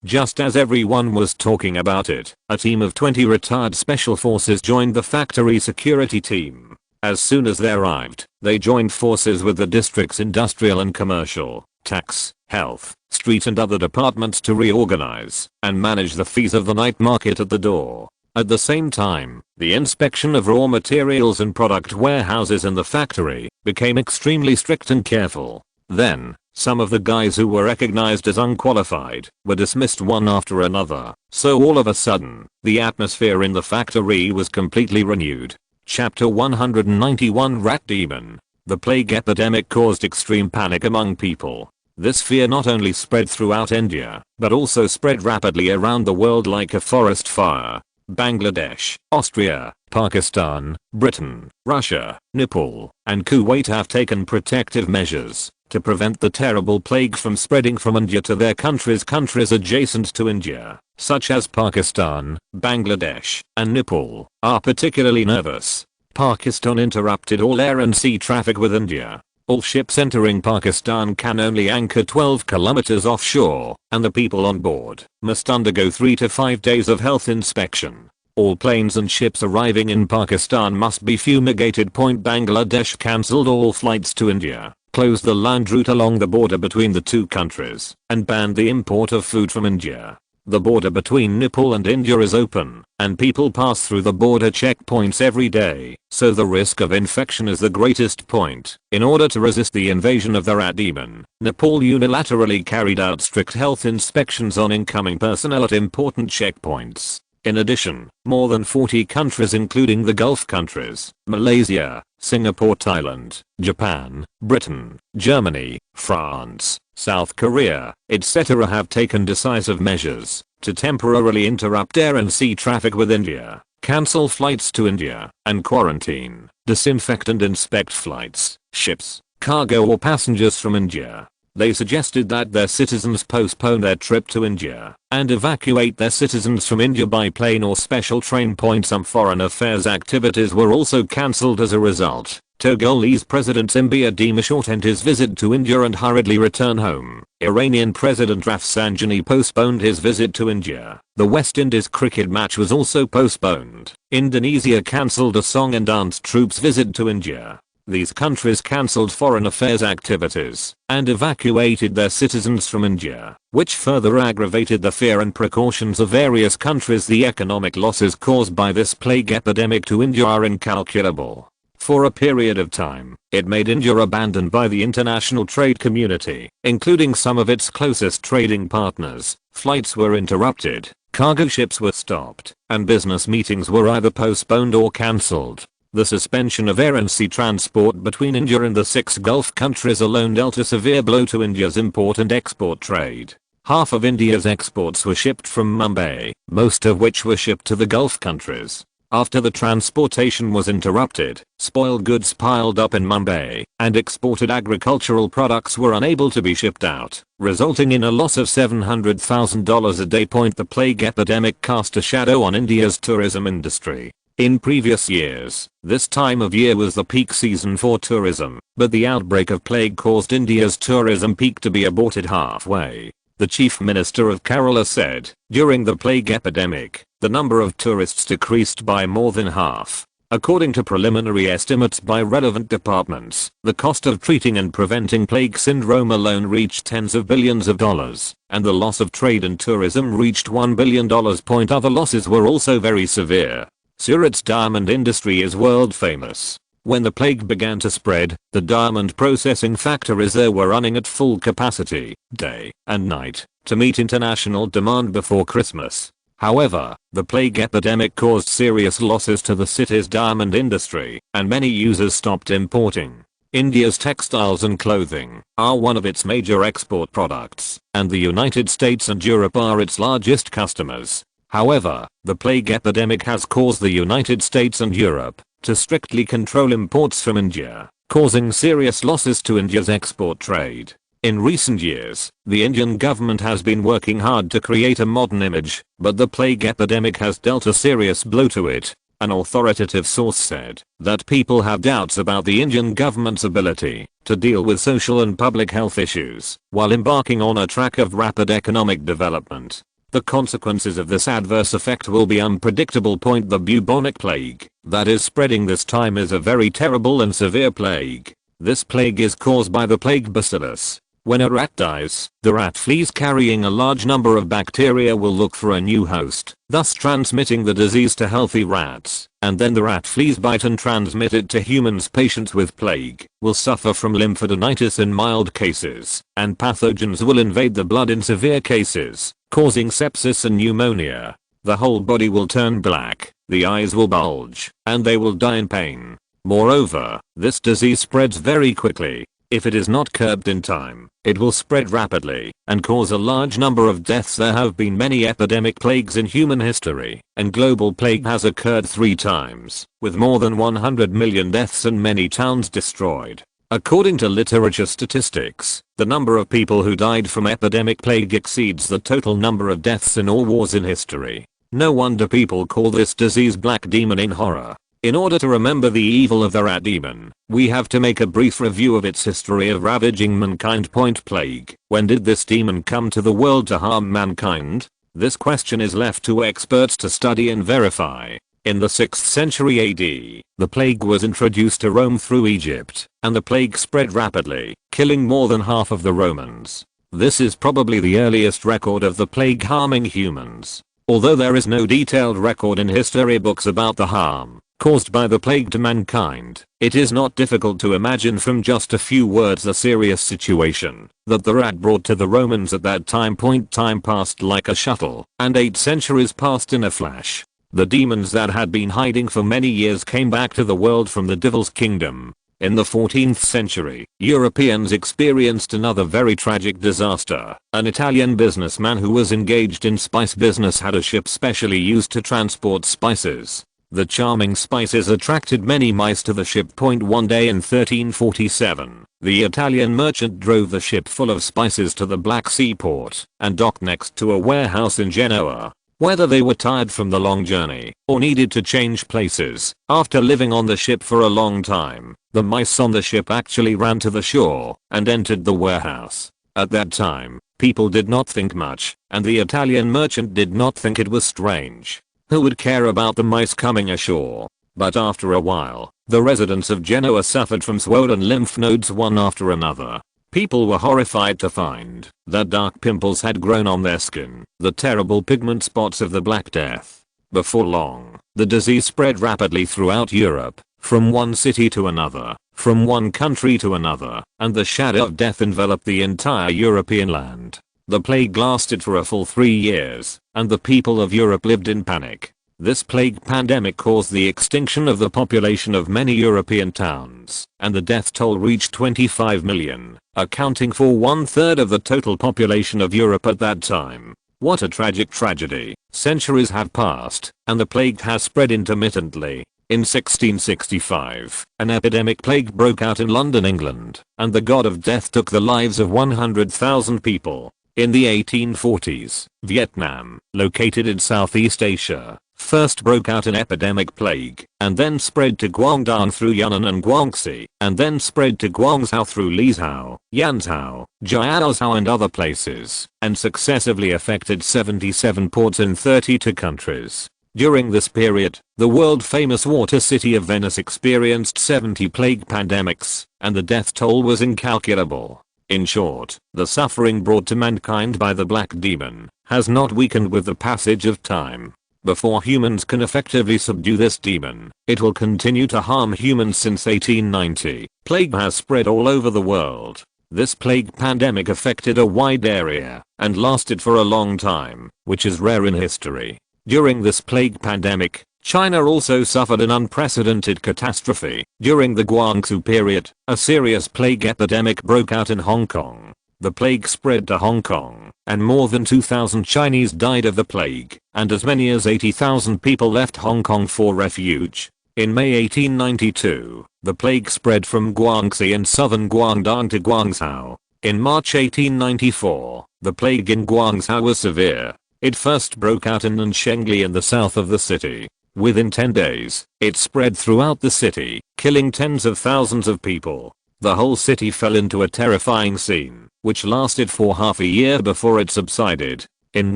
Speaker 1: Just as everyone was talking about it, a team of 20 retired special forces joined the factory security team. As soon as they arrived, they joined forces with the district's industrial and commercial, tax, health, street and other departments to reorganize and manage the fees of the night market at the door. At the same time, the inspection of raw materials and product warehouses in the factory became extremely strict and careful. Then, some of the guys who were recognized as unqualified were dismissed one after another. So all of a sudden, the atmosphere in the factory was completely renewed. Chapter 191 Rat Demon. The plague epidemic caused extreme panic among people. This fear not only spread throughout India, but also spread rapidly around the world like a forest fire. Bangladesh, Austria, Pakistan, Britain, Russia, Nepal, and Kuwait have taken protective measures to prevent the terrible plague from spreading from India to their countries adjacent to India, such as Pakistan, Bangladesh, and Nepal, are particularly nervous. Pakistan interrupted all air and sea traffic with India. All ships entering Pakistan can only anchor 12 kilometers offshore, and the people on board must undergo 3 to 5 days of health inspection. All planes and ships arriving in Pakistan must be fumigated. Bangladesh cancelled all flights to India, closed the land route along the border between the two countries, and banned the import of food from India. The border between Nepal and India is open, and people pass through the border checkpoints every day, so the risk of infection is the greatest point. In order to resist the invasion of the rat demon, Nepal unilaterally carried out strict health inspections on incoming personnel at important checkpoints. In addition, more than 40 countries including the Gulf countries, Malaysia, Singapore, Thailand, Japan, Britain, Germany, France, South Korea, etc. have taken decisive measures to temporarily interrupt air and sea traffic with India, cancel flights to India, and quarantine, disinfect and inspect flights, ships, cargo or passengers from India. They suggested that their citizens postpone their trip to India and evacuate their citizens from India by plane or special train. Some foreign affairs activities were also cancelled as a result. Togolese President Immersed shortened his visit to India and hurriedly returned home. Iranian President Rafsanjani postponed his visit to India. The West Indies cricket match was also postponed. Indonesia cancelled a song and dance troupe's visit to India. These countries cancelled foreign affairs activities and evacuated their citizens from India, which further aggravated the fear and precautions of various countries. The economic losses caused by this plague epidemic to India are incalculable. For a period of time, it made India abandoned by the international trade community, including some of its closest trading partners. Flights were interrupted, cargo ships were stopped, and business meetings were either postponed or cancelled. The suspension of air and sea transport between India and the 6 Gulf countries alone dealt a severe blow to India's import and export trade. Half of India's exports were shipped from Mumbai, most of which were shipped to the Gulf countries. After the transportation was interrupted, spoiled goods piled up in Mumbai, and exported agricultural products were unable to be shipped out, resulting in a loss of $700,000 a day. The plague epidemic cast a shadow on India's tourism industry. In previous years, this time of year was the peak season for tourism, but the outbreak of plague caused India's tourism peak to be aborted halfway. The Chief Minister of Kerala said, during the plague epidemic, the number of tourists decreased by more than half. According to preliminary estimates by relevant departments, the cost of treating and preventing plague syndrome alone reached tens of billions of dollars, and the loss of trade and tourism reached $1 billion. Other losses were also very severe. Surat's diamond industry is world famous. When the plague began to spread, the diamond processing factories there were running at full capacity, day and night, to meet international demand before Christmas. However, the plague epidemic caused serious losses to the city's diamond industry, and many users stopped importing. India's textiles and clothing are one of its major export products, and the United States and Europe are its largest customers. However, the plague epidemic has caused the United States and Europe to strictly control imports from India, causing serious losses to India's export trade. In recent years, the Indian government has been working hard to create a modern image, but the plague epidemic has dealt a serious blow to it. An authoritative source said that people have doubts about the Indian government's ability to deal with social and public health issues while embarking on a track of rapid economic development. The consequences of this adverse effect will be unpredictable. The bubonic plague that is spreading this time is a very terrible and severe plague. This plague is caused by the plague bacillus. When a rat dies, the rat fleas carrying a large number of bacteria will look for a new host, thus transmitting the disease to healthy rats, and then the rat fleas bite and transmit it to humans. Patients with plague will suffer from lymphadenitis in mild cases, and pathogens will invade the blood in severe cases, causing sepsis and pneumonia. The whole body will turn black, the eyes will bulge, and they will die in pain. Moreover, this disease spreads very quickly. If it is not curbed in time, it will spread rapidly and cause a large number of deaths. There have been many epidemic plagues in human history, and global plague has occurred 3 times, with more than 100 million deaths and many towns destroyed. According to literature statistics, the number of people who died from epidemic plague exceeds the total number of deaths in all wars in history. No wonder people call this disease Black Demon in horror. In order to remember the evil of the rat demon, we have to make a brief review of its history of ravaging mankind. Plague. When did this demon come to the world to harm mankind? This question is left to experts to study and verify. In the 6th century AD, the plague was introduced to Rome through Egypt, and the plague spread rapidly, killing more than half of the Romans. This is probably the earliest record of the plague harming humans. Although there is no detailed record in history books about the harm caused by the plague to mankind, it is not difficult to imagine from just a few words the serious situation that the rat brought to the Romans at that time. Time passed like a shuttle, and 8 centuries passed in a flash. The demons that had been hiding for many years came back to the world from the Devil's Kingdom. In the 14th century, Europeans experienced another very tragic disaster. An Italian businessman who was engaged in spice business had a ship specially used to transport spices. The charming spices attracted many mice to the ship. One day in 1347, the Italian merchant drove the ship full of spices to the Black Sea port and docked next to a warehouse in Genoa. Whether they were tired from the long journey or needed to change places after living on the ship for a long time, the mice on the ship actually ran to the shore and entered the warehouse. At that time, people did not think much, and the Italian merchant did not think it was strange. Who would care about the mice coming ashore? But after a while, the residents of Genoa suffered from swollen lymph nodes one after another. People were horrified to find that dark pimples had grown on their skin, the terrible pigment spots of the Black Death. Before long, the disease spread rapidly throughout Europe, from one city to another, from one country to another, and the shadow of death enveloped the entire European land. The plague lasted for a full 3 years, and the people of Europe lived in panic. This plague pandemic caused the extinction of the population of many European towns, and the death toll reached 25 million, accounting for 1/3 of the total population of Europe at that time. What a tragic tragedy. Centuries have passed, and the plague has spread intermittently. In 1665, an epidemic plague broke out in London, England, and the god of death took the lives of 100,000 people. In the 1840s, Vietnam, located in Southeast Asia, first broke out an epidemic plague, and then spread to Guangdong through Yunnan and Guangxi, and then spread to Guangzhou through Lizhou, Yanzhou, Jiaozhou and other places, and successively affected 77 ports in 32 countries. During this period, the world-famous water city of Venice experienced 70 plague pandemics, and the death toll was incalculable. In short, the suffering brought to mankind by the Black Demon has not weakened with the passage of time. Before humans can effectively subdue this demon, it will continue to harm humans since 1890. Plague has spread all over the world. This plague pandemic affected a wide area and lasted for a long time, which is rare in history. During this plague pandemic, China also suffered an unprecedented catastrophe. During the Guangxu period, a serious plague epidemic broke out in Hong Kong. The plague spread to Hong Kong, and more than 2,000 Chinese died of the plague, and as many as 80,000 people left Hong Kong for refuge. In May 1892, the plague spread from Guangxi in southern Guangdong to Guangzhou. In March 1894, the plague in Guangzhou was severe. It first broke out in Nanshengli in the south of the city. Within 10 days, it spread throughout the city, killing tens of thousands of people. The whole city fell into a terrifying scene, which lasted for half a year before it subsided. In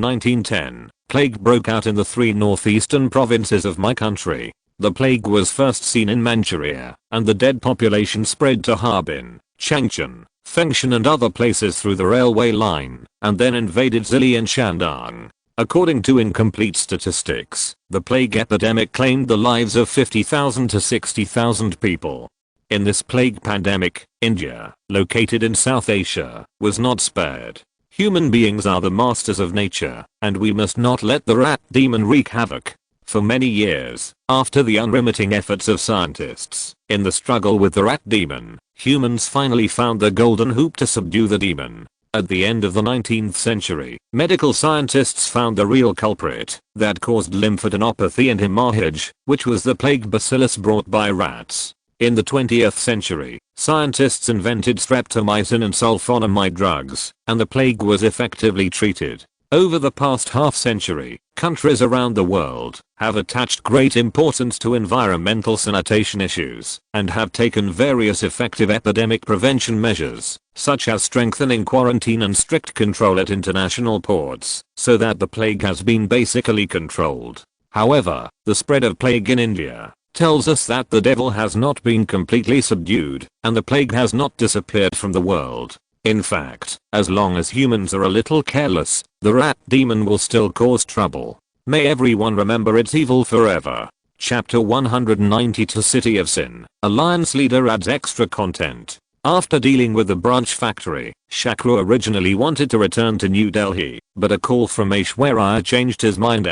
Speaker 1: 1910, plague broke out in the 3 northeastern provinces of my country. The plague was first seen in Manchuria, and the dead population spread to Harbin, Changchun, Fengshan and other places through the railway line, and then invaded Zili and Shandong. According to incomplete statistics, the plague epidemic claimed the lives of 50,000 to 60,000 people. In this plague pandemic, India, located in South Asia, was not spared. Human beings are the masters of nature, and we must not let the rat demon wreak havoc. For many years, after the unremitting efforts of scientists in the struggle with the rat demon, humans finally found the golden hoop to subdue the demon. At the end of the 19th century, medical scientists found the real culprit that caused lymphadenopathy and hemorrhage, which was the plague bacillus brought by rats. In the 20th century, scientists invented streptomycin and sulfonamide drugs, and the plague was effectively treated. Over the past half-century, countries around the world have attached great importance to environmental sanitation issues and have taken various effective epidemic prevention measures, such as strengthening quarantine and strict control at international ports, so that the plague has been basically controlled. However, the spread of plague in India tells us that the devil has not been completely subdued, and the plague has not disappeared from the world. In fact, as long as humans are a little careless, the rat demon will still cause trouble. May everyone remember its evil forever. Chapter 192 City of Sin. Alliance leader adds extra content. After dealing with the branch factory, Shakru originally wanted to return to New Delhi, but a call from Aishwarya changed his mind.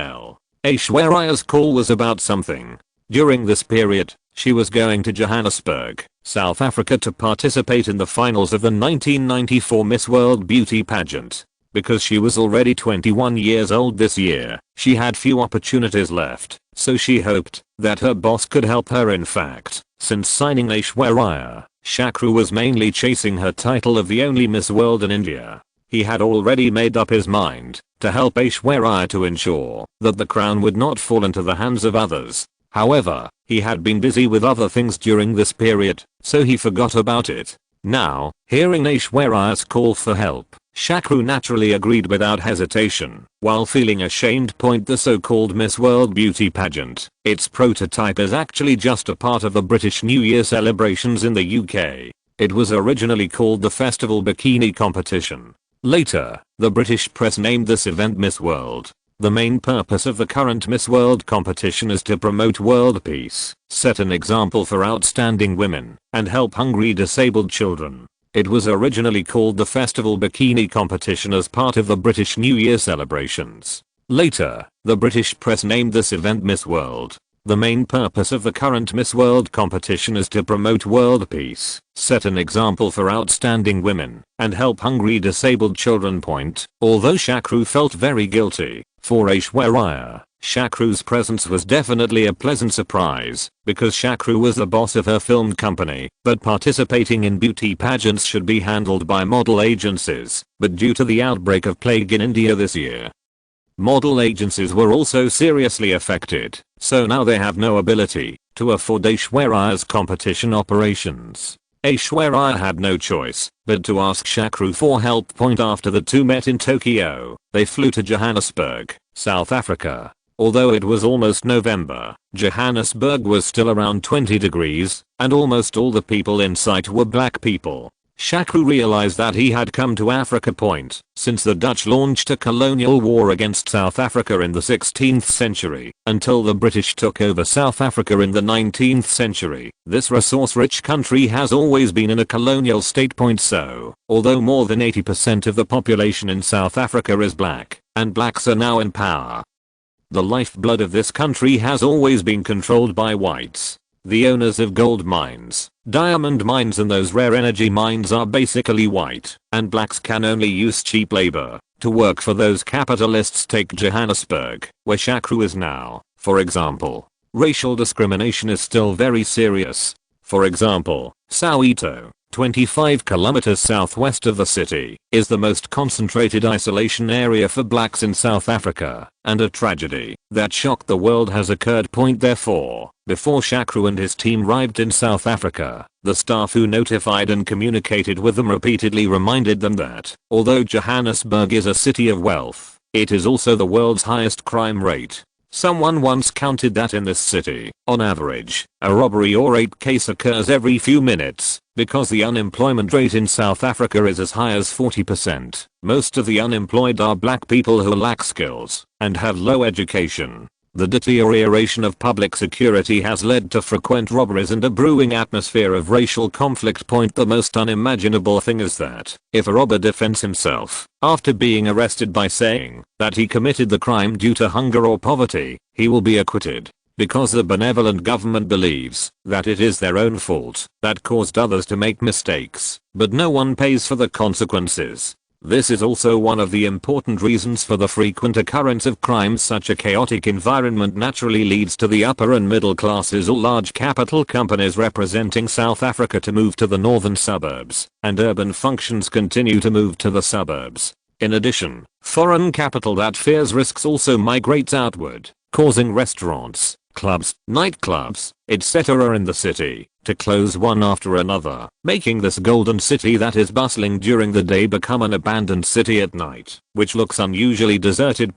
Speaker 1: Aishwarya's call was about something. During this period, she was going to Johannesburg, South Africa to participate in the finals of the 1994 Miss World Beauty pageant. Because she was already 21 years old this year, she had few opportunities left, so she hoped that her boss could help her. In fact, since signing Aishwarya, Shakru was mainly chasing her title of the only Miss World in India. He had already made up his mind to help Aishwarya to ensure that the crown would not fall into the hands of others. However, he had been busy with other things during this period, so he forgot about it. Now, hearing Aishwarya's call for help, Shakru naturally agreed without hesitation, while feeling ashamed. The so-called Miss World Beauty pageant, its prototype is actually just a part of the British New Year celebrations in the UK. It was originally called the Festival Bikini Competition. Later, the British press named this event Miss World. The main purpose of the current Miss World competition is to promote world peace, set an example for outstanding women, and help hungry disabled children. It was originally called the Festival Bikini Competition as part of the British New Year celebrations. Later, the British press named this event Miss World. The main purpose of the current Miss World competition is to promote world peace, set an example for outstanding women, and help hungry disabled children. Although Shakru felt very guilty for Aishwarya, Shakru's presence was definitely a pleasant surprise, because Shakru was the boss of her film company, but participating in beauty pageants should be handled by model agencies, but due to the outbreak of plague in India this year, model agencies were also seriously affected, so now they have no ability to afford Aishwarya's competition operations. Aishwarya had no choice but to ask Shakru for help. After the two met in Tokyo, they flew to Johannesburg, South Africa. Although it was almost November, Johannesburg was still around 20 degrees, and almost all the people in sight were black people. Shakru realized that he had come to Africa Point since the Dutch launched a colonial war against South Africa in the 16th century, until the British took over South Africa in the 19th century. This resource-rich country has always been in a colonial state. So, although more than 80% of the population in South Africa is black, and blacks are now in power, the lifeblood of this country has always been controlled by whites. The owners of gold mines, diamond mines and those rare energy mines are basically white, and blacks can only use cheap labor to work for those capitalists. Take Johannesburg, where Shakru is now, for example. Racial discrimination is still very serious. For example, Soweto, 25 kilometers southwest of the city, is the most concentrated isolation area for blacks in South Africa, and a tragedy that shocked the world has occurred. Therefore, before Shakru and his team arrived in South Africa, the staff who notified and communicated with them repeatedly reminded them that, although Johannesburg is a city of wealth, it is also the world's highest crime rate. Someone once counted that in this city, on average, a robbery or rape case occurs every few minutes, because the unemployment rate in South Africa is as high as 40%. Most of the unemployed are black people who lack skills and have low education. The deterioration of public security has led to frequent robberies and a brewing atmosphere of racial conflict. The most unimaginable thing is that, if a robber defends himself after being arrested by saying that he committed the crime due to hunger or poverty, he will be acquitted, because the benevolent government believes that it is their own fault that caused others to make mistakes, but no one pays for the consequences. This is also one of the important reasons for the frequent occurrence of crimes. Such a chaotic environment naturally leads to the upper and middle classes or large capital companies representing South Africa to move to the northern suburbs, and urban functions continue to move to the suburbs. In addition, foreign capital that fears risks also migrates outward, causing restaurants, clubs, nightclubs, etc. in the city to close one after another, making this golden city that is bustling during the day become an abandoned city at night, which looks unusually deserted.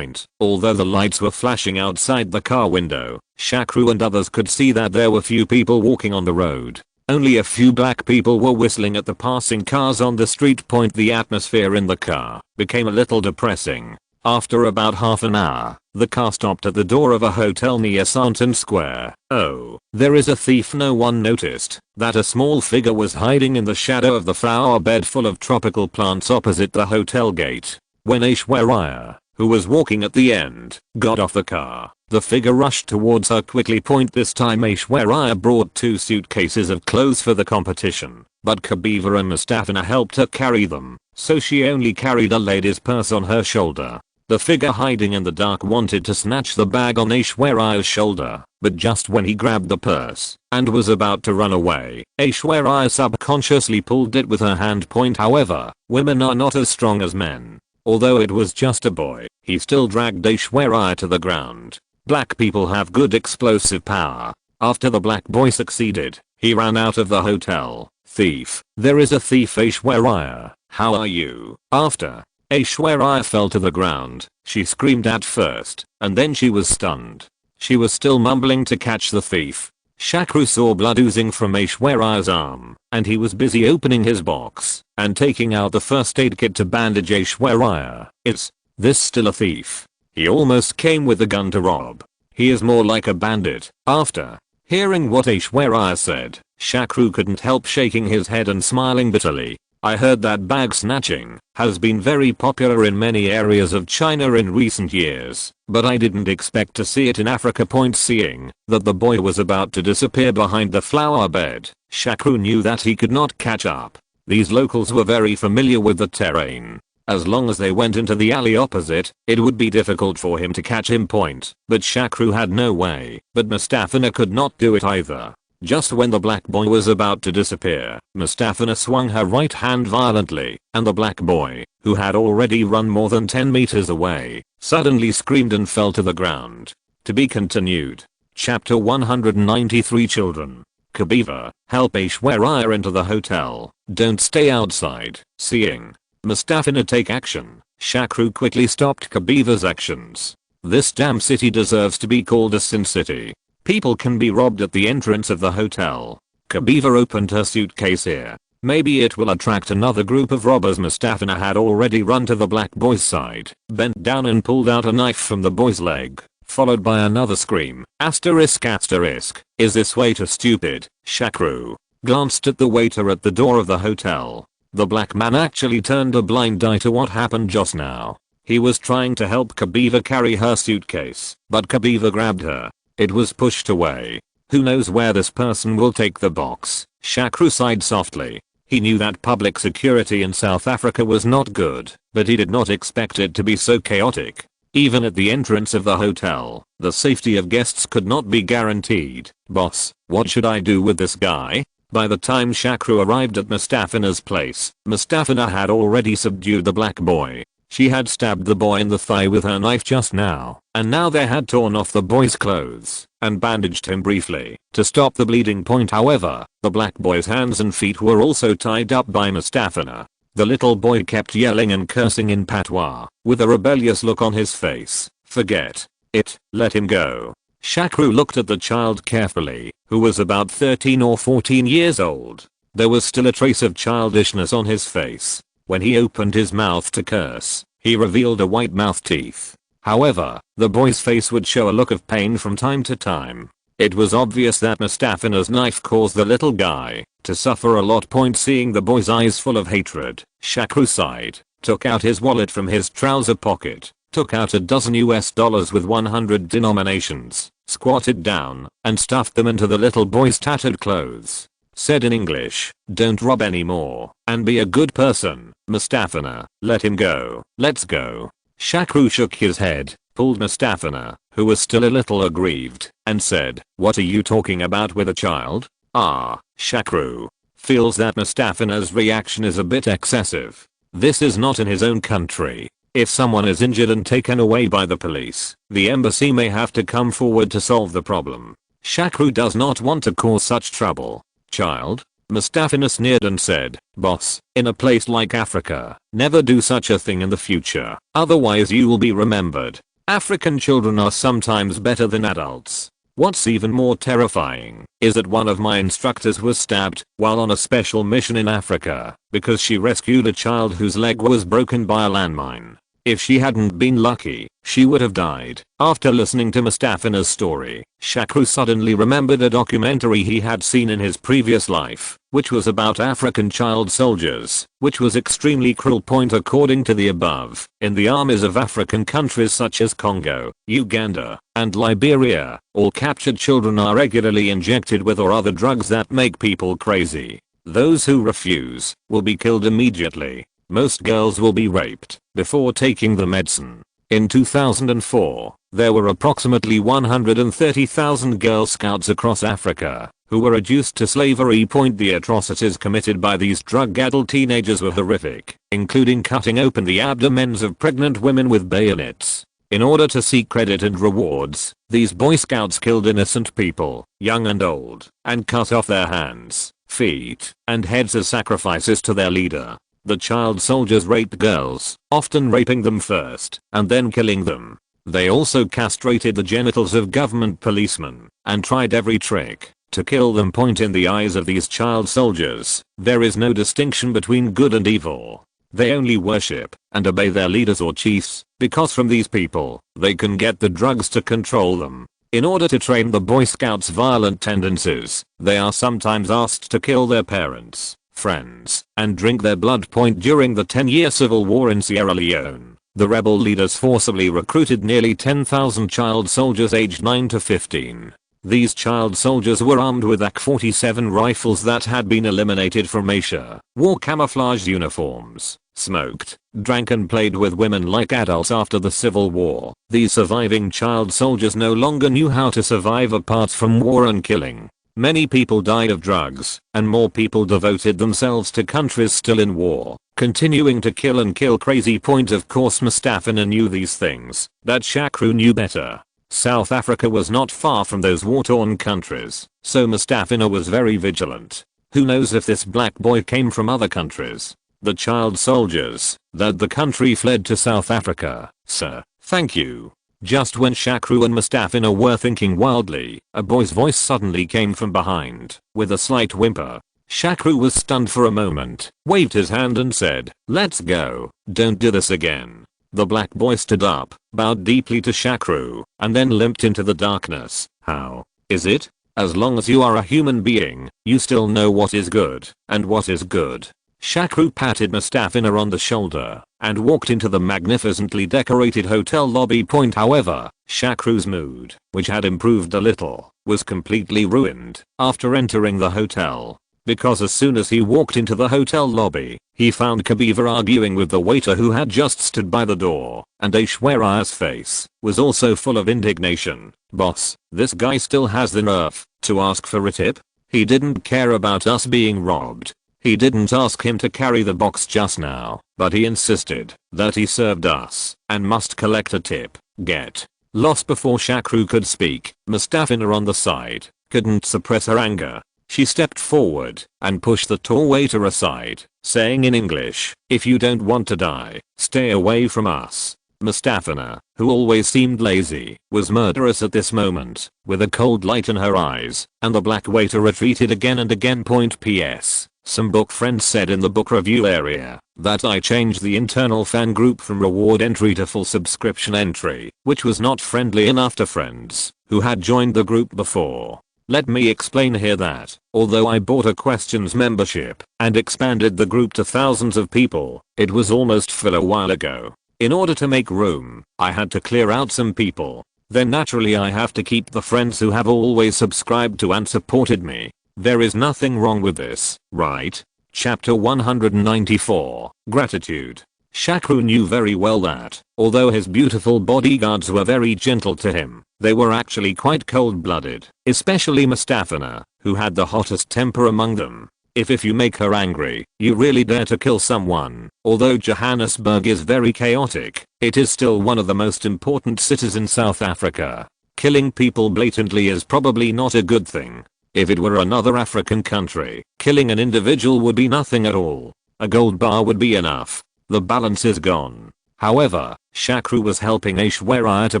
Speaker 1: Although the lights were flashing outside the car window, Shakru and others could see that there were few people walking on the road. Only a few black people were whistling at the passing cars on the street. The atmosphere in the car became a little depressing. After about half an hour, the car stopped at the door of a hotel near Sandton Square. Oh, there is a thief. No one noticed that a small figure was hiding in the shadow of the flower bed full of tropical plants opposite the hotel gate. When Aishwarya, who was walking at the end, got off the car, the figure rushed towards her quickly. This time Aishwarya brought 2 suitcases of clothes for the competition, but Kabiva and Mustafana helped her carry them, so she only carried a lady's purse on her shoulder. The figure hiding in the dark wanted to snatch the bag on Aishwarya's shoulder, but just when he grabbed the purse and was about to run away, Aishwarya subconsciously pulled it with her hand. However, women are not as strong as men. Although it was just a boy, he still dragged Aishwarya to the ground. Black people have good explosive power. After the black boy succeeded, he ran out of the hotel. Thief, there is a thief. Aishwarya, how are you? After Aishwarya fell to the ground, she screamed at first, and then she was stunned. She was still mumbling to catch the thief. Shakru saw blood oozing from Aishwarya's arm, and he was busy opening his box and taking out the first aid kit to bandage Aishwarya. Is this still a thief? He almost came with a gun to rob. He is more like a bandit. After hearing what Aishwarya said, Shakru couldn't help shaking his head and smiling bitterly. I heard that bag snatching has been very popular in many areas of China in recent years, but I didn't expect to see it in Africa. Seeing that the boy was about to disappear behind the flower bed, Shakru knew that he could not catch up. These locals were very familiar with the terrain. As long as they went into the alley opposite, it would be difficult for him to catch him point, but Shakru had no way, but Mustafina could not do it either. Just when the black boy was about to disappear, Mustafina swung her right hand violently, and the black boy, who had already run more than 10 meters away, suddenly screamed and fell to the ground. To be continued. Chapter 193 Children. Kabiva, help Aishwarya into the hotel. Don't stay outside. Seeing Mustafina take action, Shakru quickly stopped Kabiva's actions. This damn city deserves to be called a sin city. People can be robbed at the entrance of the hotel. Kabiva opened her suitcase here. Maybe it will attract another group of robbers. Mustafina had already run to the black boy's side, bent down and pulled out a knife from the boy's leg, followed by another scream. Asterisk asterisk. Is this waiter stupid? Shakru glanced at the waiter at the door of the hotel. The black man actually turned a blind eye to what happened just now. He was trying to help Kabiva carry her suitcase, but Kabiva grabbed her. It was pushed away. Who knows where this person will take the box? Shakru sighed softly. He knew that public security in South Africa was not good, but he did not expect it to be so chaotic. Even at the entrance of the hotel, the safety of guests could not be guaranteed. Boss, what should I do with this guy? By the time Shakru arrived at Mustafina's place, Mustafina had already subdued the black boy. She had stabbed the boy in the thigh with her knife just now, and now they had torn off the boy's clothes and bandaged him briefly to stop the bleeding point. However, the black boy's hands and feet were also tied up by Mustafina. The little boy kept yelling and cursing in patois, with a rebellious look on his face. Forget it, let him go. Shakru looked at the child carefully, who was about 13 or 14 years old. There was still a trace of childishness on his face. When he opened his mouth to curse, he revealed a white mouth teeth. However, the boy's face would show a look of pain from time to time. It was obvious that Mustafina's knife caused the little guy to suffer a lot. Seeing the boy's eyes full of hatred, Shakru sighed, took out his wallet from his trouser pocket, took out a dozen US$ with 100 denominations, squatted down, and stuffed them into the little boy's tattered clothes. Said in English, don't rob anymore, and be a good person, Mustafina, let him go, let's go. Shakru shook his head, pulled Mustafina, who was still a little aggrieved, and said, what are you talking about with a child? Shakru feels that Mustafina's reaction is a bit excessive. This is not in his own country. If someone is injured and taken away by the police, the embassy may have to come forward to solve the problem. Shakru does not want to cause such trouble. Child? Mustafina sneered and said, boss, in a place like Africa, never do such a thing in the future, otherwise you will be remembered. African children are sometimes better than adults. What's even more terrifying is that one of my instructors was stabbed while on a special mission in Africa because she rescued a child whose leg was broken by a landmine. If she hadn't been lucky, she would have died. After listening to Mustafina's story, Shakru suddenly remembered a documentary he had seen in his previous life, which was about African child soldiers, which was extremely cruel. According to the above, in the armies of African countries such as Congo, Uganda, and Liberia, all captured children are regularly injected with or other drugs that make people crazy. Those who refuse will be killed immediately. Most girls will be raped before taking the medicine. In 2004, there were approximately 130,000 Girl Scouts across Africa who were reduced to slavery. The atrocities committed by these drug-addled teenagers were horrific, including cutting open the abdomens of pregnant women with bayonets. In order to seek credit and rewards, these Boy Scouts killed innocent people, young and old, and cut off their hands, feet, and heads as sacrifices to their leader. The child soldiers raped girls, often raping them first, and then killing them. They also castrated the genitals of government policemen, and tried every trick to kill them. In the eyes of these child soldiers, there is no distinction between good and evil. They only worship and obey their leaders or chiefs, because from these people, they can get the drugs to control them. In order to train the Boy Scouts' violent tendencies, they are sometimes asked to kill their parents, friends, and drink their blood. During the 10-year civil war in Sierra Leone, the rebel leaders forcibly recruited nearly 10,000 child soldiers aged 9 to 15. These child soldiers were armed with AK-47 rifles that had been eliminated from Asia, wore camouflage uniforms, smoked, drank and played with women like adults after the Civil War. These surviving child soldiers no longer knew how to survive apart from war and killing. Many people died of drugs, and more people devoted themselves to countries still in war, continuing to kill and kill crazy. Point of course Mustafina knew these things, that Shakru knew better. South Africa was not far from those war-torn countries, so Mustafina was very vigilant. Who knows if this black boy came from other countries? The child soldiers, that the country fled to South Africa, sir, thank you. Just when Shakru and Mustafina were thinking wildly, a boy's voice suddenly came from behind, with a slight whimper. Shakru was stunned for a moment, waved his hand and said, "Let's go, don't do this again." The black boy stood up, bowed deeply to Shakru, and then limped into the darkness. How is it? As long as you are a human being, you still know what is good, and what is good. Shakru patted Mustafina on the shoulder, and walked into the magnificently decorated hotel lobby. However, Shakru's mood, which had improved a little, was completely ruined after entering the hotel. Because as soon as he walked into the hotel lobby, he found Kabiva arguing with the waiter who had just stood by the door, and Aishwarya's face was also full of indignation. "Boss, this guy still has the nerve to ask for a tip? He didn't care about us being robbed. He didn't ask him to carry the box just now, but he insisted that he served us and must collect a tip. Get lost." Before Shakru could speak, Mustafina on the side couldn't suppress her anger. She stepped forward and pushed the tall waiter aside, saying in English, "If you don't want to die, stay away from us." Mustafina, who always seemed lazy, was murderous at this moment, with a cold light in her eyes, and the black waiter retreated again and again. P.S. Some book friends said in the book review area that I changed the internal fan group from reward entry to full subscription entry, which was not friendly enough to friends who had joined the group before. Let me explain here that, although I bought a questions membership and expanded the group to thousands of people, it was almost full a while ago. In order to make room, I had to clear out some people. Then naturally I have to keep the friends who have always subscribed to and supported me. There is nothing wrong with this, right? Chapter 194, Gratitude. Shakru knew very well that, although his beautiful bodyguards were very gentle to him, they were actually quite cold-blooded, especially Mustafina, who had the hottest temper among them. If you make her angry, you really dare to kill someone. Although Johannesburg is very chaotic, it is still one of the most important cities in South Africa. Killing people blatantly is probably not a good thing. If it were another African country, killing an individual would be nothing at all. A gold bar would be enough. The balance is gone. However, Shakru was helping Aishwarya to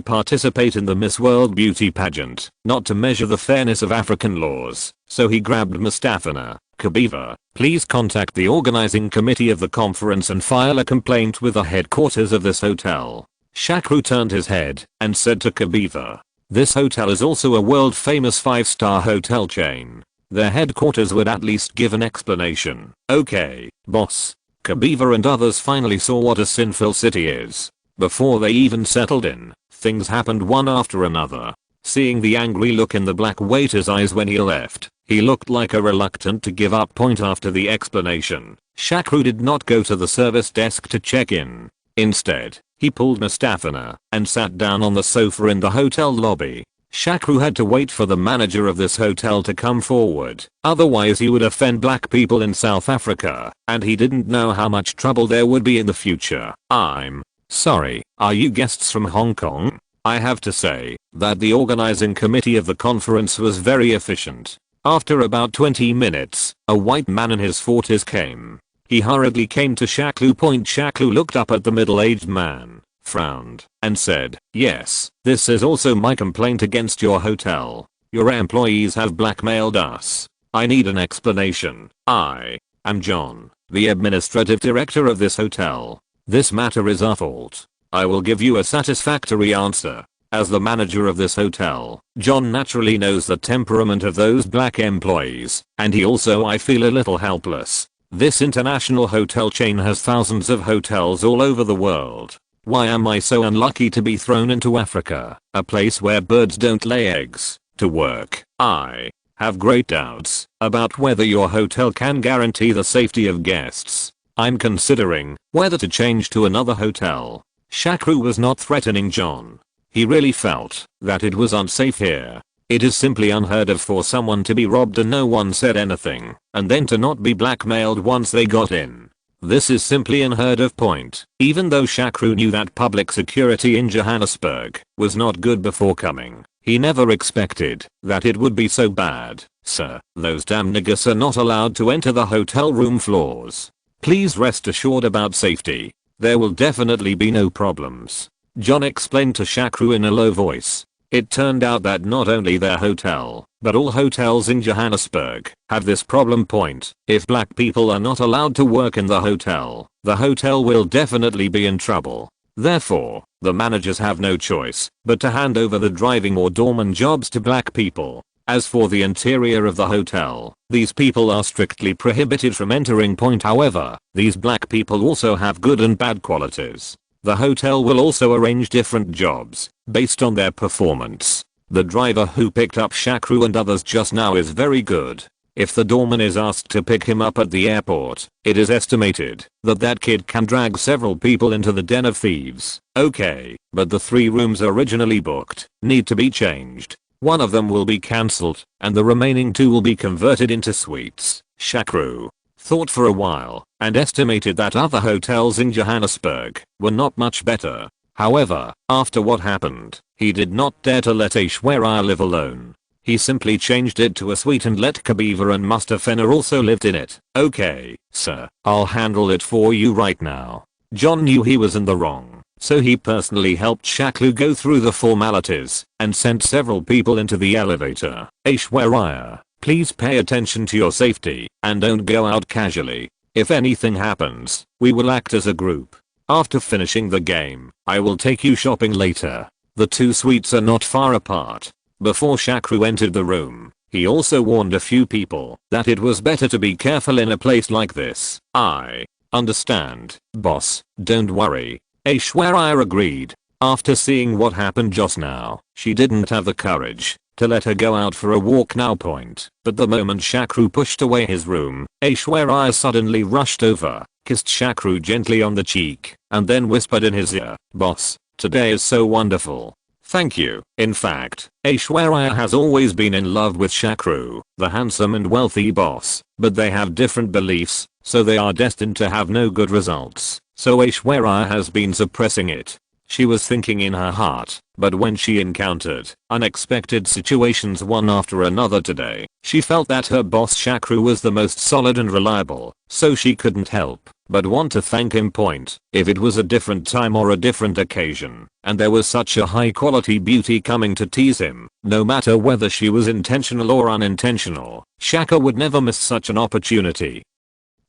Speaker 1: participate in the Miss World beauty pageant, not to measure the fairness of African laws, so he grabbed Mustafina. "Kabiva, please contact the organizing committee of the conference and file a complaint with the headquarters of this hotel." Shakru turned his head and said to Kabiva, "This hotel is also a world famous 5-star hotel chain. Their headquarters would at least give an explanation." "Okay, boss." Kabiva and others finally saw what a sinful city is. Before they even settled in, things happened one after another. Seeing the angry look in the black waiter's eyes when he left, he looked like a reluctant to give up. After the explanation, Shakru did not go to the service desk to check in. Instead, he pulled Mustafina and sat down on the sofa in the hotel lobby. Shakru had to wait for the manager of this hotel to come forward, otherwise he would offend black people in South Africa, and he didn't know how much trouble there would be in the future. "I'm sorry, are you guests from Hong Kong?" I have to say that the organizing committee of the conference was very efficient. After about 20 minutes, a white man in his 40s came. He hurriedly came to Shakru. Shakru looked up at the middle-aged man, frowned, and said, "Yes, this is also my complaint against your hotel. Your employees have blackmailed us. I need an explanation. I am John, the administrative director of this hotel. This matter is our fault. I will give you a satisfactory answer." As the manager of this hotel, John naturally knows the temperament of those black employees, and he also I feel a little helpless. This international hotel chain has thousands of hotels all over the world. Why am I so unlucky to be thrown into Africa, a place where birds don't lay eggs, to work? I have great doubts about whether your hotel can guarantee the safety of guests. I'm considering whether to change to another hotel. Shakru was not threatening John. He really felt that it was unsafe here. It is simply unheard of for someone to be robbed and no one said anything, and then to not be blackmailed once they got in. This is simply unheard of point. Even though Shakru knew that public security in Johannesburg was not good before coming, he never expected that it would be so bad. Sir, those damn niggas are not allowed to enter the hotel room floors. Please rest assured about safety. There will definitely be no problems. John explained to Shakru in a low voice. It turned out that not only their hotel, but all hotels in Johannesburg have this problem point. If black people are not allowed to work in the hotel will definitely be in trouble. Therefore, the managers have no choice but to hand over the driving or doorman jobs to black people. As for the interior of the hotel, these people are strictly prohibited from entering point. However, these black people also have good and bad qualities. The hotel will also arrange different jobs based on their performance. The driver who picked up Shakru and others just now is very good. If the doorman is asked to pick him up at the airport, it is estimated that that kid can drag several people into the den of thieves. Okay, but the 3 rooms originally booked need to be changed. One of them will be cancelled, and the remaining 2 will be converted into suites. Shakru thought for a while and estimated that other hotels in Johannesburg were not much better. However, after what happened, he did not dare to let Aishwarya live alone. He simply changed it to a suite and let Kabiva and Mustafena also lived in it. Okay, sir, I'll handle it for you right now. John knew he was in the wrong, so he personally helped Shakru go through the formalities and sent several people into the elevator. Aishwarya, please pay attention to your safety and don't go out casually. If anything happens, we will act as a group. After finishing the game, I will take you shopping later. The 2 suites are not far apart. Before Shakru entered the room, he also warned a few people that it was better to be careful in a place like this. I understand, boss, don't worry. Aishwarya agreed. After seeing what happened just now, she didn't have the courage to let her go out for a walk now point. But the moment Shakru pushed away his room, Aishwarya suddenly rushed over, kissed Shakru gently on the cheek, and then whispered in his ear, "Boss, today is so wonderful. Thank you." In fact, Aishwarya has always been in love with Shakru, the handsome and wealthy boss, but they have different beliefs, so they are destined to have no good results. So Aishwarya has been suppressing it. She was thinking in her heart, but when she encountered unexpected situations one after another today, she felt that her boss Shakru was the most solid and reliable, so she couldn't help but want to thank him point. If it was a different time or a different occasion, and there was such a high quality beauty coming to tease him, no matter whether she was intentional or unintentional, Shaka would never miss such an opportunity.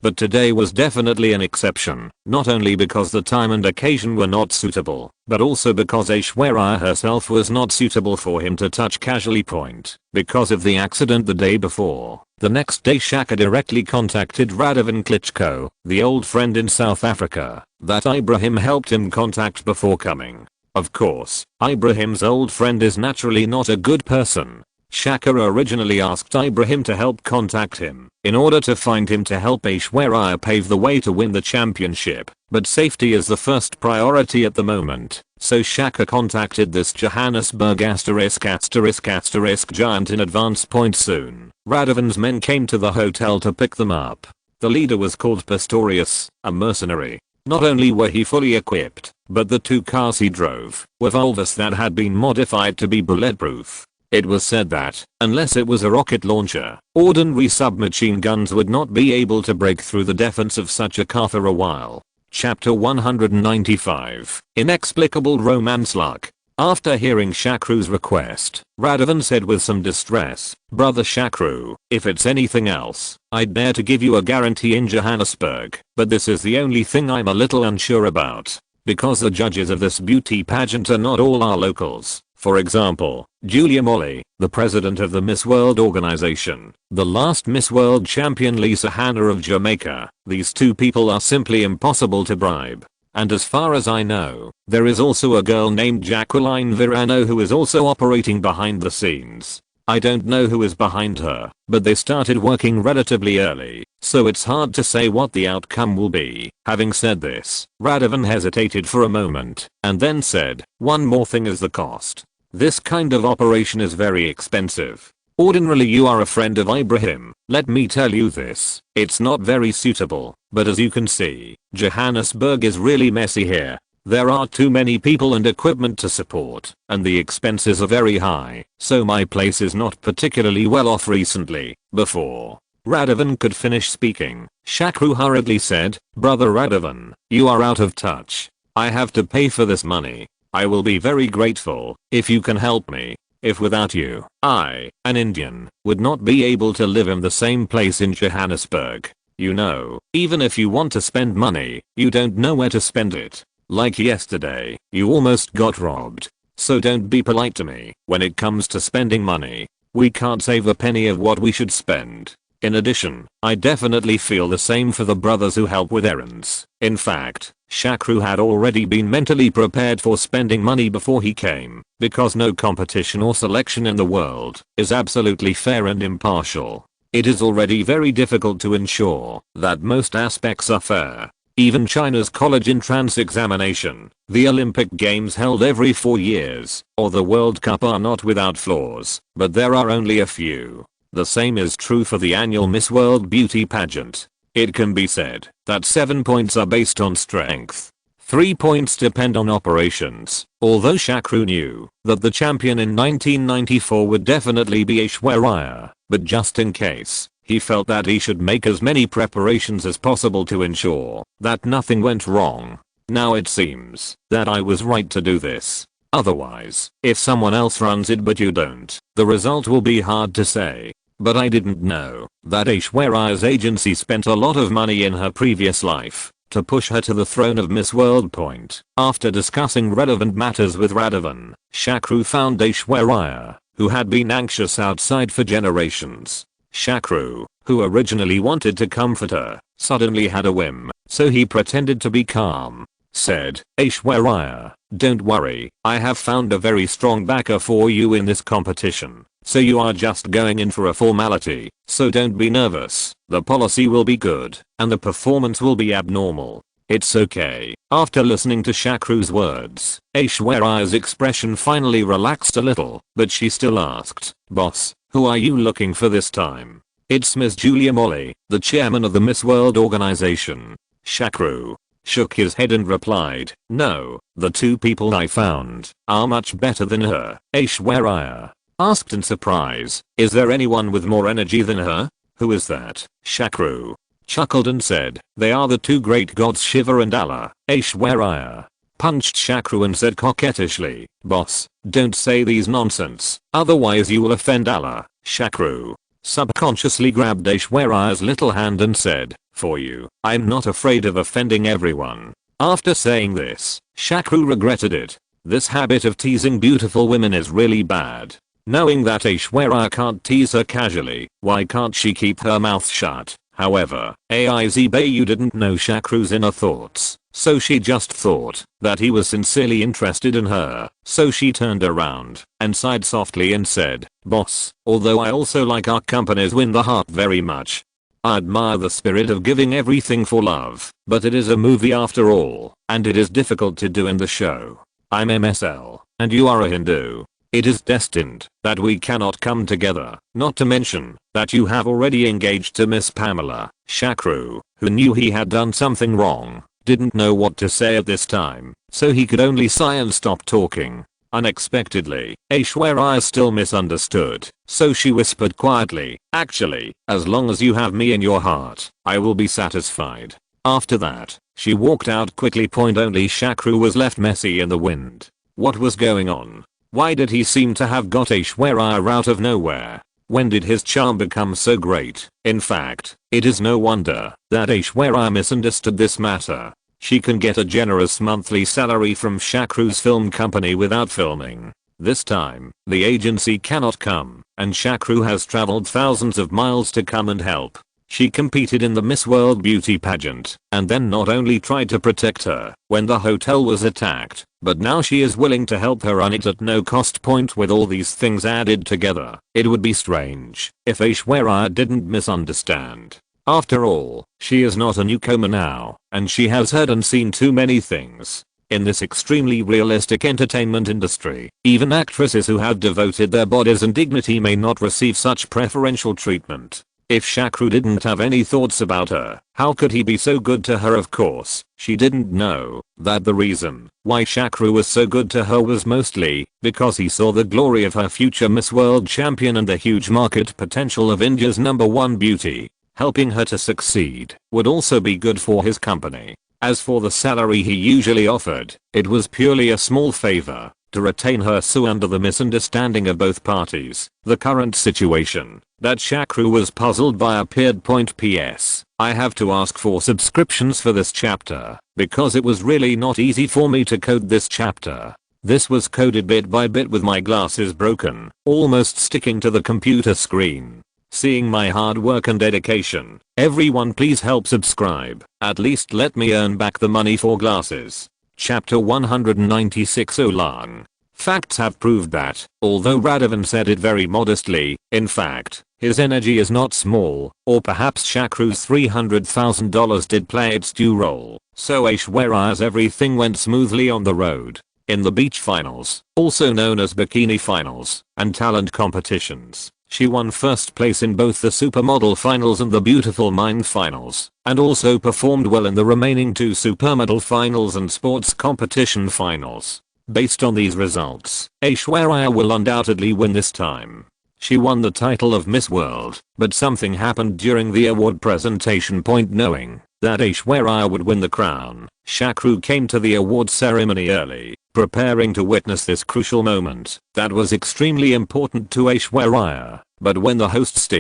Speaker 1: But today was definitely an exception, not only because the time and occasion were not suitable, but also because Aishwarya herself was not suitable for him to touch casually point, because of the accident the day before. The next day Shaka directly contacted Radovan Klitschko, the old friend in South Africa, that Ibrahim helped him contact before coming. Of course, Ibrahim's old friend is naturally not a good person. Shaka originally asked Ibrahim to help contact him in order to find him to help Aishwarya pave the way to win the championship, but safety is the first priority at the moment, so Shaka contacted this Johannesburg *** giant in advance point soon. Radovan's men came to the hotel to pick them up. The leader was called Pistorius, a mercenary. Not only were he fully equipped, but the 2 cars he drove were Volvos that had been modified to be bulletproof. It was said that, unless it was a rocket launcher, ordinary submachine guns would not be able to break through the defense of such a car for a while. Chapter 195. Inexplicable Romance Luck. After hearing Shakru's request, Radovan said with some distress, "Brother Shakru, if it's anything else, I'd dare to give you a guarantee in Johannesburg, but this is the only thing I'm a little unsure about. Because the judges of this beauty pageant are not all our locals. For example, Julia Molly, the president of the Miss World organization, the last Miss World champion Lisa Hanna of Jamaica, these 2 people are simply impossible to bribe. And as far as I know, there is also a girl named Jacqueline Virano who is also operating behind the scenes. I don't know who is behind her, but they started working relatively early, so it's hard to say what the outcome will be. Having said this, Radovan hesitated for a moment, and then said, one more thing is the cost. This kind of operation is very expensive. Ordinarily you are a friend of Ibrahim, let me tell you this, it's not very suitable, but as you can see, Johannesburg is really messy here. There are too many people and equipment to support, and the expenses are very high, so my place is not particularly well off recently. Before Radovan could finish speaking, Shakru hurriedly said, Brother Radovan, you are out of touch. I have to pay for this money. I will be very grateful if you can help me. If without you, I, an Indian, would not be able to live in the same place in Johannesburg. You know, even if you want to spend money, you don't know where to spend it. Like yesterday, you almost got robbed. So don't be polite to me when it comes to spending money. We can't save a penny of what we should spend. In addition, I definitely feel the same for the brothers who help with errands. In fact, Shakru had already been mentally prepared for spending money before he came, because no competition or selection in the world is absolutely fair and impartial. It is already very difficult to ensure that most aspects are fair. Even China's college entrance examination, the Olympic Games held every 4 years, or the World Cup are not without flaws, but there are only a few. The same is true for the annual Miss World beauty pageant. It can be said that 7 points are based on strength. 3 points depend on operations, although Shakru knew that the champion in 1994 would definitely be Aishwarya, but just in case, he felt that he should make as many preparations as possible to ensure that nothing went wrong. Now it seems that I was right to do this. Otherwise, if someone else runs it but you don't, the result will be hard to say. But I didn't know that Aishwarya's agency spent a lot of money in her previous life to push her to the throne of Miss World Point. After discussing relevant matters with Radovan, Shakru found Aishwarya, who had been anxious outside for generations. Shakru, who originally wanted to comfort her, suddenly had a whim, so he pretended to be calm. Said, Aishwarya, don't worry, I have found a very strong backer for you in this competition. So you are just going in for a formality, so don't be nervous. The policy will be good, and the performance will be abnormal. It's okay. After listening to Shakru's words, Aishwarya's expression finally relaxed a little, but she still asked, Boss, who are you looking for this time? It's Miss Julia Molly, the chairman of the Miss World organization. Shakru shook his head and replied, no, the 2 people I found are much better than her. Aishwarya asked in surprise, is there anyone with more energy than her? Who is that? Shakru chuckled and said, they are the 2 great gods Shiva and Allah. Aishwarya punched Shakru and said coquettishly, boss, don't say these nonsense, otherwise you will offend Allah. Shakru subconsciously grabbed Aishwarya's little hand and said, for you, I'm not afraid of offending everyone. After saying this, Shakru regretted it. This habit of teasing beautiful women is really bad. Knowing that Aishwarya can't tease her casually, why can't she keep her mouth shut? However, Aizbayu didn't know Shakru's inner thoughts, so she just thought that he was sincerely interested in her, so she turned around and sighed softly and said, boss, although I also like our company's Win the Heart very much, I admire the spirit of giving everything for love, but it is a movie after all, and it is difficult to do in the show. I'm MSL, and you are a Hindu. It is destined that we cannot come together, not to mention that you have already engaged to Miss Pamela. Shakru, who knew he had done something wrong, didn't know what to say at this time, so he could only sigh and stop talking. Unexpectedly, Aishwarya still misunderstood, so she whispered quietly, actually, as long as you have me in your heart, I will be satisfied. After that, she walked out quickly. Only Shakru was left messy in the wind. What was going on? Why did he seem to have got Aishwarya out of nowhere? When did his charm become so great? In fact, it is no wonder that Aishwarya misunderstood this matter. She can get a generous monthly salary from Shakru's film company without filming. This time, the agency cannot come, and Shakru has traveled thousands of miles to come and help. She competed in the Miss World beauty pageant, and then not only tried to protect her when the hotel was attacked, but now she is willing to help her run it at no cost. Point with all these things added together, it would be strange if Aishwarya didn't misunderstand. After all, she is not a newcomer now, and she has heard and seen too many things. In this extremely realistic entertainment industry, even actresses who have devoted their bodies and dignity may not receive such preferential treatment. If Shakru didn't have any thoughts about her, how could he be so good to her? Of course, she didn't know that the reason why Shakru was so good to her was mostly because he saw the glory of her future Miss World champion and the huge market potential of India's #1 beauty. Helping her to succeed would also be good for his company. As for the salary he usually offered, it was purely a small favor to retain her so under the misunderstanding of both parties. The current situation that Shakru was puzzled by appeared. PS. I have to ask for subscriptions for this chapter because it was really not easy for me to code this chapter. This was coded bit by bit with my glasses broken, almost sticking to the computer screen. Seeing my hard work and dedication, everyone please help subscribe. At least let me earn back the money for glasses. Chapter 196 Olang. Facts have proved that, although Radhavan said it very modestly, in fact, his energy is not small, or perhaps Shakru's $300,000 did play its due role. So Aishwarya's everything went smoothly on the road. In the beach finals, also known as bikini finals, and talent competitions, she won first place in both the supermodel finals and the beautiful mind finals, and also performed well in the remaining 2 supermodel finals and sports competition finals. Based on these results, Aishwarya will undoubtedly win this time. She won the title of Miss World, but something happened during the award presentation. Knowing that Aishwarya would win the crown, Shakru came to the award ceremony early, preparing to witness this crucial moment that was extremely important to Aishwarya. But when the host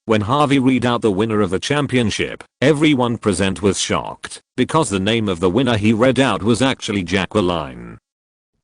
Speaker 1: when Harvey read out the winner of the championship, everyone present was shocked because the name of the winner he read out was actually Jacqueline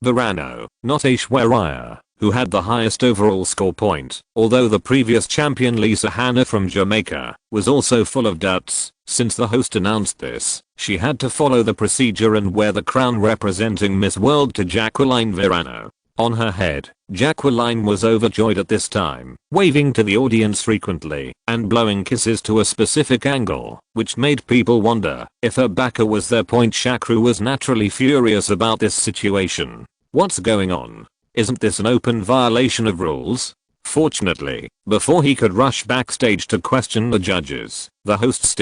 Speaker 1: Verano, not Aishwarya, who had the highest overall score point, although the previous champion Lisa Hanna from Jamaica was also full of doubts. Since the host announced this, she had to follow the procedure and wear the crown representing Miss World to Jacqueline Verano. On her head, Jacqueline was overjoyed at this time, waving to the audience frequently and blowing kisses to a specific angle, which made people wonder if her backer was there. Shakru was naturally furious about this situation. What's going on? Isn't this an open violation of rules? Fortunately, before he could rush backstage to question the judges, the host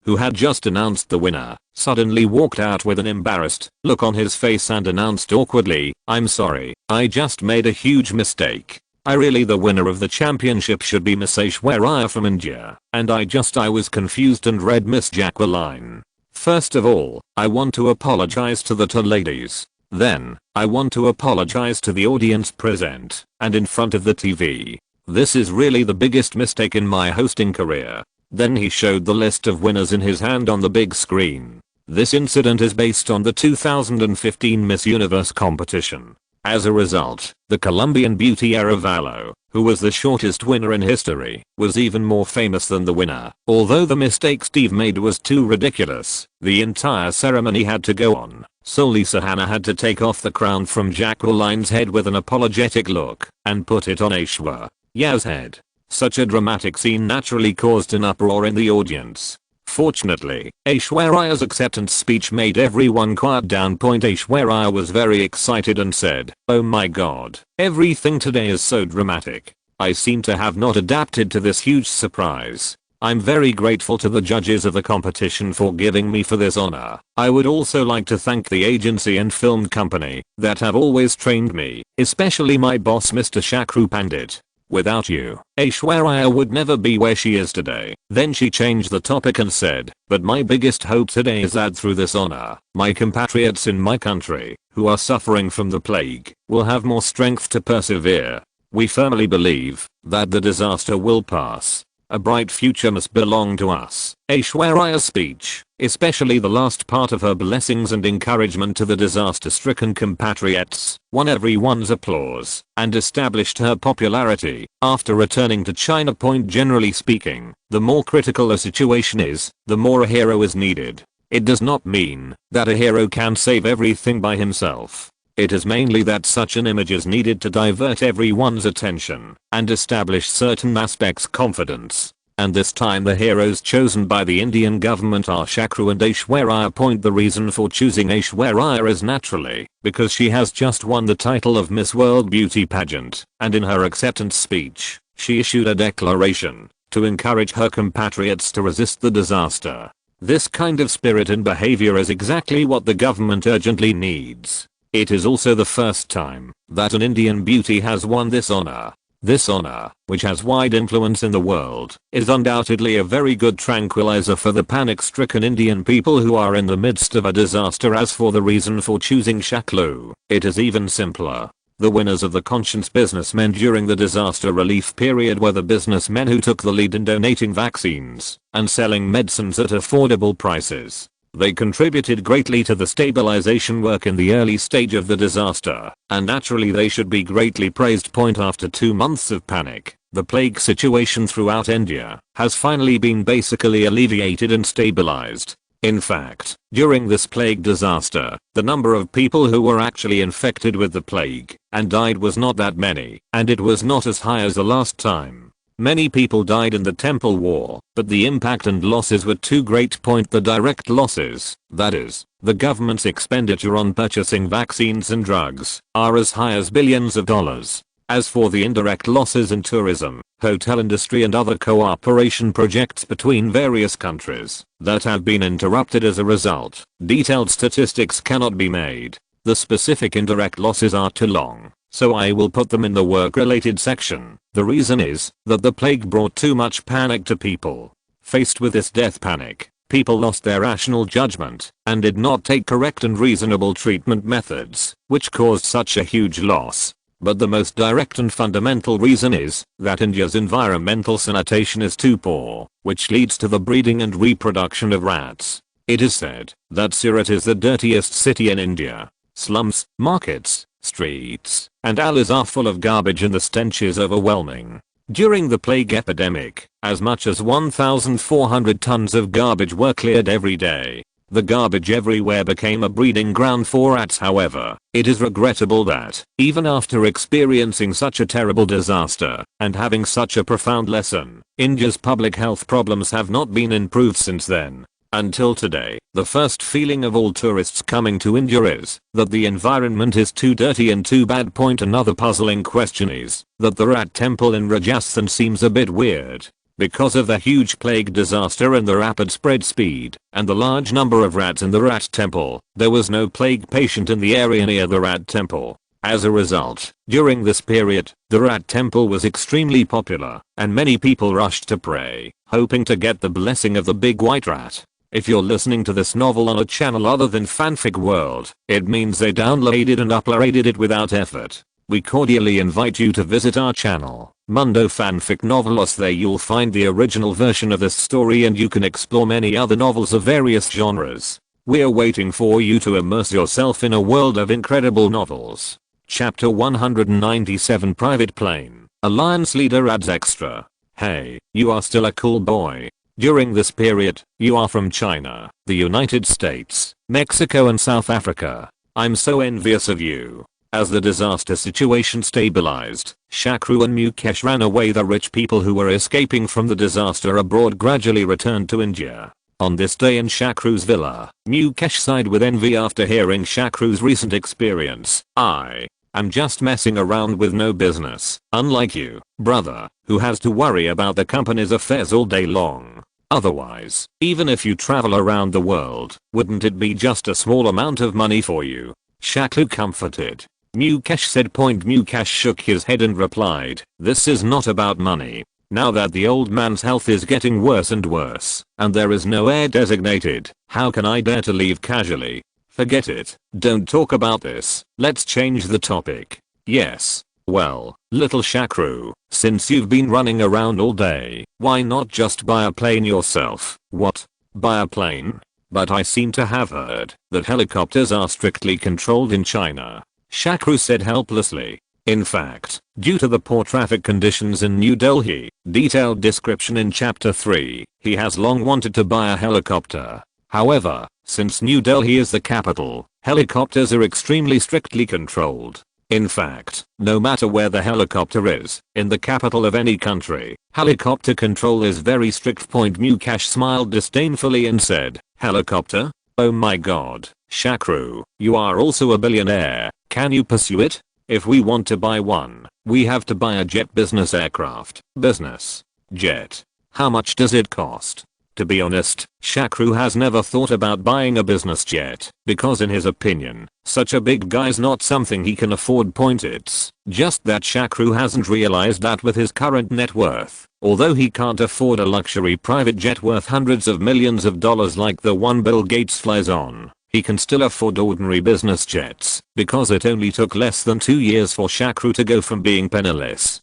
Speaker 1: who had just announced the winner, suddenly walked out with an embarrassed look on his face and announced awkwardly, "I'm sorry, I just made a huge mistake. The winner of the championship should be Miss Aishwarya from India, and I was confused and read Miss Jacqueline. First of all, I want to apologize to the two ladies. Then, I want to apologize to the audience present and in front of the TV. This is really the biggest mistake in my hosting career." Then he showed the list of winners in his hand on the big screen. This incident is based on the 2015 Miss Universe competition. As a result, the Colombian beauty Arevalo, who was the shortest winner in history, was even more famous than the winner. Although the mistake Steve made was too ridiculous, the entire ceremony had to go on. So Lisa Hanna had to take off the crown from Jacqueline's head with an apologetic look and put it on Aishwarya's head. Such a dramatic scene naturally caused an uproar in the audience. Fortunately, Aishwarya's acceptance speech made everyone quiet down. Aishwarya was very excited and said, "Oh my god, everything today is so dramatic. I seem to have not adapted to this huge surprise. I'm very grateful to the judges of the competition for giving me for this honor. I would also like to thank the agency and film company that have always trained me, especially my boss Mr. Shakru Pandit. Without you, Aishwarya would never be where she is today." Then she changed the topic and said, "But my biggest hope today is that through this honor, my compatriots in my country, who are suffering from the plague, will have more strength to persevere. We firmly believe that the disaster will pass. A bright future must belong to us." Aishwarya's speech, especially the last part of her blessings and encouragement to the disaster-stricken compatriots, won everyone's applause and established her popularity. After returning to China. Generally speaking, the more critical a situation is, the more a hero is needed. It does not mean that a hero can save everything by himself. It is mainly that such an image is needed to divert everyone's attention and establish certain aspects confidence. And this time the heroes chosen by the Indian government are Shakru and Aishwarya. The reason for choosing Aishwarya is naturally because she has just won the title of Miss World Beauty pageant, and in her acceptance speech, she issued a declaration to encourage her compatriots to resist the disaster. This kind of spirit and behavior is exactly what the government urgently needs. It is also the first time that an Indian beauty has won this honor. This honor, which has wide influence in the world, is undoubtedly a very good tranquilizer for the panic-stricken Indian people who are in the midst of a disaster. As for the reason for choosing Shakru, it is even simpler. The winners of the conscience businessmen during the disaster relief period were the businessmen who took the lead in donating vaccines and selling medicines at affordable prices. They contributed greatly to the stabilization work in the early stage of the disaster, and naturally they should be greatly praised. After 2 months of panic, the plague situation throughout India has finally been basically alleviated and stabilized. In fact, during this plague disaster, the number of people who were actually infected with the plague and died was not that many, and it was not as high as the last time. Many people died in the temple war, but the impact and losses were too great. The direct losses, that is, the government's expenditure on purchasing vaccines and drugs, are as high as billions of dollars. As for the indirect losses in tourism, hotel industry and other cooperation projects between various countries that have been interrupted as a result, detailed statistics cannot be made. The specific indirect losses are too long, so I will put them in the work-related section. The reason is that the plague brought too much panic to people. Faced with this death panic, people lost their rational judgment and did not take correct and reasonable treatment methods, which caused such a huge loss. But the most direct and fundamental reason is that India's environmental sanitation is too poor, which leads to the breeding and reproduction of rats. It is said that Surat is the dirtiest city in India. Slums, markets, streets, and alleys are full of garbage and the stench is overwhelming. During the plague epidemic, as much as 1,400 tons of garbage were cleared every day. The garbage everywhere became a breeding ground for rats. However, it is regrettable that, even after experiencing such a terrible disaster, and having such a profound lesson, India's public health problems have not been improved since then. Until today, the first feeling of all tourists coming to India is that the environment is too dirty and too bad. Another puzzling question is that the rat temple in Rajasthan seems a bit weird. Because of the huge plague disaster and the rapid spread speed, and the large number of rats in the rat temple, there was no plague patient in the area near the rat temple. As a result, during this period, the rat temple was extremely popular, and many people rushed to pray, hoping to get the blessing of the big white rat. If you're listening to this novel on a channel other than Fanfic World, it means they downloaded and uploaded it without effort. We cordially invite you to visit our channel, Mundo Fanfic Novelos. There you'll find the original version of this story and you can explore many other novels of various genres. We're waiting for you to immerse yourself in a world of incredible novels. Chapter 197 Private Plane. Alliance Leader adds extra. Hey, you are still a cool boy. During this period, you are from China, the United States, Mexico and South Africa. I'm so envious of you. As the disaster situation stabilized, Shakru and Mukesh ran away. The rich people who were escaping from the disaster abroad gradually returned to India. On this day in Shakru's villa, Mukesh sighed with envy after hearing Shakru's recent experience. I'm just messing around with no business, unlike you, brother, who has to worry about the company's affairs all day long. Otherwise, even if you travel around the world, wouldn't it be just a small amount of money for you? Shakru comforted. Mukesh said. Mukesh shook his head and replied, this is not about money. Now that the old man's health is getting worse and worse, and there is no heir designated, how can I dare to leave casually? Forget it, don't talk about this, let's change the topic. Yes. Well, little Shakru, since you've been running around all day, why not just buy a plane yourself? What? Buy a plane? But I seem to have heard that helicopters are strictly controlled in China. Shakru said helplessly. In fact, due to the poor traffic conditions in New Delhi, detailed description in chapter 3, he has long wanted to buy a helicopter. However, since New Delhi is the capital, Helicopters are extremely strictly controlled. In fact, no matter where the helicopter is, in the capital of any country, helicopter control is very strict. Mukesh smiled disdainfully and said, "Helicopter? Oh my god, Shakru, you are also a billionaire, can you pursue it? If we want to buy one, we have to buy a jet business aircraft." Business jet. How much does it cost? To be honest, Shakru has never thought about buying a business jet, because in his opinion, such a big guy's not something he can afford. It's just that Shakru hasn't realized that with his current net worth, although he can't afford a luxury private jet worth hundreds of millions of dollars like the one Bill Gates flies on, he can still afford ordinary business jets, because it only took less than 2 years for Shakru to go from being penniless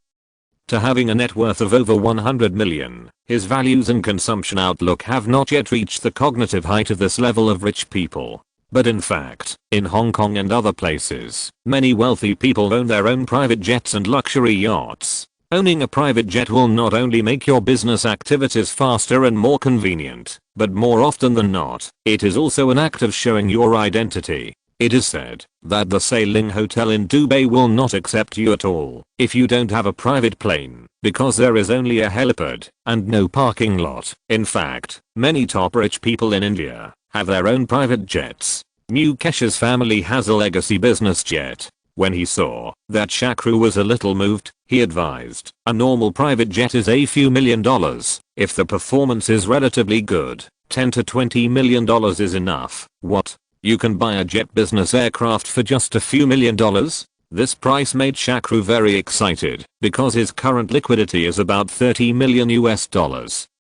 Speaker 1: to having a net worth of over 100 million. His values and consumption outlook have not yet reached the cognitive height of this level of rich people. But in fact, in Hong Kong and other places, many wealthy people own their own private jets and luxury yachts. Owning a private jet will not only make your business activities faster and more convenient, but more often than not, it is also an act of showing your identity. It is said that the sailing hotel in Dubai will not accept you at all if you don't have a private plane, because there is only a helipad and no parking lot. In fact, many top rich people in India have their own private jets. Mukesh's family has a legacy business jet. When he saw that Shakru was a little moved, he advised, a normal private jet is a few $1,000,000. If the performance is relatively good, $10 to $20 million is enough. What? You can buy a jet business aircraft for just a few $1,000,000? This price made Shakru very excited, because his current liquidity is about $30 million US,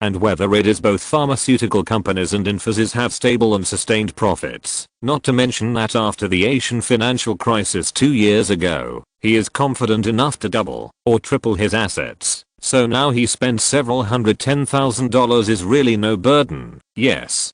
Speaker 1: and whether it is both pharmaceutical companies and Infosys have stable and sustained profits, not to mention that after the Asian financial crisis 2 years ago, he is confident enough to double or triple his assets. So now he spends several $110,000 is really no burden. Yes.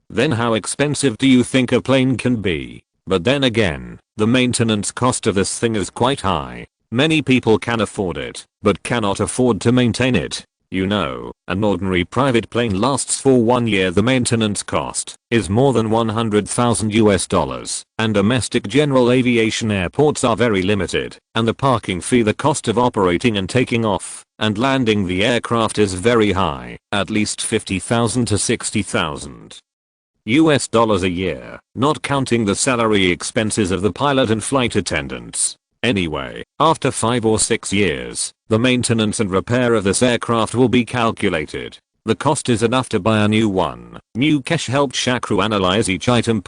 Speaker 1: Then how expensive do you think a plane can be? But then again, the maintenance cost of this thing is quite high. Many people can afford it, but cannot afford to maintain it. You know, an ordinary private plane lasts for 1 year. The maintenance cost is more than 100,000 US, and domestic general aviation airports are very limited, and the parking fee, the cost of operating and taking off and landing the aircraft is very high, at least 50,000 to 60,000 US dollars a year, not counting the salary expenses of the pilot and flight attendants. Anyway, after 5 or 6 years, the maintenance and repair of this aircraft will be calculated. The cost is enough to buy a new one. Mukesh helped Shakru analyze each item.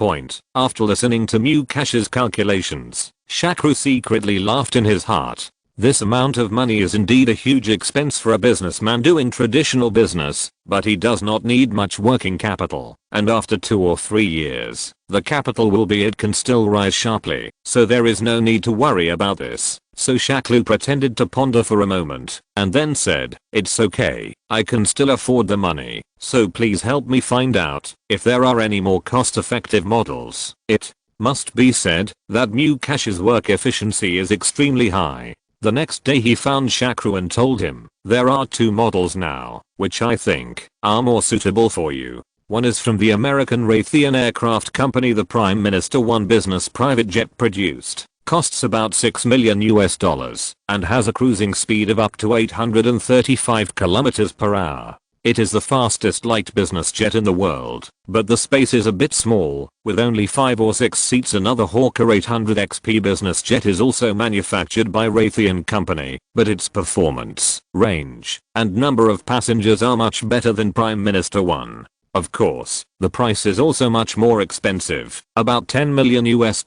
Speaker 1: After listening to Mukesh's calculations, Shakru secretly laughed in his heart. This amount of money is indeed a huge expense for a businessman doing traditional business, but he does not need much working capital, and after 2 or 3 years, the capital will be, it can still rise sharply, so there is no need to worry about this. So Shakru pretended to ponder for a moment, and then said, "It's okay, I can still afford the money, so please help me find out if there are any more cost-effective models." It must be said that Mukesh's work efficiency is extremely high. The next day he found Shakru and told him, "There are 2 models now, which I think are more suitable for you. One is from the American Raytheon Aircraft Company. The Prime Minister One business private jet produced, costs about $6 million US, and has a cruising speed of up to 835 kilometers per hour. It is the fastest light business jet in the world, but the space is a bit small, with only 5 or 6 seats. Another Hawker 800 XP business jet is also manufactured by Raytheon Company, but its performance, range, and number of passengers are much better than Prime Minister One. Of course, the price is also much more expensive, about $10 million US.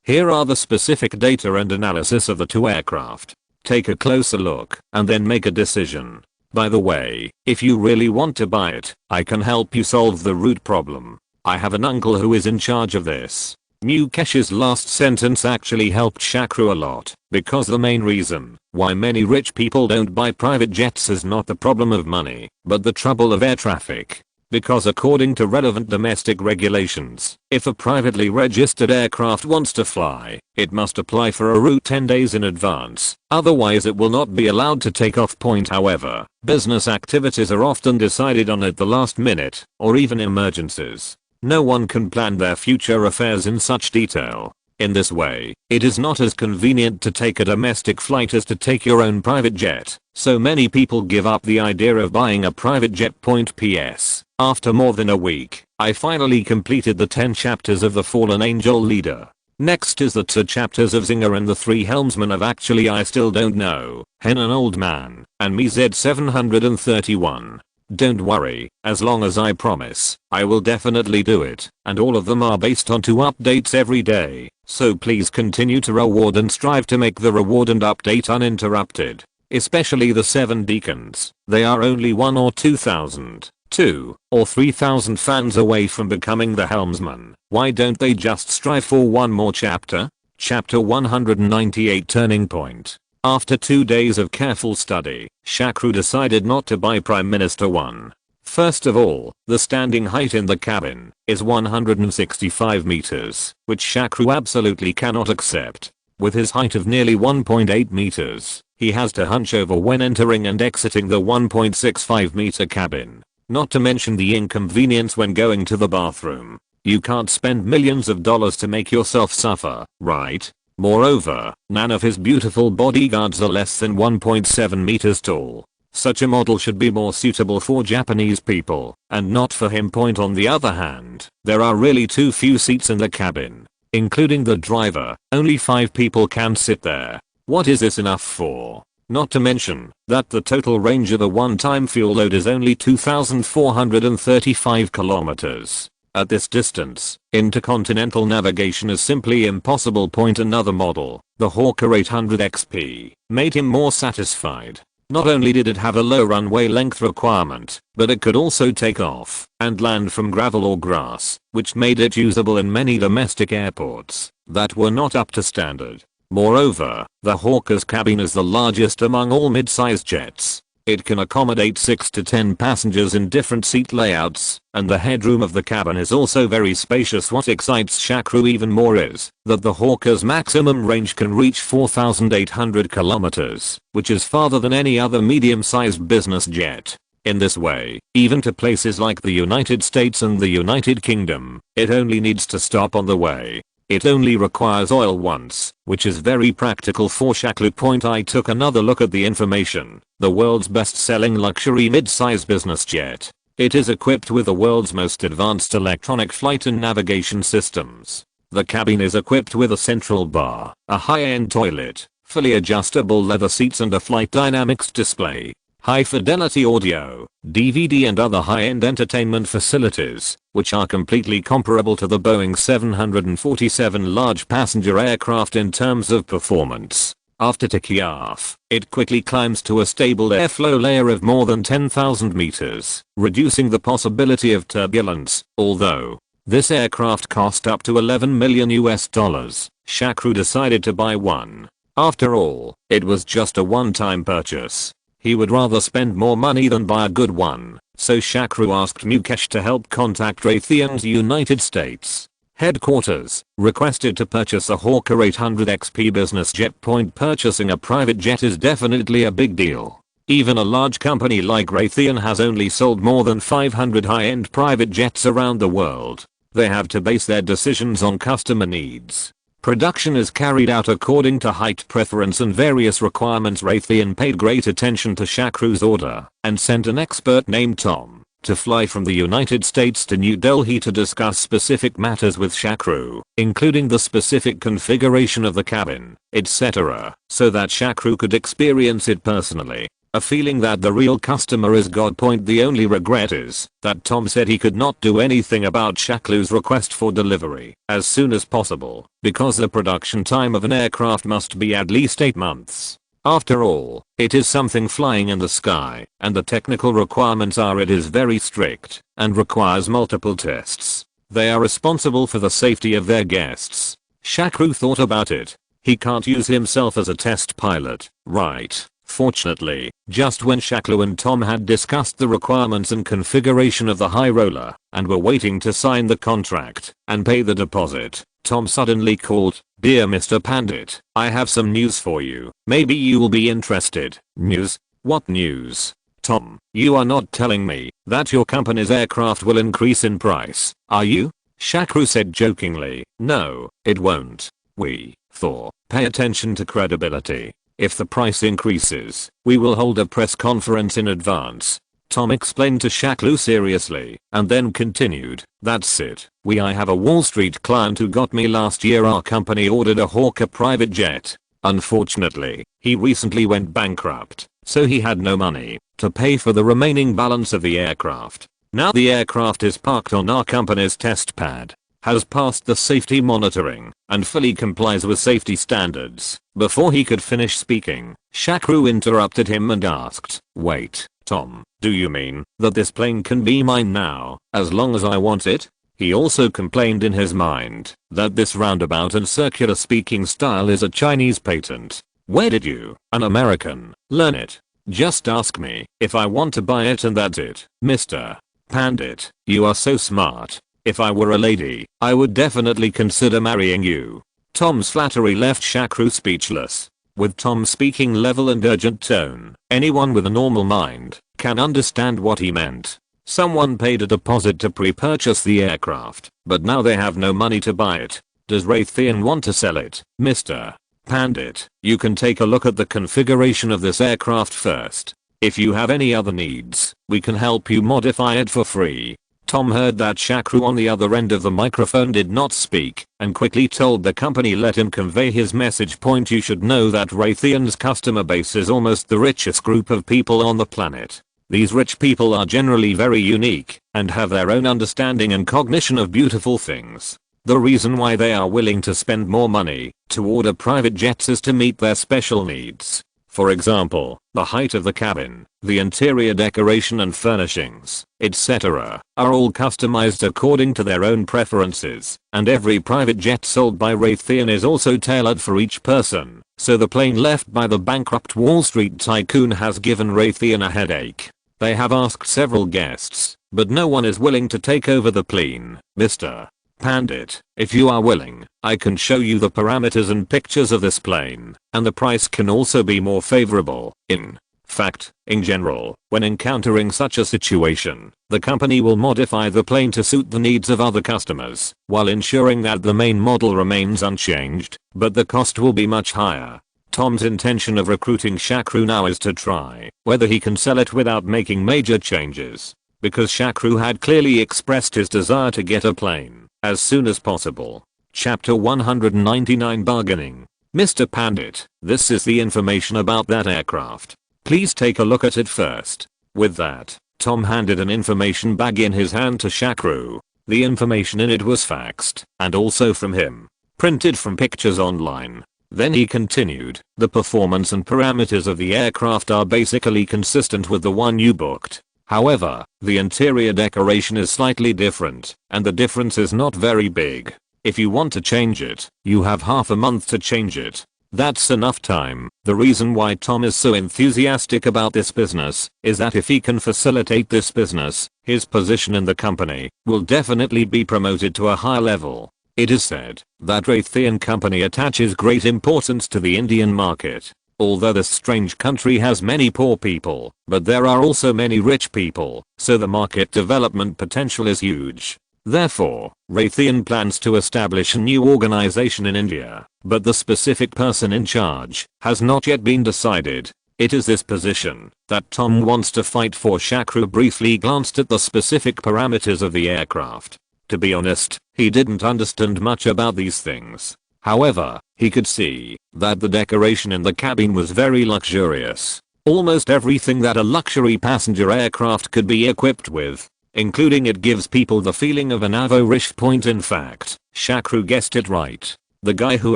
Speaker 1: Here are the specific data and analysis of the 2 aircraft. Take a closer look, and then make a decision. By the way, if you really want to buy it, I can help you solve the root problem. I have an uncle who is in charge of this." Mukesh's last sentence actually helped Shakru a lot, because the main reason why many rich people don't buy private jets is not the problem of money, but the trouble of air traffic. Because according to relevant domestic regulations, if a privately registered aircraft wants to fly, it must apply for a route 10 days in advance, otherwise it will not be allowed to take off. However, business activities are often decided on at the last minute, or even emergencies. No one can plan their future affairs in such detail. In this way, it is not as convenient to take a domestic flight as to take your own private jet, so many people give up the idea of buying a private jet. PS. After more than a week, I finally completed the 10 chapters of The Fallen Angel Leader. Next is the 2 chapters of Zinger and the 3 helmsmen of Actually I Still Don't Know, Hen an Old Man, and Me Z731. Don't worry, as long as I promise, I will definitely do it, and all of them are based on 2 updates every day, so please continue to reward and strive to make the reward and update uninterrupted. Especially the 7 deacons, they are only 1 or 2,000, 2 or 3,000 fans away from becoming the helmsman. Why don't they just strive for one more chapter? Chapter 198 Turning Point. After 2 days of careful study, Shakru decided not to buy Prime Minister 1. First of all, the standing height in the cabin is 165 meters, which Shakru absolutely cannot accept. With his height of nearly 1.8 meters, he has to hunch over when entering and exiting the 1.65 meter cabin. Not to mention the inconvenience when going to the bathroom. You can't spend millions of dollars to make yourself suffer, right? Moreover, none of his beautiful bodyguards are less than 1.7 meters tall. Such a model should be more suitable for Japanese people, and not for him. On the other hand, there are really too few seats in the cabin. Including the driver, only 5 people can sit there. What is this enough for? Not to mention that the total range of the one-time fuel load is only 2,435 kilometers. At this distance, intercontinental navigation is simply impossible. Another model, the Hawker 800 XP, made him more satisfied. Not only did it have a low runway length requirement, but it could also take off and land from gravel or grass, which made it usable in many domestic airports that were not up to standard. Moreover, the Hawker's cabin is the largest among all mid-sized jets. It can accommodate 6 to 10 passengers in different seat layouts, and the headroom of the cabin is also very spacious. What excites Shakru even more is that the Hawker's maximum range can reach 4,800 kilometers, which is farther than any other medium-sized business jet. In this way, even to places like the United States and the United Kingdom, it only needs to stop on the way. It only requires oil once, which is very practical for Shakru. I took another look at the information. The world's best-selling luxury mid-size business jet. It is equipped with the world's most advanced electronic flight and navigation systems. The cabin is equipped with a central bar, a high-end toilet, fully adjustable leather seats and a flight dynamics display. High-fidelity audio, DVD and other high-end entertainment facilities, which are completely comparable to the Boeing 747 large passenger aircraft in terms of performance. After taking off, it quickly climbs to a stable airflow layer of more than 10,000 meters, reducing the possibility of turbulence. Although this aircraft cost up to $11 million, Shakru decided to buy one. After all, it was just a one-time purchase. He would rather spend more money than buy a good one, so Shakru asked Mukesh to help contact Raytheon's United States headquarters, requested to purchase a Hawker 800 XP business jet. Purchasing a private jet is definitely a big deal. Even a large company like Raytheon has only sold more than 500 high-end private jets around the world. They have to base their decisions on customer needs. Production is carried out according to height preference and various requirements. Raytheon paid great attention to Shakru's order and sent an expert named Tom to fly from the United States to New Delhi to discuss specific matters with Shakru, including the specific configuration of the cabin, etc., so that Shakru could experience it personally. A feeling that the real customer is God. The only regret is that Tom said he could not do anything about Shakru's request for delivery as soon as possible, because the production time of an aircraft must be at least 8 months. After all, it is something flying in the sky, and the technical requirements are it is very strict and requires multiple tests. They are responsible for the safety of their guests. Shakru thought about it. He can't use himself as a test pilot, right? Fortunately, just when Shakru and Tom had discussed the requirements and configuration of the high roller and were waiting to sign the contract and pay the deposit, Tom suddenly called, "Dear Mr. Pandit, I have some news for you. Maybe you will be interested." "News? What news?" Tom, you are not telling me that your company's aircraft will increase in price, are you? Shakru said jokingly. No, it won't. We, Thor, pay attention to credibility. If the price increases, we will hold a press conference in advance. Tom explained to Shakru seriously, and then continued, that's it. I have a Wall Street client who got me last year. Our company ordered a Hawker private jet. Unfortunately, he recently went bankrupt, so he had no money to pay for the remaining balance of the aircraft. Now the aircraft is parked on our company's test pad, has passed the safety monitoring, and fully complies with safety standards. Before he could finish speaking, Shakru interrupted him and asked, wait, Tom, do you mean that this plane can be mine now, as long as I want it? He also complained in his mind that this roundabout and circular speaking style is a Chinese patent. Where did you, an American, learn it? Just ask me if I want to buy it and that's it, Mr. Pandit. You are so smart. If I were a lady, I would definitely consider marrying you. Tom's flattery left Shakru speechless. With Tom's speaking level and urgent tone, anyone with a normal mind can understand what he meant. Someone paid a deposit to pre-purchase the aircraft, but now they have no money to buy it. Does Raytheon want to sell it, Mr. Pandit? You can take a look at the configuration of this aircraft first. If you have any other needs, we can help you modify it for free. Tom heard that Shakru on the other end of the microphone did not speak, and quickly told the company let him convey his message. Point: you should know that Raytheon's customer base is almost the richest group of people on the planet. These rich people are generally very unique, and have their own understanding and cognition of beautiful things. The reason why they are willing to spend more money to order private jets is to meet their special needs. For example, the height of the cabin, the interior decoration and furnishings, etc., are all customized according to their own preferences, and every private jet sold by Raytheon is also tailored for each person, so the plane left by the bankrupt Wall Street tycoon has given Raytheon a headache. They have asked several guests, but no one is willing to take over the plane. Mr. Pandit, if you are willing, I can show you the parameters and pictures of this plane, and the price can also be more favorable. In fact, in general, when encountering such a situation, the company will modify the plane to suit the needs of other customers, while ensuring that the main model remains unchanged, but the cost will be much higher. Tom's intention of recruiting Shakru now is to try whether he can sell it without making major changes, because Shakru had clearly expressed his desire to get a plane as soon as possible. Chapter 199 Bargaining. Mr. Pandit, this is the information about that aircraft. Please take a look at it first. With that, Tom handed an information bag in his hand to Shakru. The information in it was faxed, and also from him, printed from pictures online. Then he continued, the performance and parameters of the aircraft are basically consistent with the one you booked. However, the interior decoration is slightly different, and the difference is not very big. If you want to change it, you have half a month to change it. That's enough time. The reason why Tom is so enthusiastic about this business is that if he can facilitate this business, his position in the company will definitely be promoted to a higher level. It is said that Raytheon company attaches great importance to the Indian market. Although this strange country has many poor people, but there are also many rich people, so the market development potential is huge. Therefore, Raytheon plans to establish a new organization in India, but the specific person in charge has not yet been decided. It is this position that Tom wants to fight for. Shakru briefly glanced at the specific parameters of the aircraft. To be honest, he didn't understand much about these things. However, he could see that the decoration in the cabin was very luxurious. Almost everything that a luxury passenger aircraft could be equipped with, including it gives people the feeling of an Avo-ish point. In fact, Shakru guessed it right. The guy who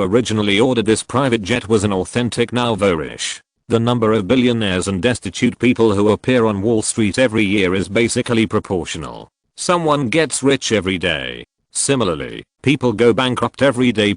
Speaker 1: originally ordered this private jet was an authentic Avo-ish. The number of billionaires and destitute people who appear on Wall Street every year is basically proportional. Someone gets rich every day. Similarly, people go bankrupt every day.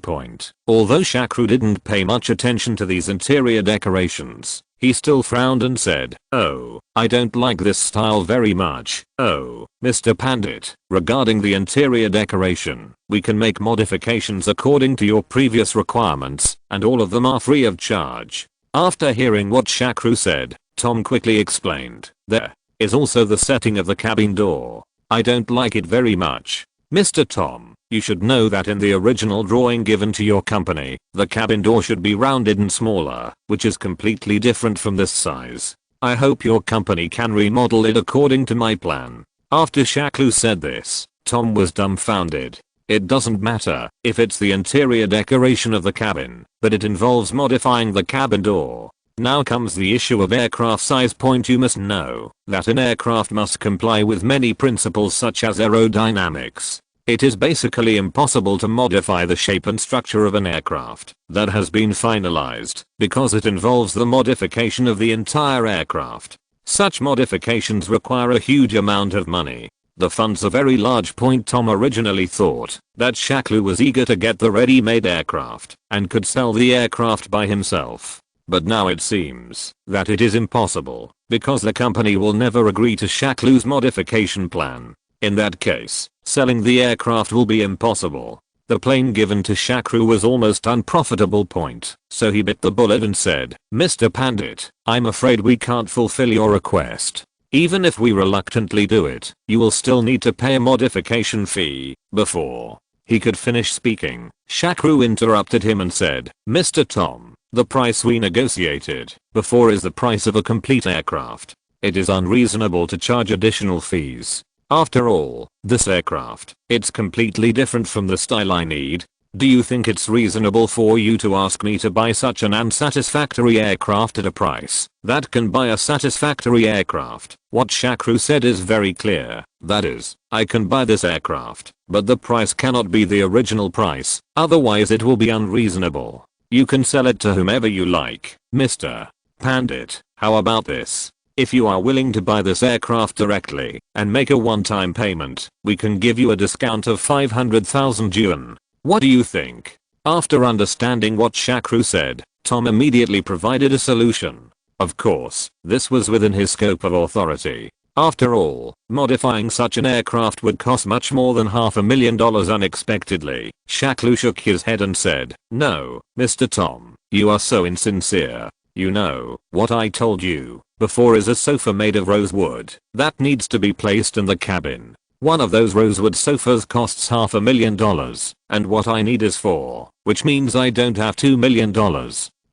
Speaker 1: Although Shakru didn't pay much attention to these interior decorations, he still frowned and said, "Oh, I don't like this style very much." "Oh, Mr. Pandit, regarding the interior decoration, we can make modifications according to your previous requirements, and all of them are free of charge." After hearing what Shakru said, Tom quickly explained. There is also the setting of the cabin door. I don't like it very much. Mr. Tom, you should know that in the original drawing given to your company, the cabin door should be rounded and smaller, which is completely different from this size. I hope your company can remodel it according to my plan. After Shakru said this, Tom was dumbfounded. It doesn't matter if it's the interior decoration of the cabin, but it involves modifying the cabin door. Now comes the issue of aircraft size. Point: you must know that an aircraft must comply with many principles such as aerodynamics. It is basically impossible to modify the shape and structure of an aircraft that has been finalized because it involves the modification of the entire aircraft. Such modifications require a huge amount of money. The funds are very large. Point: Tom originally thought that Shakru was eager to get the ready-made aircraft and could sell the aircraft by himself. But now it seems that it is impossible because the company will never agree to Shakru's modification plan. In that case, selling the aircraft will be impossible. The plane given to Shakru was almost unprofitable. Point: so he bit the bullet and said, Mr. Pandit, I'm afraid we can't fulfill your request. Even if we reluctantly do it, you will still need to pay a modification fee. Before he could finish speaking, Shakru interrupted him and said, Mr. Tom, the price we negotiated before is the price of a complete aircraft. It is unreasonable to charge additional fees. After all, this aircraft, it's completely different from the style I need. Do you think it's reasonable for you to ask me to buy such an unsatisfactory aircraft at a price that can buy a satisfactory aircraft? What Shakru said is very clear. That is, I can buy this aircraft, but the price cannot be the original price, otherwise it will be unreasonable. You can sell it to whomever you like, Mr. Pandit. How about this? If you are willing to buy this aircraft directly and make a one-time payment, we can give you a discount of 500,000 yuan. What do you think? After understanding what Shakru said, Tom immediately provided a solution. Of course, this was within his scope of authority. After all, modifying such an aircraft would cost much more than $500,000. Unexpectedly, Shakru shook his head and said, No, Mr. Tom, you are so insincere. You know, what I told you before is a sofa made of rosewood that needs to be placed in the cabin. One of those rosewood sofas costs $500,000, and what I need is 4, which means I don't have $2 million.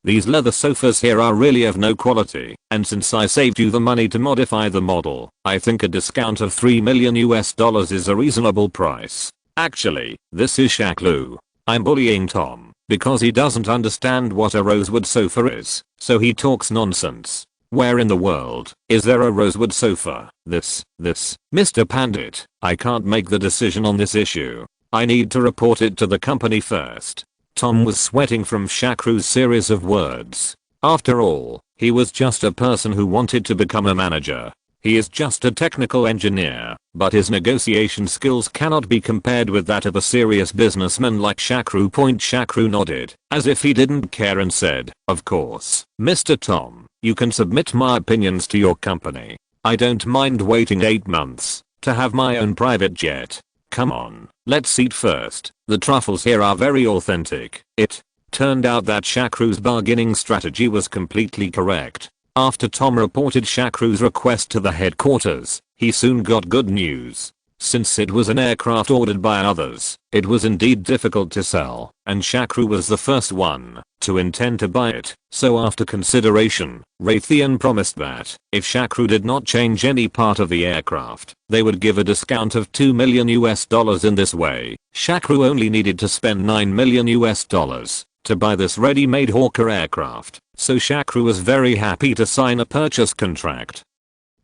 Speaker 1: These leather sofas here are really of no quality, and since I saved you the money to modify the model, I think a discount of $3 million is a reasonable price. Actually, this is Shakru. I'm bullying Tom because he doesn't understand what a rosewood sofa is, so he talks nonsense. Where in the world is there a rosewood sofa? This, Mr. Pandit, I can't make the decision on this issue. I need to report it to the company first. Tom was sweating from Shakru's series of words. After all, he was just a person who wanted to become a manager. He is just a technical engineer, but his negotiation skills cannot be compared with that of a serious businessman like Shakru. Shakru nodded, as if he didn't care, and said, Of course, Mr. Tom, you can submit my opinions to your company. I don't mind waiting 8 months to have my own private jet. Come on, let's eat first. The truffles here are very authentic. It turned out that Shakru's bargaining strategy was completely correct. After Tom reported Shakru's request to the headquarters, he soon got good news. Since it was an aircraft ordered by others, it was indeed difficult to sell, and Shakru was the first one to intend to buy it. So after consideration, Raytheon promised that if Shakru did not change any part of the aircraft, they would give a discount of $2 million. In this way, Shakru only needed to spend $9 million to buy this ready-made Hawker aircraft, so Shakru was very happy to sign a purchase contract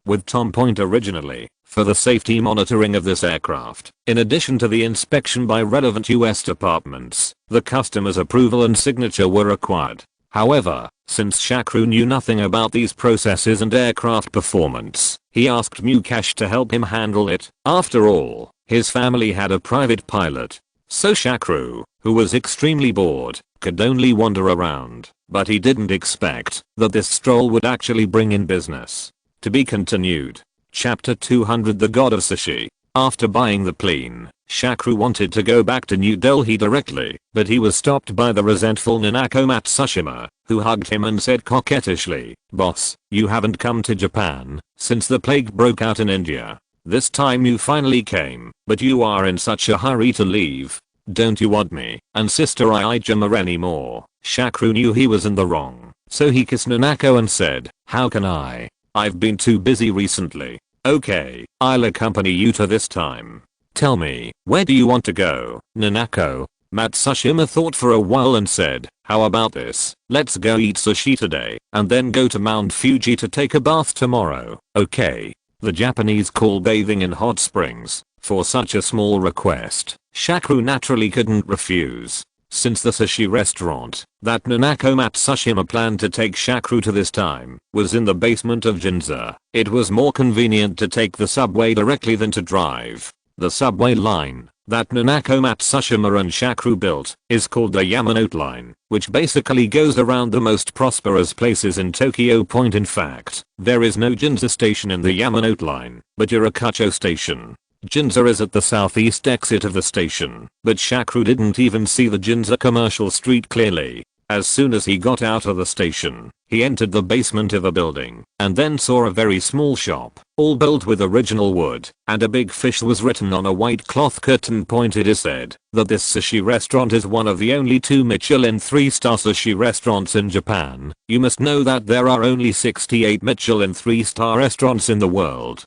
Speaker 1: with Tom originally for the safety monitoring of this aircraft. In addition to the inspection by relevant US departments, the customer's approval and signature were required. However, since Shakru knew nothing about these processes and aircraft performance, he asked Mukesh to help him handle it. After all, his family had a private pilot. So Shakru, who was extremely bored, could only wander around, but he didn't expect that this stroll would actually bring in business. To be continued. Chapter 200 The God of Sushi. After buying the plane, Shakru wanted to go back to New Delhi directly, but he was stopped by the resentful Nanako Matsushima, who hugged him and said coquettishly, "Boss, you haven't come to Japan since the plague broke out in India. This time you finally came, but you are in such a hurry to leave. Don't you want me and Sister Iijima anymore?" Shakru knew he was in the wrong, so he kissed Nanako and said, "How can I? I've been too busy recently." "Okay, I'll accompany you to this time. Tell me, where do you want to go, Nanako?" Matsushima thought for a while and said, "How about this? Let's go eat sushi today, and then go to Mount Fuji to take a bath tomorrow, okay?" The Japanese call bathing in hot springs. For such a small request, Shakru naturally couldn't refuse. Since the sushi restaurant that Nanako Matsushima planned to take Shakru to this time was in the basement of Ginza, it was more convenient to take the subway directly than to drive. The subway line that Nanako Matsushima and Shakru built is called the Yamanote Line, which basically goes around the most prosperous places in Tokyo. In fact, there is no Ginza station in the Yamanote Line, but Yurakucho station. Ginza is at the southeast exit of the station, but Shakru didn't even see the Ginza commercial street clearly. As soon as he got out of the station, he entered the basement of a building, and then saw a very small shop, all built with original wood, and a big fish was written on a white cloth curtain. It is said that this sushi restaurant is one of the only 2 Michelin 3-star sushi restaurants in Japan. You must know that there are only 68 Michelin 3-star restaurants in the world.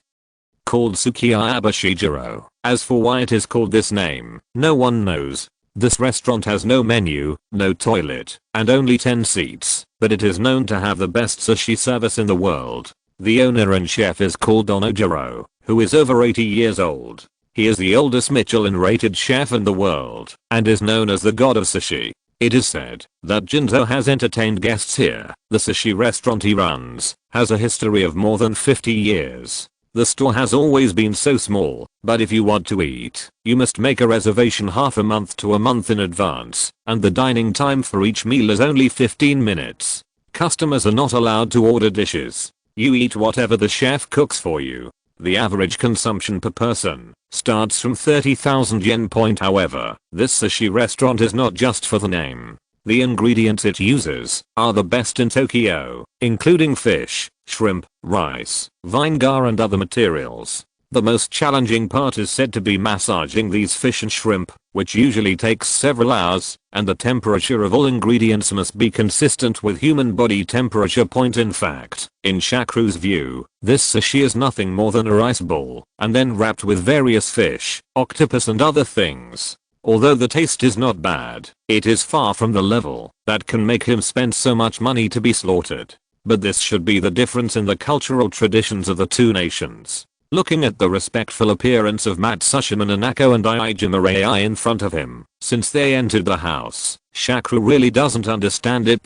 Speaker 1: Called Sukiya Abashijiro. As for why it is called this name, no one knows. This restaurant has no menu, no toilet, and only 10 seats, but it is known to have the best sushi service in the world. The owner and chef is called Onojiro, who is over 80 years old. He is the oldest Michelin rated chef in the world, and is known as the god of sushi. It is said that Ginza has entertained guests here. The sushi restaurant he runs has a history of more than 50 years. The store has always been so small, but if you want to eat, you must make a reservation half a month to a month in advance, and the dining time for each meal is only 15 minutes. Customers are not allowed to order dishes. You eat whatever the chef cooks for you. The average consumption per person starts from 30,000 yen. However, this sushi restaurant is not just for the name. The ingredients it uses are the best in Tokyo, including fish, shrimp, rice, vinegar and other materials. The most challenging part is said to be massaging these fish and shrimp, which usually takes several hours, and the temperature of all ingredients must be consistent with human body temperature. In fact, in Shakru's view, this sushi is nothing more than a rice ball, and then wrapped with various fish, octopus and other things. Although the taste is not bad, it is far from the level that can make him spend so much money to be slaughtered. But this should be the difference in the cultural traditions of the 2 nations. Looking at the respectful appearance of Matsushima Nanako and Iijima in front of him, since they entered the house, Shakru really doesn't understand it.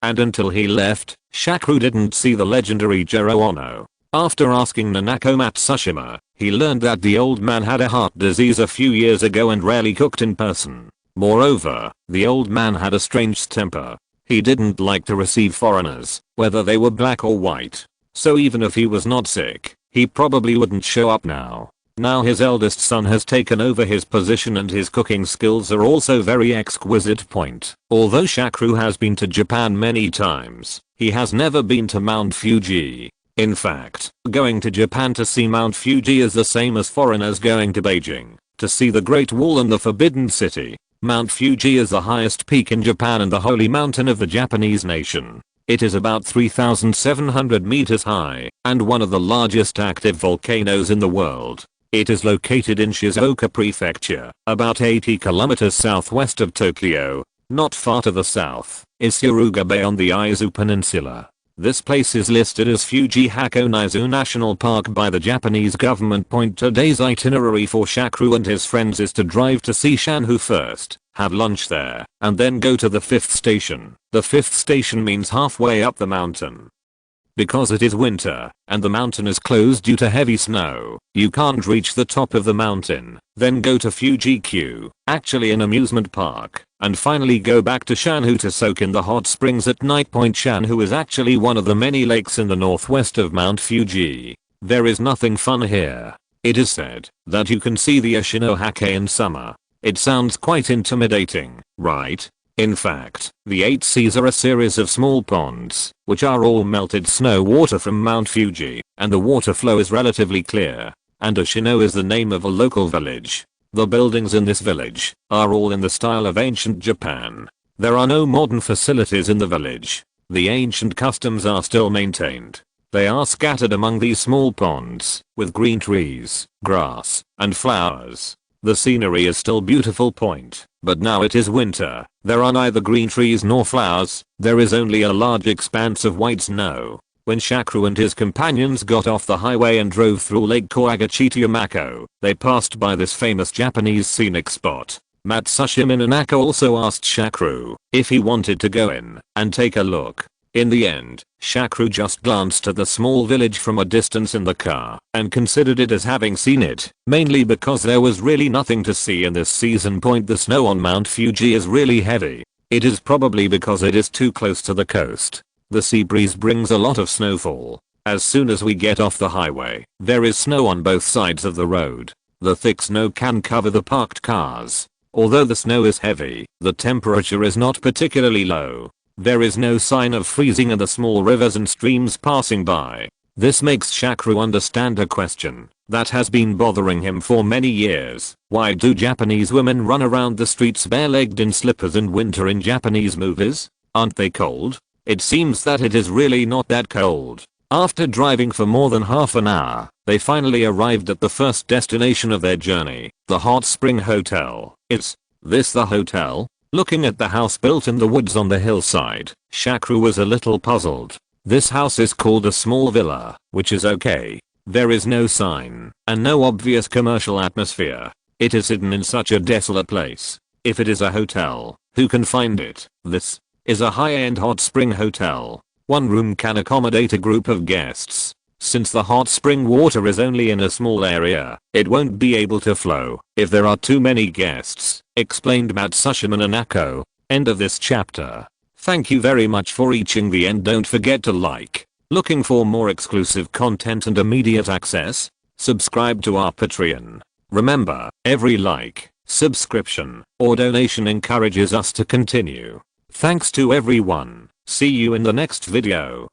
Speaker 1: And until he left, Shakru didn't see the legendary Jiro Ono. After asking Nanako Matsushima, he learned that the old man had a heart disease a few years ago and rarely cooked in person. Moreover, the old man had a strange temper. He didn't like to receive foreigners, whether they were black or white. So even if he was not sick, he probably wouldn't show up now. Now his eldest son has taken over his position and his cooking skills are also very exquisite. Although Shakru has been to Japan many times, he has never been to Mount Fuji. In fact, going to Japan to see Mount Fuji is the same as foreigners going to Beijing to see the Great Wall and the Forbidden City. Mount Fuji is the highest peak in Japan and the holy mountain of the Japanese nation. It is about 3,700 meters high and one of the largest active volcanoes in the world. It is located in Shizuoka Prefecture, about 80 kilometers southwest of Tokyo. Not far to the south is Suruga Bay on the Izu Peninsula. This place is listed as Fuji Hakonaizu National Park by the Japanese government. Today's itinerary for Shakru and his friends is to drive to see Shanhu first, have lunch there, and then go to the 5th station. The 5th station means halfway up the mountain. Because it is winter, and the mountain is closed due to heavy snow, you can't reach the top of the mountain, then go to Fuji-Q, actually an amusement park, and finally go back to Shanhu to soak in the hot springs at night. Shanhu is actually one of the many lakes in the northwest of Mount Fuji. There is nothing fun here. It is said that you can see the Ashinohake in summer. It sounds quite intimidating, right? In fact, the 8 seas are a series of small ponds, which are all melted snow water from Mount Fuji, and the water flow is relatively clear. And Ashino is the name of a local village. The buildings in this village are all in the style of ancient Japan. There are no modern facilities in the village. The ancient customs are still maintained. They are scattered among these small ponds, with green trees, grass, and flowers. The scenery is still beautiful point, but now it is winter. There are neither green trees nor flowers. There is only a large expanse of white snow. When Shakru and his companions got off the highway and drove through Lake Kawagachita-Yamako, they passed by this famous Japanese scenic spot. Matsushi Minonaka also asked Shakru if he wanted to go in and take a look. In the end, Shakru just glanced at the small village from a distance in the car and considered it as having seen it, mainly because there was really nothing to see in this season point. The snow on Mount Fuji is really heavy. It is probably because it is too close to the coast. The sea breeze brings a lot of snowfall. As soon as we get off the highway, there is snow on both sides of the road. The thick snow can cover the parked cars. Although the snow is heavy, the temperature is not particularly low. There is no sign of freezing in the small rivers and streams passing by. This makes Shakru understand a question that has been bothering him for many years. Why do Japanese women run around the streets bare-legged in slippers in winter in Japanese movies? Aren't they cold? It seems that it is really not that cold. After driving for more than half an hour, they finally arrived at the first destination of their journey, the Hot Spring Hotel. Is this the hotel? Looking at the house built in the woods on the hillside, Shakru was a little puzzled. This house is called a small villa, which is okay. There is no sign, and no obvious commercial atmosphere. It is hidden in such a desolate place. If it is a hotel, who can find it? This is a high-end hot spring hotel. One room can accommodate a group of guests. Since the hot spring water is only in a small area, it won't be able to flow if there are too many guests, explained Matsushi Minonaka. End of this chapter. Thank you very much for reaching the end. Don't forget to like. Looking for more exclusive content and immediate access? Subscribe to our Patreon. Remember, every like, subscription, or donation encourages us to continue. Thanks to everyone. See you in the next video.